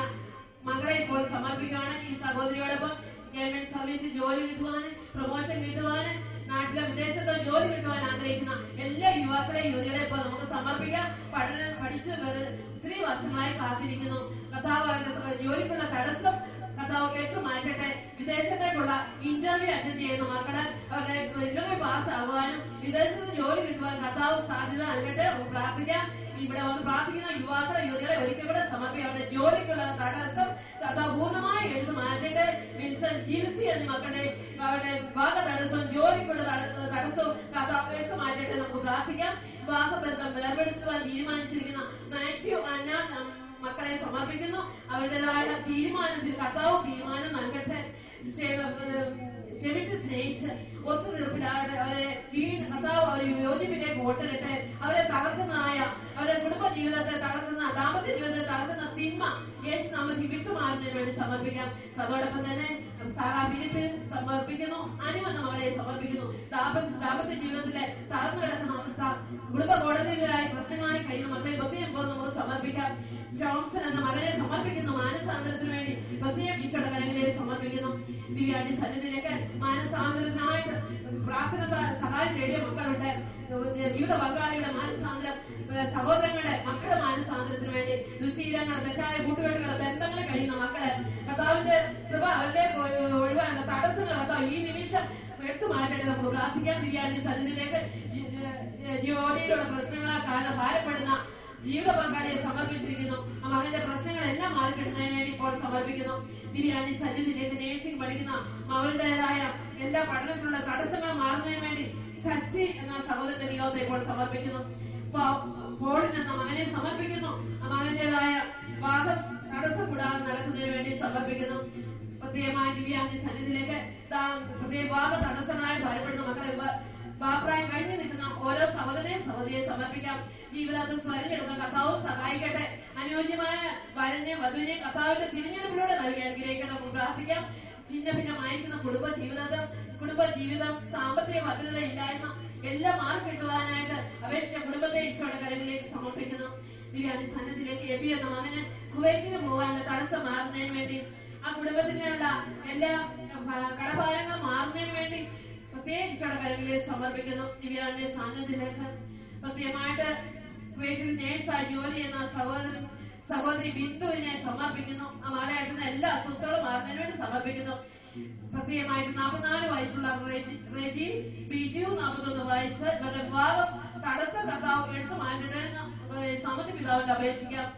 മകളെ ഇപ്പോൾ സമർപ്പിക്കുകയാണ്. ഈ സഹോദരിയോടൊപ്പം ഗവൺമെന്റ് സർവീസ് ജോലി കിട്ടുവാന്, പ്രൊമോഷൻ കിട്ടുവാന്, നാട്ടിലെ വിദേശത്തോ ജോലി കിട്ടുവാൻ ആഗ്രഹിക്കുന്ന എല്ലാ യുവാക്കളെയും യുവതികളെ ഇപ്പോൾ നമുക്ക് സമർപ്പിക്കാം. പഠിച്ച് 3 വർഷമായി കാത്തിരിക്കുന്നു. കർത്താവ് ജോലിക്കുള്ള തടസ്സം കർത്താവ് എടുത്തു മാറ്റട്ടെ. വിദേശത്തേക്കുള്ള ഇന്റർവ്യൂ അറ്റൻഡ് ചെയ്യുന്ന മക്കള് അവരുടെ ഇന്റർവ്യൂ പാസ് ആകുവാനും വിദേശത്ത് ജോലി കിട്ടുവാൻ കർത്താവ് സാധ്യത നൽകട്ടെ. പ്രാർത്ഥിക്കാം. ഇവിടെ വന്ന് പ്രാർത്ഥിക്കുന്ന യുവാക്കളെ, യുവതികളെ ഒരിക്കൽ കൂടെ സമർപ്പിക്കാം. അവരുടെ ജോലിക്കുള്ള തടസ്സം കർത്താവ് പൂർണ്ണമായി എടുത്തു മാറ്റട്ടെ. വിൻസെന്റ് ജിൽസി എന്നീ മക്കളുടെ അവരുടെ വിവാഹ തടസ്സവും ജോലിക്കുള്ള തടസ്സവും കർത്താവ് എടുത്തു മാറ്റട്ടെ. നമുക്ക് പ്രാർത്ഥിക്കാം. വിവാഹബന്ധം വേർപെടുത്തുവാൻ തീരുമാനിച്ചിരിക്കുന്ന മാത്യു, അന്ന മക്കളെ സമർപ്പിക്കുന്നു. അവരുടേതായ തീരുമാനത്തിൽ കർത്താവ് തീരുമാനം നൽകട്ടെ. ക്ഷമിച്ച് സ്നേഹിച്ച് ഒത്തുതീർപ്പിലാകട്ടെ. അവരെ കർത്താവ് ഒരു യോജിപ്പിലേക്ക് കൊണ്ടുവരട്ടെ. അവരെ തകർക്കുന്നതായ, അവരുടെ കുടുംബ ജീവിതത്തെ തകർക്കുന്ന, ദാമ്പത്യ ജീവിതത്തെ തകർക്കുന്ന തിന്മ യേശു നാമത്തിൽ വിട്ടുമാറുന്നതിന് വേണ്ടി സമർപ്പിക്കാം. അതോടൊപ്പം തന്നെ സാറാ ഫിലിപ്പിൽ സമർപ്പിക്കുന്നു. അനു എന്ന മകളെ സമർപ്പിക്കുന്നു. ദാമ്പത്യ ജീവിതത്തിലെ തകർന്നു കിടക്കുന്ന അവസ്ഥ, കുടുംബ കോടതിയിലായ പ്രശ്നങ്ങളായി കഴിയുന്ന മക്കളെ പ്രത്യേകം നമുക്ക് സമർപ്പിക്കാം. ജോൺസൺ എന്ന മകനെ സമർപ്പിക്കുന്നു. മാനസാന്തരത്തിന് വേണ്ടി പ്രത്യേകം ഈശോയുടെ കരങ്ങളിലേക്ക് സമർപ്പിക്കുന്നു. ദിവ്യാന്റെ സന്നിധിയിലേക്ക് മാനസാന്തരത്തിനായിട്ട് പ്രാർത്ഥന സഹായം നേടിയ മക്കളുണ്ട്. ജീവിത പങ്കാളിയുടെ മാനസാന്തരം, സഹോദരങ്ങളുടെ മക്കളുടെ മാനസാന്തരത്തിന് വേണ്ടി, ദുശീലങ്ങൾ, തെറ്റായ കൂട്ടുകെട്ടുകൾ, ബന്ധങ്ങൾ കഴിയുന്ന മക്കള് കർത്താവിന്റെ കൃപ അവരുടെ ഒഴിവാനുള്ള തടസ്സങ്ങൾ കർത്താവ് ഈ നിമിഷം എടുത്തു മാറ്റട്ടെ. നമുക്ക് പ്രാർത്ഥിക്കാം. ദിവ്യാന്റെ സന്നിധിയിലേക്ക് ജോലിയിലുള്ള പ്രശ്നങ്ങളാൽ കാരണം ഭാരപ്പെടുന്ന ജീവിത പങ്കാളിയെ സമർപ്പിച്ചിരിക്കുന്നു. ആ മകന്റെ പ്രശ്നങ്ങളെല്ലാം മാറിക്കിട്ടുന്നതിന് വേണ്ടി ഇപ്പോൾ സമർപ്പിക്കുന്നു. ദിവ്യാന്റെ സന്നിധിയിലേക്ക് നേഴ്സിംഗ് പഠിക്കുന്ന മകളുടേതായ എല്ലാ പഠനത്തിലുള്ള തടസ്സങ്ങൾ മാറുന്നതിന് വേണ്ടി ശശി എന്ന സഹോദരന്റെ നിയോഗത്തെ ഇപ്പോൾ സമർപ്പിക്കുന്നു. പോളിൻ എന്ന മകനെ സമർപ്പിക്കുന്നു. ആ മകന്റേതായ വാദം തടസ്സം കൂടാതെ നടക്കുന്നതിന് വേണ്ടി സമർപ്പിക്കുന്നു. പ്രത്യേകമായ ദിവ്യാന്റെ സന്നിധിയിലേക്ക് പ്രത്യേക വാദ തടസ്സങ്ങളായി ഭയപ്പെടുന്ന മക്കളെ ബാപ്രായം കഴിഞ്ഞു നിൽക്കുന്ന ഓരോ സഹോദരിയെ സമർപ്പിക്കാം. ജീവിതത്തിൽ സ്വരഞ്ഞെടുക്കാൻ കർത്താവ് സഹായിക്കട്ടെ. അനുയോജ്യമായ വരനെ വധുവിനെ കർത്താവിന്റെ തിരഞ്ഞെടുപ്പിലൂടെ നൽകി അനുഗ്രഹിക്കണം. പ്രാർത്ഥിക്കാം. ഛിന്ന ഭിന്നമായിരിക്കുന്ന കുടുംബ ജീവിതം, സാമ്പത്തിക ഭദ്രത ഇല്ലായ്മ എല്ലാം മാറി കിട്ടുവാനായിട്ട് അപേക്ഷിച്ച കുടുംബത്തെ ഈശോയുടെ കരങ്ങളിലേക്ക് സമർപ്പിക്കുന്നു. ദിവ്യാന്റെ സന്നിധിയിലേക്ക് എബി എന്ന മകന് കുവൈറ്റിന് പോകാനുള്ള തടസ്സം മാറുന്നതിന് വേണ്ടി, ആ കുടുംബത്തിനുള്ള എല്ലാ കടഭാരങ്ങൾ മാറുന്നതിന് വേണ്ടി പ്രത്യേകിച്ചോടെ കരങ്ങളിലേക്ക് സമർപ്പിക്കുന്നു. ദിവ്യാന്റെ സാന്നിധ്യത്തിലേക്ക് പ്രത്യേകമായിട്ട് കുവൈറ്റിൽ നേഴ്സായി ജോലി ചെയ്യുന്ന സഹോദരി ബിന്ദുവിനെ സമർപ്പിക്കുന്നു. ആ മകളായിട്ടുന്ന എല്ലാ അസ്വസ്ഥകളും മാറുന്നതിന് വേണ്ടി സമർപ്പിക്കുന്നു. പ്രത്യേകമായിട്ട് 44 വയസ്സുള്ള റെജി ബിജു, 41 വയസ്സ്. ഇവരുടെ വിവാഹം തടസ്സം കർത്താവ് എടുത്തു മാറ്റണമെന്ന് സാമ്പത്തിക പിതാവിന്റെ അപേക്ഷിക്കാം.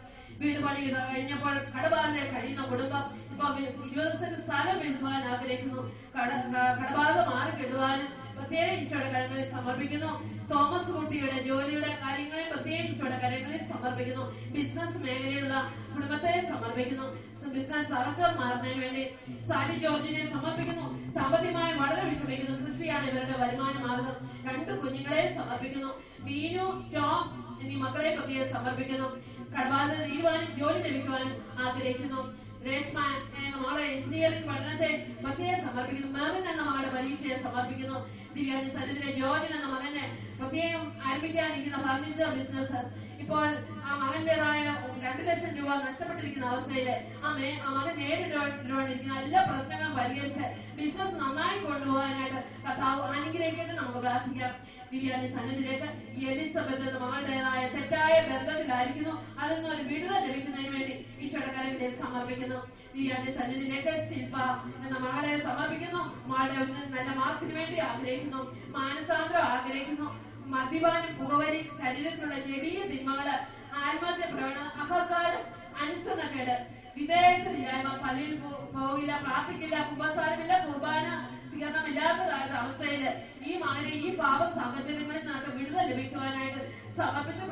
വീട് പണി കഴിഞ്ഞപ്പോൾ കടബാധയിൽ കഴിയുന്ന കുടുംബം ഇപ്പൊ 20 സെന്റ് സ്ഥലം വിൽക്കുവാൻ ആഗ്രഹിക്കുന്നു. കടബാധ മാറി കെടുവാനും പ്രത്യേകിച്ചോടെ കരങ്ങളിൽ സമർപ്പിക്കുന്നു. തോമസ് കുട്ടിയുടെ ജോലിയുടെ കാര്യങ്ങളെ പ്രത്യേകിച്ചോടെ കരങ്ങളിൽ സമർപ്പിക്കുന്നു. ബിസിനസ് മേഖലയിലുള്ള കുടുംബത്തെ സമർപ്പിക്കുന്നു. ബിസിനസ് തകർച്ച മാറുന്നതിന് വേണ്ടി സാരി ജോർജിനെ സമർപ്പിക്കുന്നു. സാമ്പത്തികമായി വളരെ വിഷമിക്കുന്നു. കൃഷിയാണ് ഇവരുടെ വരുമാന മാർഗം. 2 കുഞ്ഞുങ്ങളെ സമർപ്പിക്കുന്നു. മീനു, ടോം എന്നീ മക്കളെ പ്രത്യേകം സമർപ്പിക്കുന്നു. കടബാധ്യത തീരുവാനും ജോലി ലഭിക്കുവാനും ആഗ്രഹിക്കുന്നു. രേഷ്മ എന്ന മകളെ എഞ്ചിനീയറിംഗ് പഠനത്തെ പ്രത്യേകം സമർപ്പിക്കുന്നു. മെറിൻ എന്ന മകളുടെ പരീക്ഷയെ സമർപ്പിക്കുന്നു. ദിവ്യാന്റെ സന്നിധിയിലെ ജോർജൻ എന്ന മകനെ പ്രത്യേകം ആരംഭിക്കാനിരിക്കുന്ന ഫർണിച്ചർ ബിസിനസ് ഇപ്പോൾ ആ മകന്റേതായ 2 ലക്ഷം രൂപ നഷ്ടപ്പെട്ടിരിക്കുന്ന അവസ്ഥയില് ആ മകൻ നേരിട്ടുകൊണ്ടിരിക്കുന്ന എല്ലാ പ്രശ്നങ്ങളും പരിഹരിച്ച് ബിസിനസ് നന്നായി കൊണ്ടുപോകാനായിട്ട് കർത്താവ് അനുഗ്രഹിക്കട്ടെ. നമുക്ക് പ്രാർത്ഥിക്കാം. ദിവ്യാന്റെ സന്നിധിയിലേക്ക് ഈ എലിസബത്ത് എന്ന മകളുടേതായ തെറ്റായ ബന്ധത്തിലായിരിക്കുന്നു. അതിൽ നിന്ന് ഒരു വിടുതൽ ലഭിക്കുന്നതിന് വേണ്ടി ഈശോയുടെ കരങ്ങളിലേക്ക് സമർപ്പിക്കുന്നു. ദിവ്യാന്റെ സന്നിധിയിലേക്ക് ശില്പ എന്ന മകളെ സമർപ്പിക്കുന്നു. മകളുടെ നല്ല മാർക്കിന് വേണ്ടി ആഗ്രഹിക്കുന്നു. മാനസാന്തരം ആഗ്രഹിക്കുന്നു. മദ്യപാനം, പുകവലി, ശരീരത്തിലുള്ള ജടീയ തിന്മകള്, ആത്മഹത്യ പ്രവണത, അഹങ്കാരം, അനുസരണക്കേട്, വിധേയത്വമില്ലായ്മ, പള്ളിയിൽ പോകില്ല, പ്രാർത്ഥിക്കില്ല, കുമ്പസാരമില്ല, കുർബാന സ്വീകരണമില്ലാത്ത അവസ്ഥയില് ഈ മകനെ ഈ പാപ സാഹചര്യങ്ങളിൽ നിന്നൊക്കെ വിടുതൽ ലഭിക്കുവാനായിട്ട് സമർപ്പിച്ച്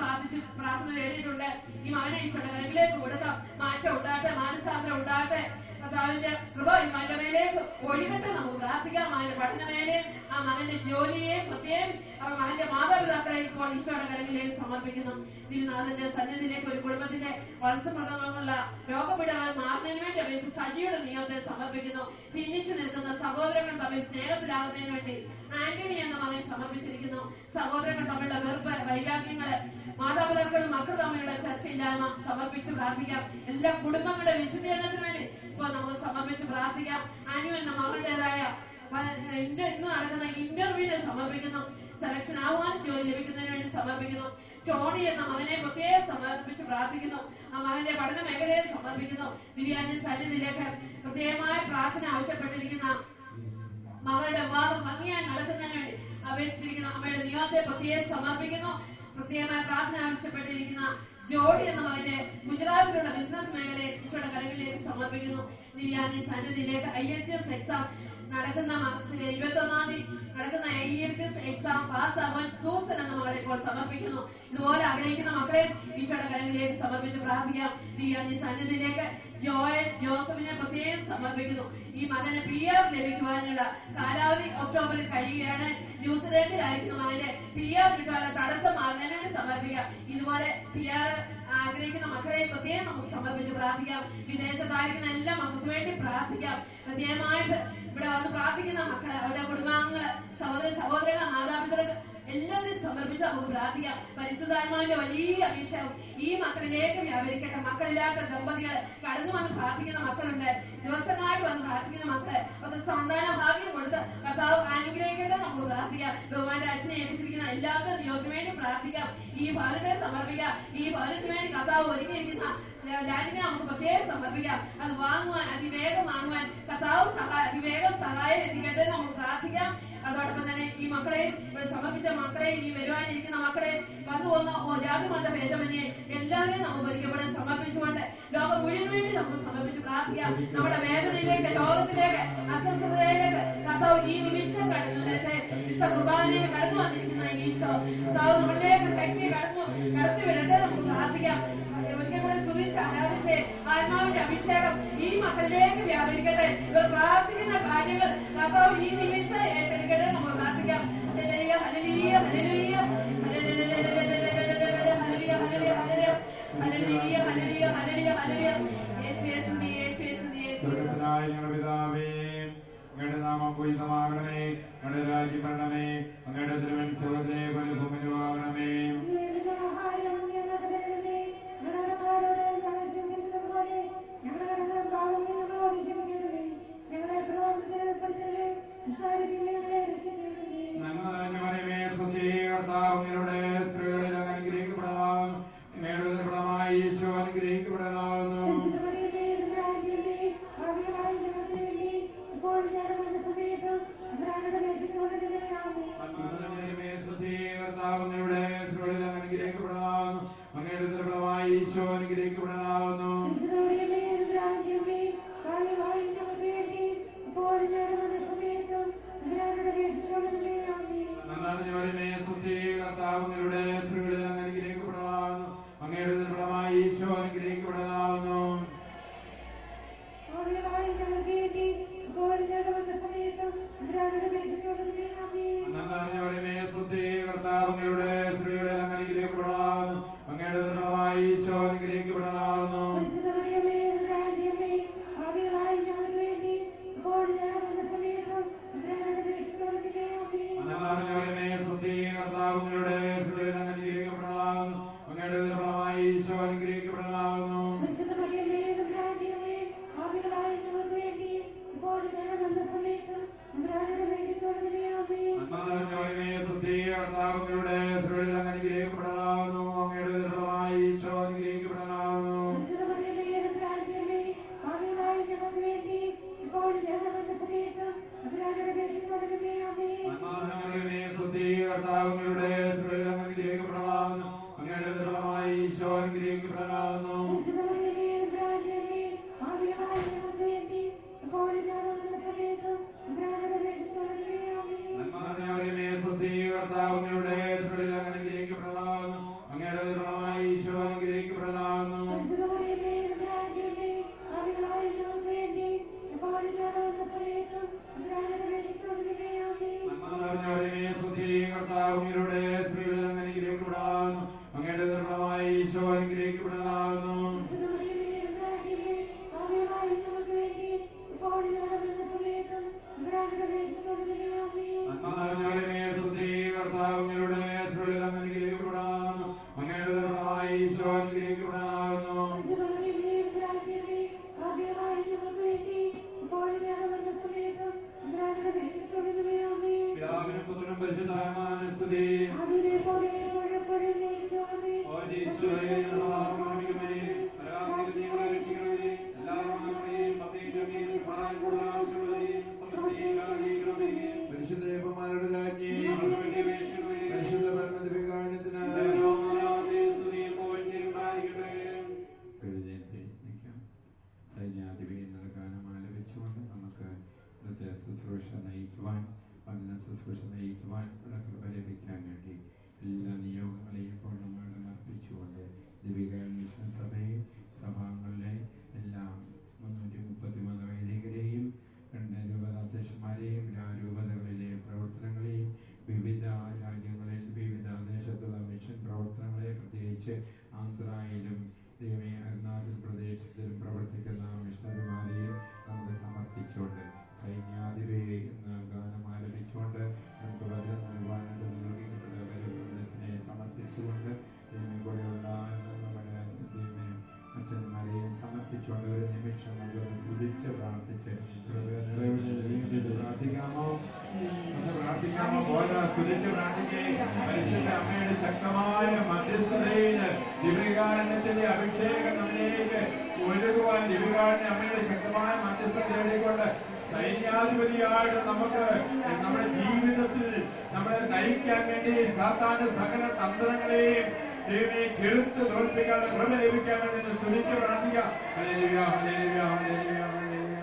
പ്രാർത്ഥന നേടിയിട്ടുണ്ട്. ഈ മകനെ ഈശോയുടെ കരങ്ങളിലേക്ക് കൊടുക്കാം. മാറ്റം ഉണ്ടാകട്ടെ, മാനസാന്തരം ഉണ്ടാകട്ടെ. കർത്താവിന്റെ കൃപ ഈ മകന്റെ മേലേക്ക് ഒഴുകട്ടെ. നമുക്ക് പ്രാർത്ഥിക്കാം. മകന്റെ പഠനമേലെയും ആ മകന്റെ ജോലിയെയും പ്രത്യേകം മകന്റെ മാതാപിതാക്കളെ ഇപ്പോൾ ഈശോയുടെ കരങ്ങളിലേക്ക് സമർപ്പിക്കുന്നു. തിരുനാഥന്റെ സന്നിധിയിലേക്ക് ഒരു കുടുംബത്തിന്റെ വളർത്തുമൃഗങ്ങളുള്ള രോഗപീഠകൾ മാറുന്നതിന് വേണ്ടി അപേക്ഷിച്ച് സജിയുടെ നിയമത്തെ സമർപ്പിക്കുന്നു. ഭിന്നിച്ചു നിൽക്കുന്ന സഹോദരങ്ങൾ തമ്മിൽ സ്നേഹത്തിലാകുന്നതിന് വേണ്ടി ആന്റണി എന്ന മകൻ സമർപ്പിച്ചിരിക്കുന്നു. സഹോദരങ്ങൾ തമ്മിലുള്ള വെറുപ്പ്, വൈരാഗ്യങ്ങള്, മാതാപിതാക്കളും മക്കൾ തമ്മിലുള്ള ചർച്ചയില്ലായ്മ സമർപ്പിച്ച് പ്രാർത്ഥിക്കാം. എല്ലാ കുടുംബങ്ങളുടെ വിശുദ്ധീകരണത്തിന് വേണ്ടി ഇപ്പൊ നമുക്ക് സമർപ്പിച്ച് പ്രാർത്ഥിക്കാം. അനു എന്ന മകളുടേതായ ഇന്ന് നടക്കുന്ന ഇന്റർവ്യൂവിനെ സമർപ്പിക്കുന്നു. സെലക്ഷൻ ആവാനും ജോലി ലഭിക്കുന്നതിന് വേണ്ടി സമർപ്പിക്കുന്നു. ടോണി എന്ന മകനെ പ്രത്യേകം സമർപ്പിച്ച് പ്രാർത്ഥിക്കുന്നു. ആ മകന്റെ പഠന മേഖലയെ സമർപ്പിക്കുന്നു. ദിവ്യാന്റെ സന്നിധിയിലേക്ക് പ്രത്യേകമായ പ്രാർത്ഥന ആവശ്യപ്പെട്ടിരിക്കുന്ന മകളുടെ വിവാഹം ഭംഗിയായി നടക്കുന്നതിന് വേണ്ടി അപേക്ഷിച്ചിരിക്കുന്ന അമ്മയുടെ നിയമത്തെ പ്രത്യേകം സമർപ്പിക്കുന്നു. പ്രത്യേകമായ പ്രാർത്ഥന ആവശ്യപ്പെട്ടിരിക്കുന്ന ജോഡി എന്ന മകന്റെ ഗുജറാത്തിലുള്ള ബിസിനസ് മേഖലയെ ഈശോയുടെ കരങ്ങളിലേക്ക് സമർപ്പിക്കുന്നു. ദിവ്യാന്റെ സന്നിധിയിലേക്ക് IELTS എക്സാം നടക്കുന്ന 21-ാം തീയതി നടക്കുന്ന IELTS എക്സാം പാസ്സാവാൻ സൂസൻ എന്ന മകളെ ഇപ്പോൾ സമർപ്പിക്കുന്നു. ഇതുപോലെ ആഗ്രഹിക്കുന്ന മക്കളെ ഈശോയുടെ കരങ്ങളിലേക്ക് സമർപ്പിച്ച് പ്രാർത്ഥിക്കാം. ദിവ്യാന്റെ സന്നിധിയിലേക്ക് ജോയൽ ജോസഫിനെ പ്രത്യേകം സമർപ്പിക്കുന്നു. ഈ മകന് PR ലഭിക്കുവാനുള്ള കാലാവധി ഒക്ടോബറിൽ കഴിയുകയാണ്. ന്യൂസിലാൻഡിലായിരിക്കുന്ന മകന് PR കിട്ടാനുള്ള തടസ്സം മാറുന്നതിന് വേണ്ടി സമർപ്പിക്കാം. ഇതുപോലെ PR ആഗ്രഹിക്കുന്ന മക്കളെ പ്രത്യേകം നമുക്ക് സമർപ്പിച്ച് പ്രാർത്ഥിക്കാം. വിദേശത്തായിരിക്കുന്ന എല്ലാ മക്കൾക്ക് വേണ്ടി പ്രാർത്ഥിക്കാം. പ്രത്യേകമായിട്ട് ഇവിടെ വന്ന് പ്രാർത്ഥിക്കുന്ന മക്കള്, അവരുടെ കുടുംബാംഗങ്ങള്, സഹോദരങ്ങൾ, മാതാപിതാക്കൾ എല്ലാവരെയും സമർപ്പിച്ച് നമുക്ക് പ്രാർത്ഥിക്കാം. പരിശുദ്ധാത്മാവിന്റെ വലിയ അഭിഷേകം ഈ മക്കളിലേക്ക് വ്യാപരിക്കട്ടെ. മക്കളില്ലാത്ത ദമ്പതികൾ കടന്നു വന്ന് പ്രാർത്ഥിക്കുന്ന മക്കളുണ്ട്. ദിവസങ്ങളായിട്ട് വന്ന് പ്രാർത്ഥിക്കുന്ന മക്കള് അവർക്ക് സന്താന ഭാഗ്യം കൊടുത്ത് കർത്താവ് അനുഗ്രഹിക്കട്ടെ. നമുക്ക് പ്രാർത്ഥിക്കാം. ബഹുമാന്റെ അച്ഛനെ ഏൽപ്പിച്ചിരിക്കുന്ന എല്ലാവരുടെ നിയോഗത്തിന് വേണ്ടി പ്രാർത്ഥിക്കാം. ഈ ഭവനത്തെ സമർപ്പിക്കാം. ഈ ഭവനത്തിന് വേണ്ടി കർത്താവ് ഒരുങ്ങിയിരിക്കുന്ന ലാൻഡിനെ നമുക്ക് പ്രത്യേകം സമർപ്പിക്കാം. അത് വാങ്ങുവാൻ, അതിവേഗം വാങ്ങുവാൻ കർത്താവ് അതിവേഗം സഹായം എത്തിക്കട്ടെ. നമുക്ക് പ്രാർത്ഥിക്കാം. അതോടൊപ്പം തന്നെ ഈ മക്കളെ സമർപ്പിച്ച മക്കളെ, ഇനി വരുവാനിരിക്കുന്ന മക്കളെ, വന്നു പോകുന്ന ജാതി മത ഭേദമന്യേ എല്ലാവരെയും നമുക്ക് ഒരിക്കലും സമർപ്പിച്ചുകൊണ്ട് ലോകം മുഴുവൻ വേണ്ടി നമുക്ക് സമർപ്പിച്ച് പ്രാർത്ഥിക്കാം. നമ്മുടെ വേദനയിലേക്ക്, രോഗത്തിലേക്ക്, അസ്വസ്ഥതയിലേക്ക് കർത്താവ് ഈ നിമിഷം കടന്നിട്ട് കുർബാനയിൽ കടന്നു വന്നിരിക്കുന്ന ഈശോ കർത്താവ് നമ്മളിലേക്ക് ശക്തി കടത്തി വിടട്ടെ. നമുക്ക് പ്രാർത്ഥിക്കാം. ഒരിക്കൽ കൂടെ സ്തുതിച്ച് ആരാധിച്ച് ആത്മാവിന്റെ അഭിഷേകം ഈ മക്കളിലേക്ക് വ്യാപരിക്കട്ടെ. ഇവർ പ്രാർത്ഥിക്കുന്ന കാര്യങ്ങൾ കർത്താവ് ഈ നിമിഷം ഏറ്റെടുക്കട്ടെ. നമുക്ക് പ്രാർത്ഥിക്കാം. ഹല്ലേലൂയ, ഹല്ലേലൂയ, ഹല്ലേലൂയ, ഹല്ലേലൂയ, ഹല്ലേലൂയ, ഹല്ലേലൂയ, ഹല്ലേലൂയ, ഹല്ലേലൂയ, ഹല്ലേലൂയ. യേശുവേ സ്തുതി, യേശുവേ സ്തുതി, യേശുവേ സ്തുതി. ഞങ്ങളുടെ പിതാവേ, അങ്ങയുടെ നാമം പൂജിതമാകണമേ, അങ്ങയുടെ രാജ്യം വരണമേ, അങ്ങയുടെ തിരുമനസ്സ് സ്വർഗ്ഗത്തിലെ പോലെ ഭൂമിയിലുമാകണമേ. ഞങ്ങളെ പ്രലോഭനത്തിൽ ഏർപ്പെടുത്തരുതേ, ദുഷ്ടാരൂപികളെ രക്ഷിക്കണമേ. കർത്താവുകളുടെ സ്ത്രീകളിൽ അങ്ങ് അനുഗ്രഹിക്കപ്പെടാവുന്നു. അങ്ങയുടെ ദൃഢമായി ഈശോ അനുഗ്രഹിക്കപ്പെടാവുന്നു. കർത്താവുകളുടെ സ്ത്രീകളിൽ അങ്ങ് അനുഗ്രഹിക്കപ്പെടാവുന്നു. അങ്ങയുടെ ദൃഢമായി ഈശോ അനുഗ്രഹിക്കപ്പെടാവുന്നു. കർത്താവുകളുടെ സ്ത്രീകളിൽ അങ്ങ് അനുഗ്രഹിക്കപ്പെടാവുന്നു. അങ്ങയുടെ ദൃഢമായി ഈശോ അനുഗ്രഹിക്കപ്പെടാവുന്നു. കർത്താവുകളുടെ സ്ത്രീകളിൽ അങ്ങ് അനുഗ്രഹിക്കപ്പെടാവുന്നു. അങ്ങയുടെ ദൃഢമായി ഈശോ അനുഗ്രഹിക്കപ്പെടാവുന്നു. കർത്താവുകളുടെ സ്ത്രീകളിൽ അങ്ങ് അനുഗ്രഹിക്കപ്പെടാവുന്നു. അങ്ങയുടെ ദൃഢമായി ഈശോ അനുഗ്രഹിക്കപ്പെടാവുന്നു. പിതാവിനും പുത്രനും പരിശുദ്ധാത്മാവിനും സ്തുതി. പരിശുദ്ധ ദേവന്മാരുടെ രാജ്ഞി, പരിശുദ്ധ പരമദിവ്യകാരുണ്യത്തിന് സൈന്യാധിപതി എന്ന ഗാനം ആലപിച്ചുകൊണ്ട് നമുക്ക് ഇന്നത്തെ ശുശ്രൂഷ നയിക്കുവാൻ, വചന ശുശ്രൂഷ നയിക്കുവാൻ കൃപ ലഭിക്കാൻ വേണ്ടി എല്ലാ നിയോഗങ്ങളെയും പൂർണ്ണമായിട്ടും അർപ്പിച്ചുകൊണ്ട് ദിവികാരുണ്യ മിഷൻ സഭയെ, സഭാംഗങ്ങളിലെ എല്ലാ 333 വൈദികരെയും 2 രൂപതാധ്യക്ഷന്മാരെയും എല്ലാ രൂപതകളിലെ പ്രവർത്തനങ്ങളെയും വിവിധ രാജ്യങ്ങളിൽ വിവിധ ദേശത്തുള്ള മിഷൻ പ്രവർത്തനങ്ങളെ, പ്രത്യേകിച്ച് ആന്ധ്രയിലും അരുണാചൽ പ്രദേശത്തിലും പ്രവർത്തിക്കുന്ന മിഷണറിമാരെയും നമുക്ക് സമർപ്പിച്ചുകൊണ്ട് സൈന്യാധിപയെ എന്ന ഗാനം ആലപിച്ചുകൊണ്ട് നമുക്ക് വചനം നൽകുവാനായിട്ട് നിയോഗിക്കപ്പെട്ടവരെ സമർപ്പിച്ചുകൊണ്ട് കൂടെയുള്ള നമ്മുടെ അച്ഛന്മാരെയും സമർപ്പിച്ചുകൊണ്ട് ഒരു നിമിഷം നമുക്ക് സ്തുതിച്ച് പ്രാർത്ഥിച്ച് പ്രാർത്ഥിക്കാമോ? പ്രാർത്ഥിക്കാമോ? പോലെ സ്തുതിച്ച് പ്രാർത്ഥിക്കേ. പരിശുദ്ധ അമ്മയുടെ ശക്തമായ മധ്യസ്ഥതയിൽ ദിവ്യകാരുണ്യത്തിന്റെ അഭിഷേകം നമ്മിലേക്ക് ഒഴുകുവാൻ ദിവ്യകാരുണ്യ അമ്മയുടെ ശക്തമായ മധ്യസ്ഥത തേടിക്കൊണ്ട് സൈന്യാധിപതിയായിട്ട് നമുക്ക് നമ്മുടെ ജീവിതത്തിൽ നമ്മളെ നയിക്കാൻ വേണ്ടി സാത്താന്റെ സകല തന്ത്രങ്ങളെയും ദൈവമേ ചെറുത്ത് തോൽപ്പിക്കാതെ കൃപ ലഭിക്കാൻ വേണ്ടി സ്തുതിച്ച് പ്രാർത്ഥിക്കാം. ഹല്ലേലൂയ, ഹല്ലേലൂയ, ഹല്ലേലൂയ, ഹല്ലേലൂയ, ഹല്ലേലൂയ.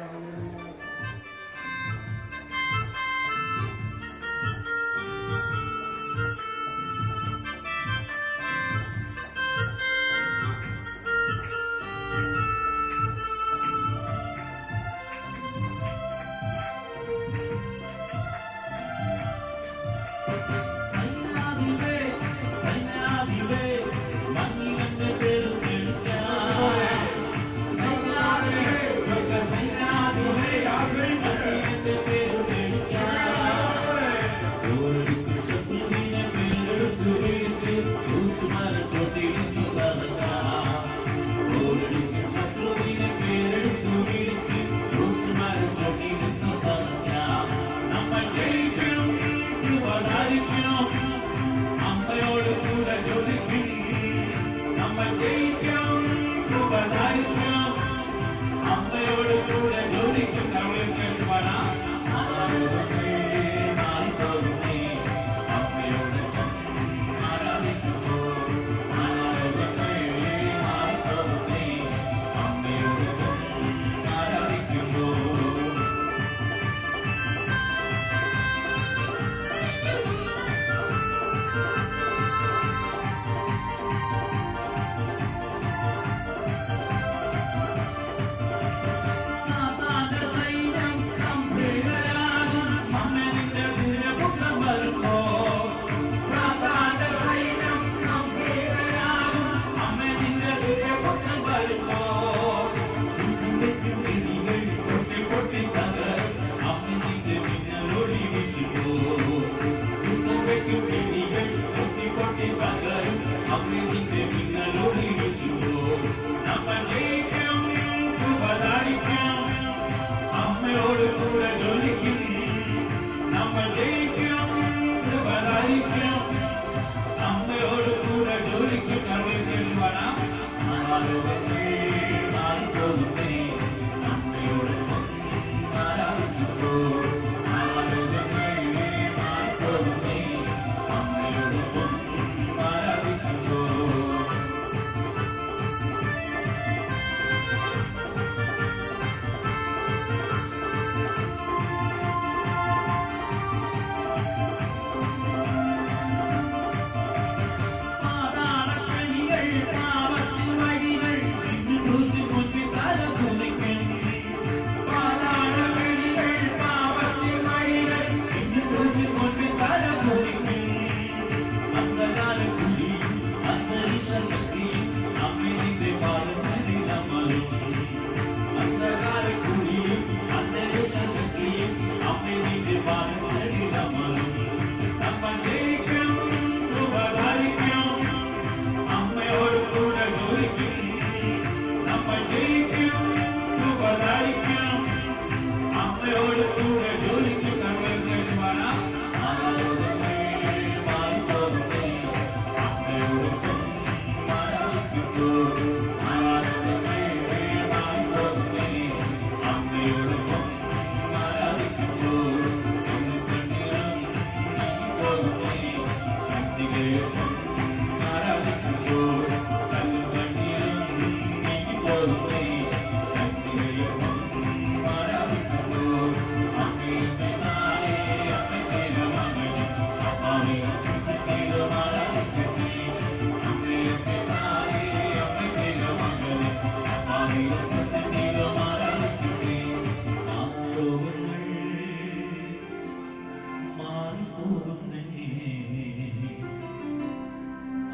പോകുന്നേ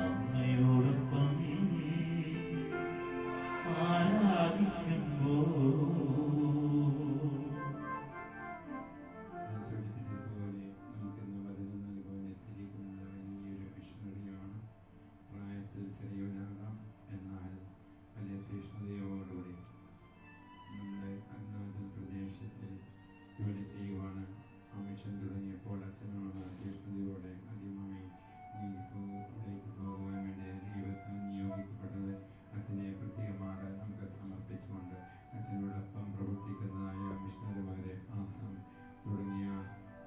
അമ്മയോടൊപ്പം ആരാധിക്കുമ്പോ ഞാൻ സൂചിപ്പിച്ചതുപോലെ നൽകുന്ന വചനം നൽകുവാൻ എത്തിയിരിക്കുന്ന വലിയൊരു മിഷണറിയാണ്. പ്രായത്തിൽ ചെറിയവനാകാം, എന്നാൽ വലിയ തീഷ്ണതയോടുകൂടി നമ്മുടെ അരുണാചൽ പ്രദേശത്തിൽ ജോലി ചെയ്യുവാണ്. ആ മിഷൻ തുടങ്ങിയപ്പോൾ അച്ഛനോട് തീഷ്ണതയോടെ ആദ്യമായി അവിടേക്ക് പോകുവാൻ വേണ്ടി ദൈവത്താൽ നിയോഗിക്കപ്പെട്ടത് അച്ഛനെ പ്രത്യേകമായി നമുക്ക് സമർപ്പിച്ചുകൊണ്ട് അച്ഛനോടൊപ്പം പ്രവർത്തിക്കുന്നതായ മിഷണറിമാരെ ആസാം തുടങ്ങിയ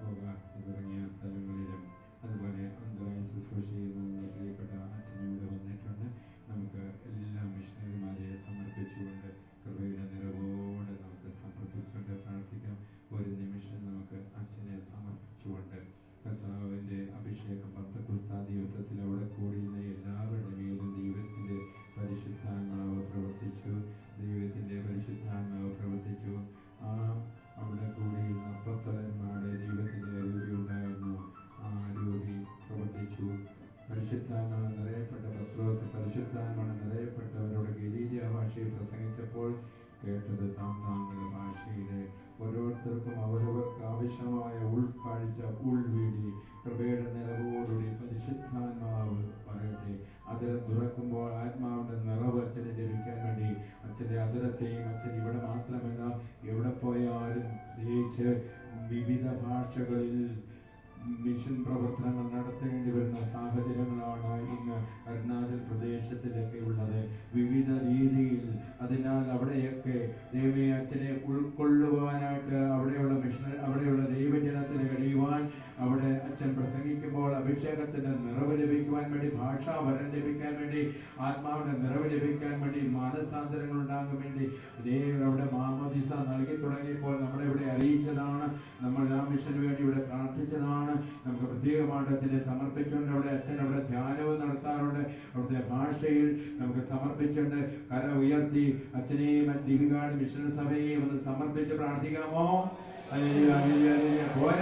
തുടങ്ങിയ സ്ഥലങ്ങളിലും അതുപോലെ അന്തരായ ശുശ്രൂഷ ചെയ്യുന്ന പ്രിയപ്പെട്ട അച്ഛനോട് വന്നിട്ടുണ്ട്. നമുക്ക് എല്ലാ മിഷണറിമാരെ സമർപ്പിച്ചുകൊണ്ട് കൃപയുടെ നിറവോടെ നമുക്ക് സമർപ്പിച്ചുകൊണ്ട് പ്രാർത്ഥിക്കാം. ഒരു നിമിഷം നമുക്ക് അച്ഛനെ സമർപ്പിച്ചുകൊണ്ട് കർത്താവിൻ്റെ അഭിഷേകം പന്തക്കുസ്താ ദിവസത്തിൽ അവിടെ കൂടിയുന്ന എല്ലാവരുടെ മേലും ദൈവത്തിൻ്റെ പരിശുദ്ധാത്മാവ് പ്രവർത്തിച്ചു. അവിടെ കൂടിയിരുന്ന അപ്പസ്തലന്മാരുടെ ദൈവത്തിൻ്റെ രൂപി ഉണ്ടായിരുന്നു. ആ രൂപി പ്രവർത്തിച്ചു. പരിശുദ്ധാത്മാവ് നിറയപ്പെട്ട പത്രോസ് പരിശുദ്ധാത്മാവ് നിറയപ്പെട്ടവരോട് ഗലീലിയ ഭാഷയിൽ പ്രസംഗിച്ചപ്പോൾ കേട്ടത് താങ്കളുടെ ഭാഷയിലെ ഓരോരുത്തർക്കും അവരവർക്ക് ആവശ്യമായ ഉൾക്കാഴ്ച ഉൾവീടി കൃപയുടെ നിറവോടുകൂടി പരിശുദ്ധാത്മാവ് പറയട്ടെ. അതിരം തുറക്കുമ്പോൾ ആത്മാവിൻ്റെ നിറവ് അച്ഛനെ ലഭിക്കാൻ വേണ്ടി അച്ഛൻ്റെ അതിരത്തെയും അച്ഛൻ ഇവിടെ മാത്രമല്ല എവിടെ പോയാലും പ്രത്യേകിച്ച് വിവിധ ഭാഷകളിൽ മിഷൻ പ്രവർത്തനങ്ങൾ നടത്തേണ്ടി വരുന്ന സാഹചര്യങ്ങളാണ് ഇന്ന് അരുണാചൽ പ്രദേശത്തിലൊക്കെ ഉള്ളത്, വിവിധ രീതിയിൽ. അതിനാൽ അവിടെയൊക്കെ ദൈവമേ അച്ഛനെ ഉൾക്കൊള്ളുവാനായിട്ട് അവിടെയുള്ള ദൈവജനത്തിന് കഴിയുവാൻ, അവിടെ അച്ഛൻ പ്രസംഗിക്കുമ്പോൾ അഭിഷേകത്തിന്റെ നിറവ് ലഭിക്കുവാൻ വേണ്ടി, ഭാഷാ വരം ലഭിക്കാൻ വേണ്ടി, ആത്മാവിന്റെ നിറവ് ലഭിക്കാൻ വേണ്ടി, മാനസാന്തരങ്ങൾ ഉണ്ടാകാൻ വേണ്ടി അവിടെ മാമോദീസ നൽകി തുടങ്ങിയപ്പോൾ നമ്മളെ ഇവിടെ അറിയിച്ചതാണ്. നമ്മൾ ആ മിഷന് വേണ്ടി ഇവിടെ പ്രാർത്ഥിച്ചതാണ്. നമുക്ക് പ്രത്യേകമായിട്ട് അച്ഛനെ സമർപ്പിച്ചുകൊണ്ട് അച്ഛൻ അവിടെ ധ്യാനവും നടത്താറുണ്ട്. അവിടുത്തെ ഭാഷയിൽ നമുക്ക് സമർപ്പിച്ചുകൊണ്ട് കര ഉയർത്തി അച്ഛനെയും ദീപികാട് മിഷൻ സഭയെയും ഒന്ന് സമർപ്പിച്ച് പ്രാർത്ഥിക്കാമോ? പോയ